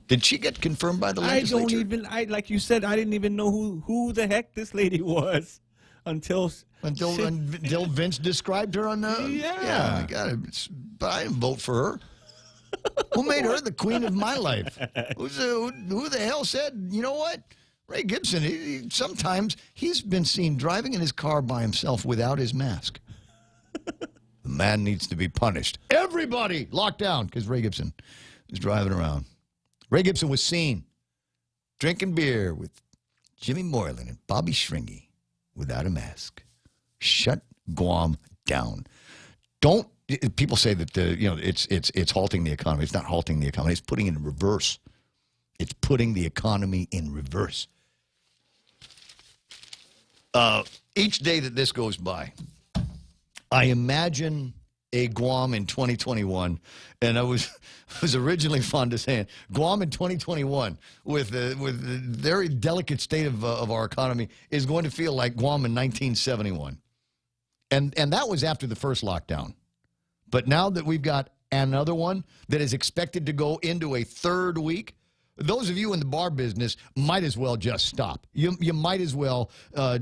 Did she get confirmed by the I legislature? don't even, like you said, I didn't even know who the heck this lady was until Vince described her on the... Yeah. I got it. But I didn't vote for her. Who made her the queen of my life? Who the hell said, you know what? Ray Gibson, sometimes he's been seen driving in his car by himself without his mask. The man needs to be punished. Everybody locked down because Ray Gibson is driving around. Ray Gibson was seen drinking beer with Jimmy Moylan and Bobby Shringy without a mask. Shut Guam down. Don't. People say that it's halting the economy. It's not halting the economy. It's putting it in reverse. It's putting the economy in reverse. Each day that this goes by, I imagine a Guam in 2021, and I was originally fond of saying Guam in 2021 with the very delicate state of our economy is going to feel like Guam in 1971, and that was after the first lockdown. But now that we've got another one that is expected to go into a third week, those of you in the bar business might as well just stop. You might as well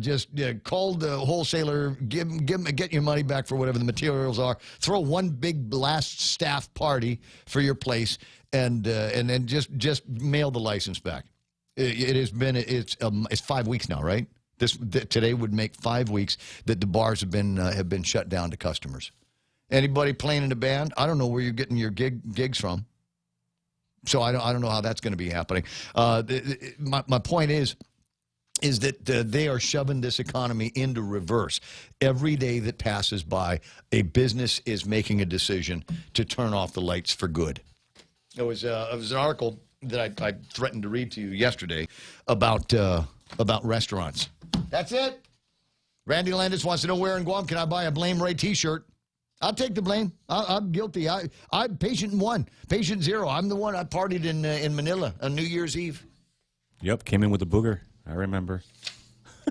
just call the wholesaler, get your money back for whatever the materials are, throw one big last staff party for your place, and then just mail the license back. It's 5 weeks now, right? Today would make 5 weeks that the bars have been shut down to customers. Anybody playing in a band? I don't know where you're getting your gigs from. So I don't know how that's going to be happening. My point is that they are shoving this economy into reverse. Every day that passes by, a business is making a decision to turn off the lights for good. It was an article that I threatened to read to you yesterday about restaurants. That's it. Randy Landis wants to know where in Guam can I buy a Blame Ray T-shirt. I'll take the blame. I'm guilty. I'm patient 1, patient 0. I'm the one I partied in Manila on New Year's Eve. Yep, came in with a booger. I remember.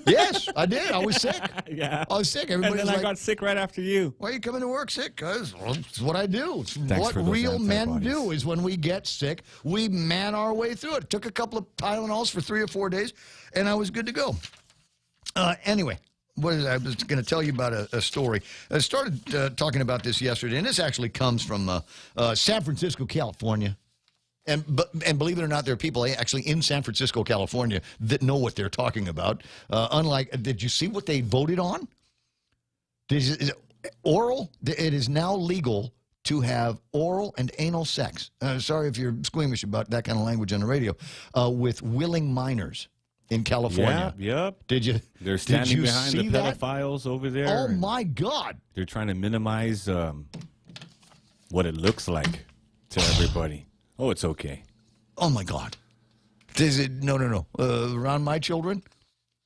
Yes, I did. I was sick. Yeah. I was sick. And then I got sick right after you. Why are you coming to work sick? Because it's what I do. It's what for those real men antibodies. do is when we get sick, we man our way through it. It took a couple of Tylenols for 3 or 4 days, and I was good to go. Anyway. I was going to tell you about a story. I started talking about this yesterday, and this actually comes from San Francisco, California. And believe it or not, there are people actually in San Francisco, California that know what they're talking about. Did you see what they voted on? Oral, it is now legal to have oral and anal sex. Sorry if you're squeamish about that kind of language on the radio, with willing minors. In California. Yep. They're standing did you behind see the that? pedophiles over there. Oh, my God. They're trying to minimize what it looks like to everybody. Oh, it's okay. Oh, my God. No. Around my children?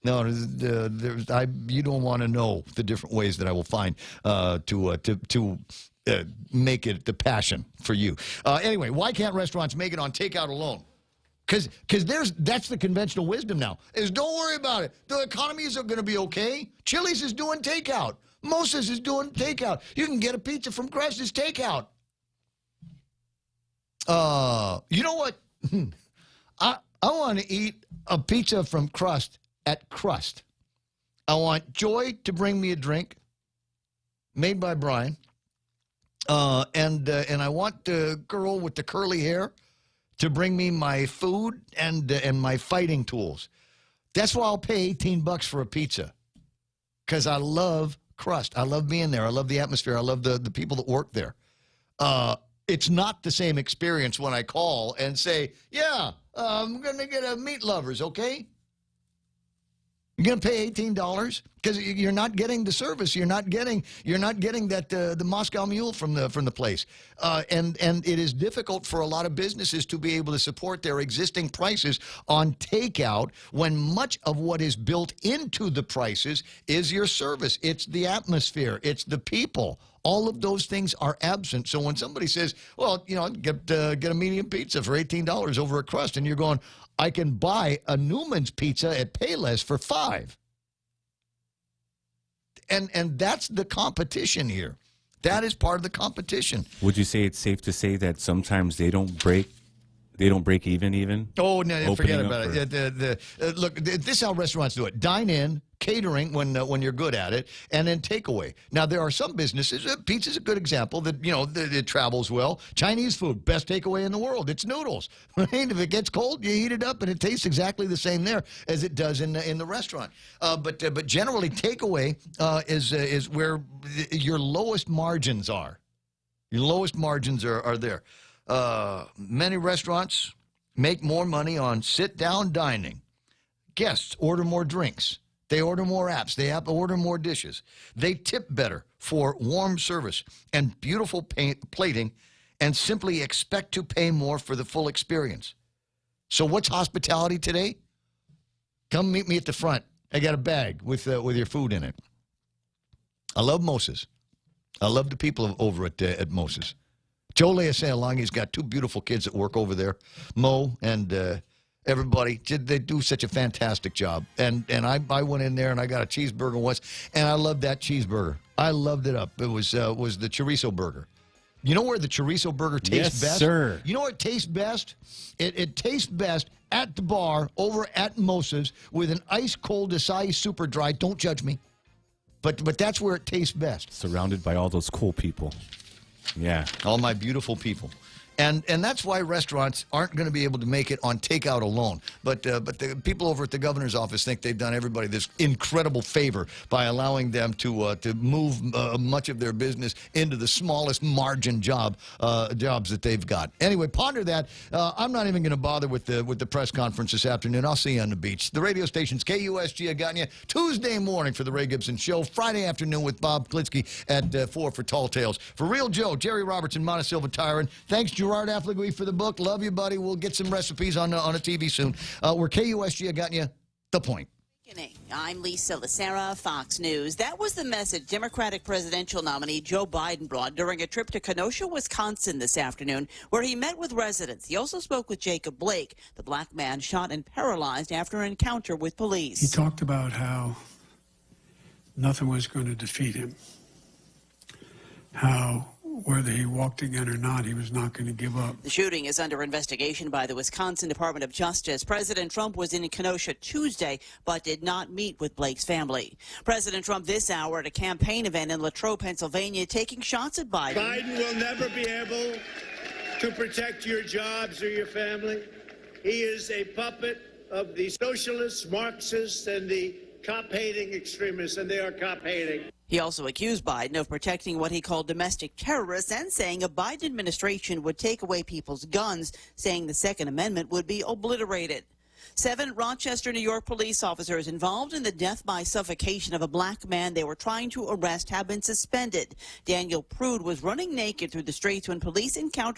No, you don't want to know the different ways that I will find to make it the passion for you. Anyway, why can't restaurants make it on takeout alone? Because that's the conventional wisdom now, is don't worry about it. The economy is going to be okay. Chili's is doing takeout. Moses is doing takeout. You can get a pizza from Crest's takeout. You know what? I want to eat a pizza from Crust at Crust. I want Joy to bring me a drink made by Brian. And I want the girl with the curly hair to bring me my food and my fighting tools. That's why I'll pay $18 for a pizza. Because I love Crust. I love being there. I love the atmosphere. I love the people that work there. It's not the same experience when I call and say, yeah, I'm going to get a meat lovers, okay? You're going to pay $18 because you're not getting the service. You're not getting that the Moscow Mule from the place. And it is difficult for a lot of businesses to be able to support their existing prices on takeout when much of what is built into the prices is your service. It's the atmosphere. It's the people. All of those things are absent. So when somebody says, well, you know, get a medium pizza for $18 over a crust, and you're going, I can buy a Newman's pizza at Payless for $5. And that's the competition here. That is part of the competition. Would you say it's safe to say that sometimes they don't break even? Oh, no, forget about it. Look, this is how restaurants do it. Dine in, catering when you're good at it, and then takeaway. Now, there are some businesses, pizza's a good example, that, you know, it travels well. Chinese food, best takeaway in the world. It's noodles. Right? If it gets cold, you heat it up, and it tastes exactly the same there as it does in the restaurant. But generally, takeaway is where your lowest margins are. Your lowest margins are there. Many restaurants make more money on sit-down dining. Guests order more drinks. They order more apps. They order more dishes. They tip better for warm service and beautiful plating and simply expect to pay more for the full experience. So what's hospitality today? Come meet me at the front. I got a bag with your food in it. I love Moses. I love the people over at Moses. Joe Leasealongi's got two beautiful kids that work over there, Mo and everybody. They do such a fantastic job. And I went in there and I got a cheeseburger once, and I loved that cheeseburger. I loved it up. It was the chorizo burger. You know where the chorizo burger tastes best? Yes, sir. You know what tastes best? It tastes best at the bar over at Moses with an ice-cold acai super dry. Don't judge me. But that's where it tastes best. Surrounded by all those cool people. Yeah. All my beautiful people. And that's why restaurants aren't going to be able to make it on takeout alone. But the people over at the governor's office think they've done everybody this incredible favor by allowing them to move much of their business into the smallest margin jobs that they've got. Anyway, ponder that. I'm not even going to bother with the press conference this afternoon. I'll see you on the beach. The radio station's KUSG. I got you Tuesday morning for the Ray Gibson Show. Friday afternoon with Bob Klitsky at 4 for Tall Tales. For Real Joe, Jerry Robertson, Montesilva Tyron. Thanks, Gerard Affligui, for the book. Love you, buddy. We'll get some recipes on a TV soon. We're KUSG. I got you. The Point. I'm Lisa Lacera, Fox News. That was the message Democratic presidential nominee Joe Biden brought during a trip to Kenosha, Wisconsin this afternoon, where he met with residents. He also spoke with Jacob Blake, the black man shot and paralyzed after an encounter with police. He talked about how nothing was going to defeat him, how whether he walked again or not, he was not going to give up. The shooting is under investigation by the Wisconsin Department of Justice. President Trump was in Kenosha Tuesday, but did not meet with Blake's family. President Trump this hour at a campaign event in Latrobe, Pennsylvania, taking shots at Biden. Biden will never be able to protect your jobs or your family. He is a puppet of the socialists, Marxists, and the cop-hating extremists, and they are cop-hating. He also accused Biden of protecting what he called domestic terrorists and saying a Biden administration would take away people's guns, saying the Second Amendment would be obliterated. 7 Rochester, New York police officers involved in the death by suffocation of a black man they were trying to arrest have been suspended. Daniel Prude was running naked through the streets when police encountered him.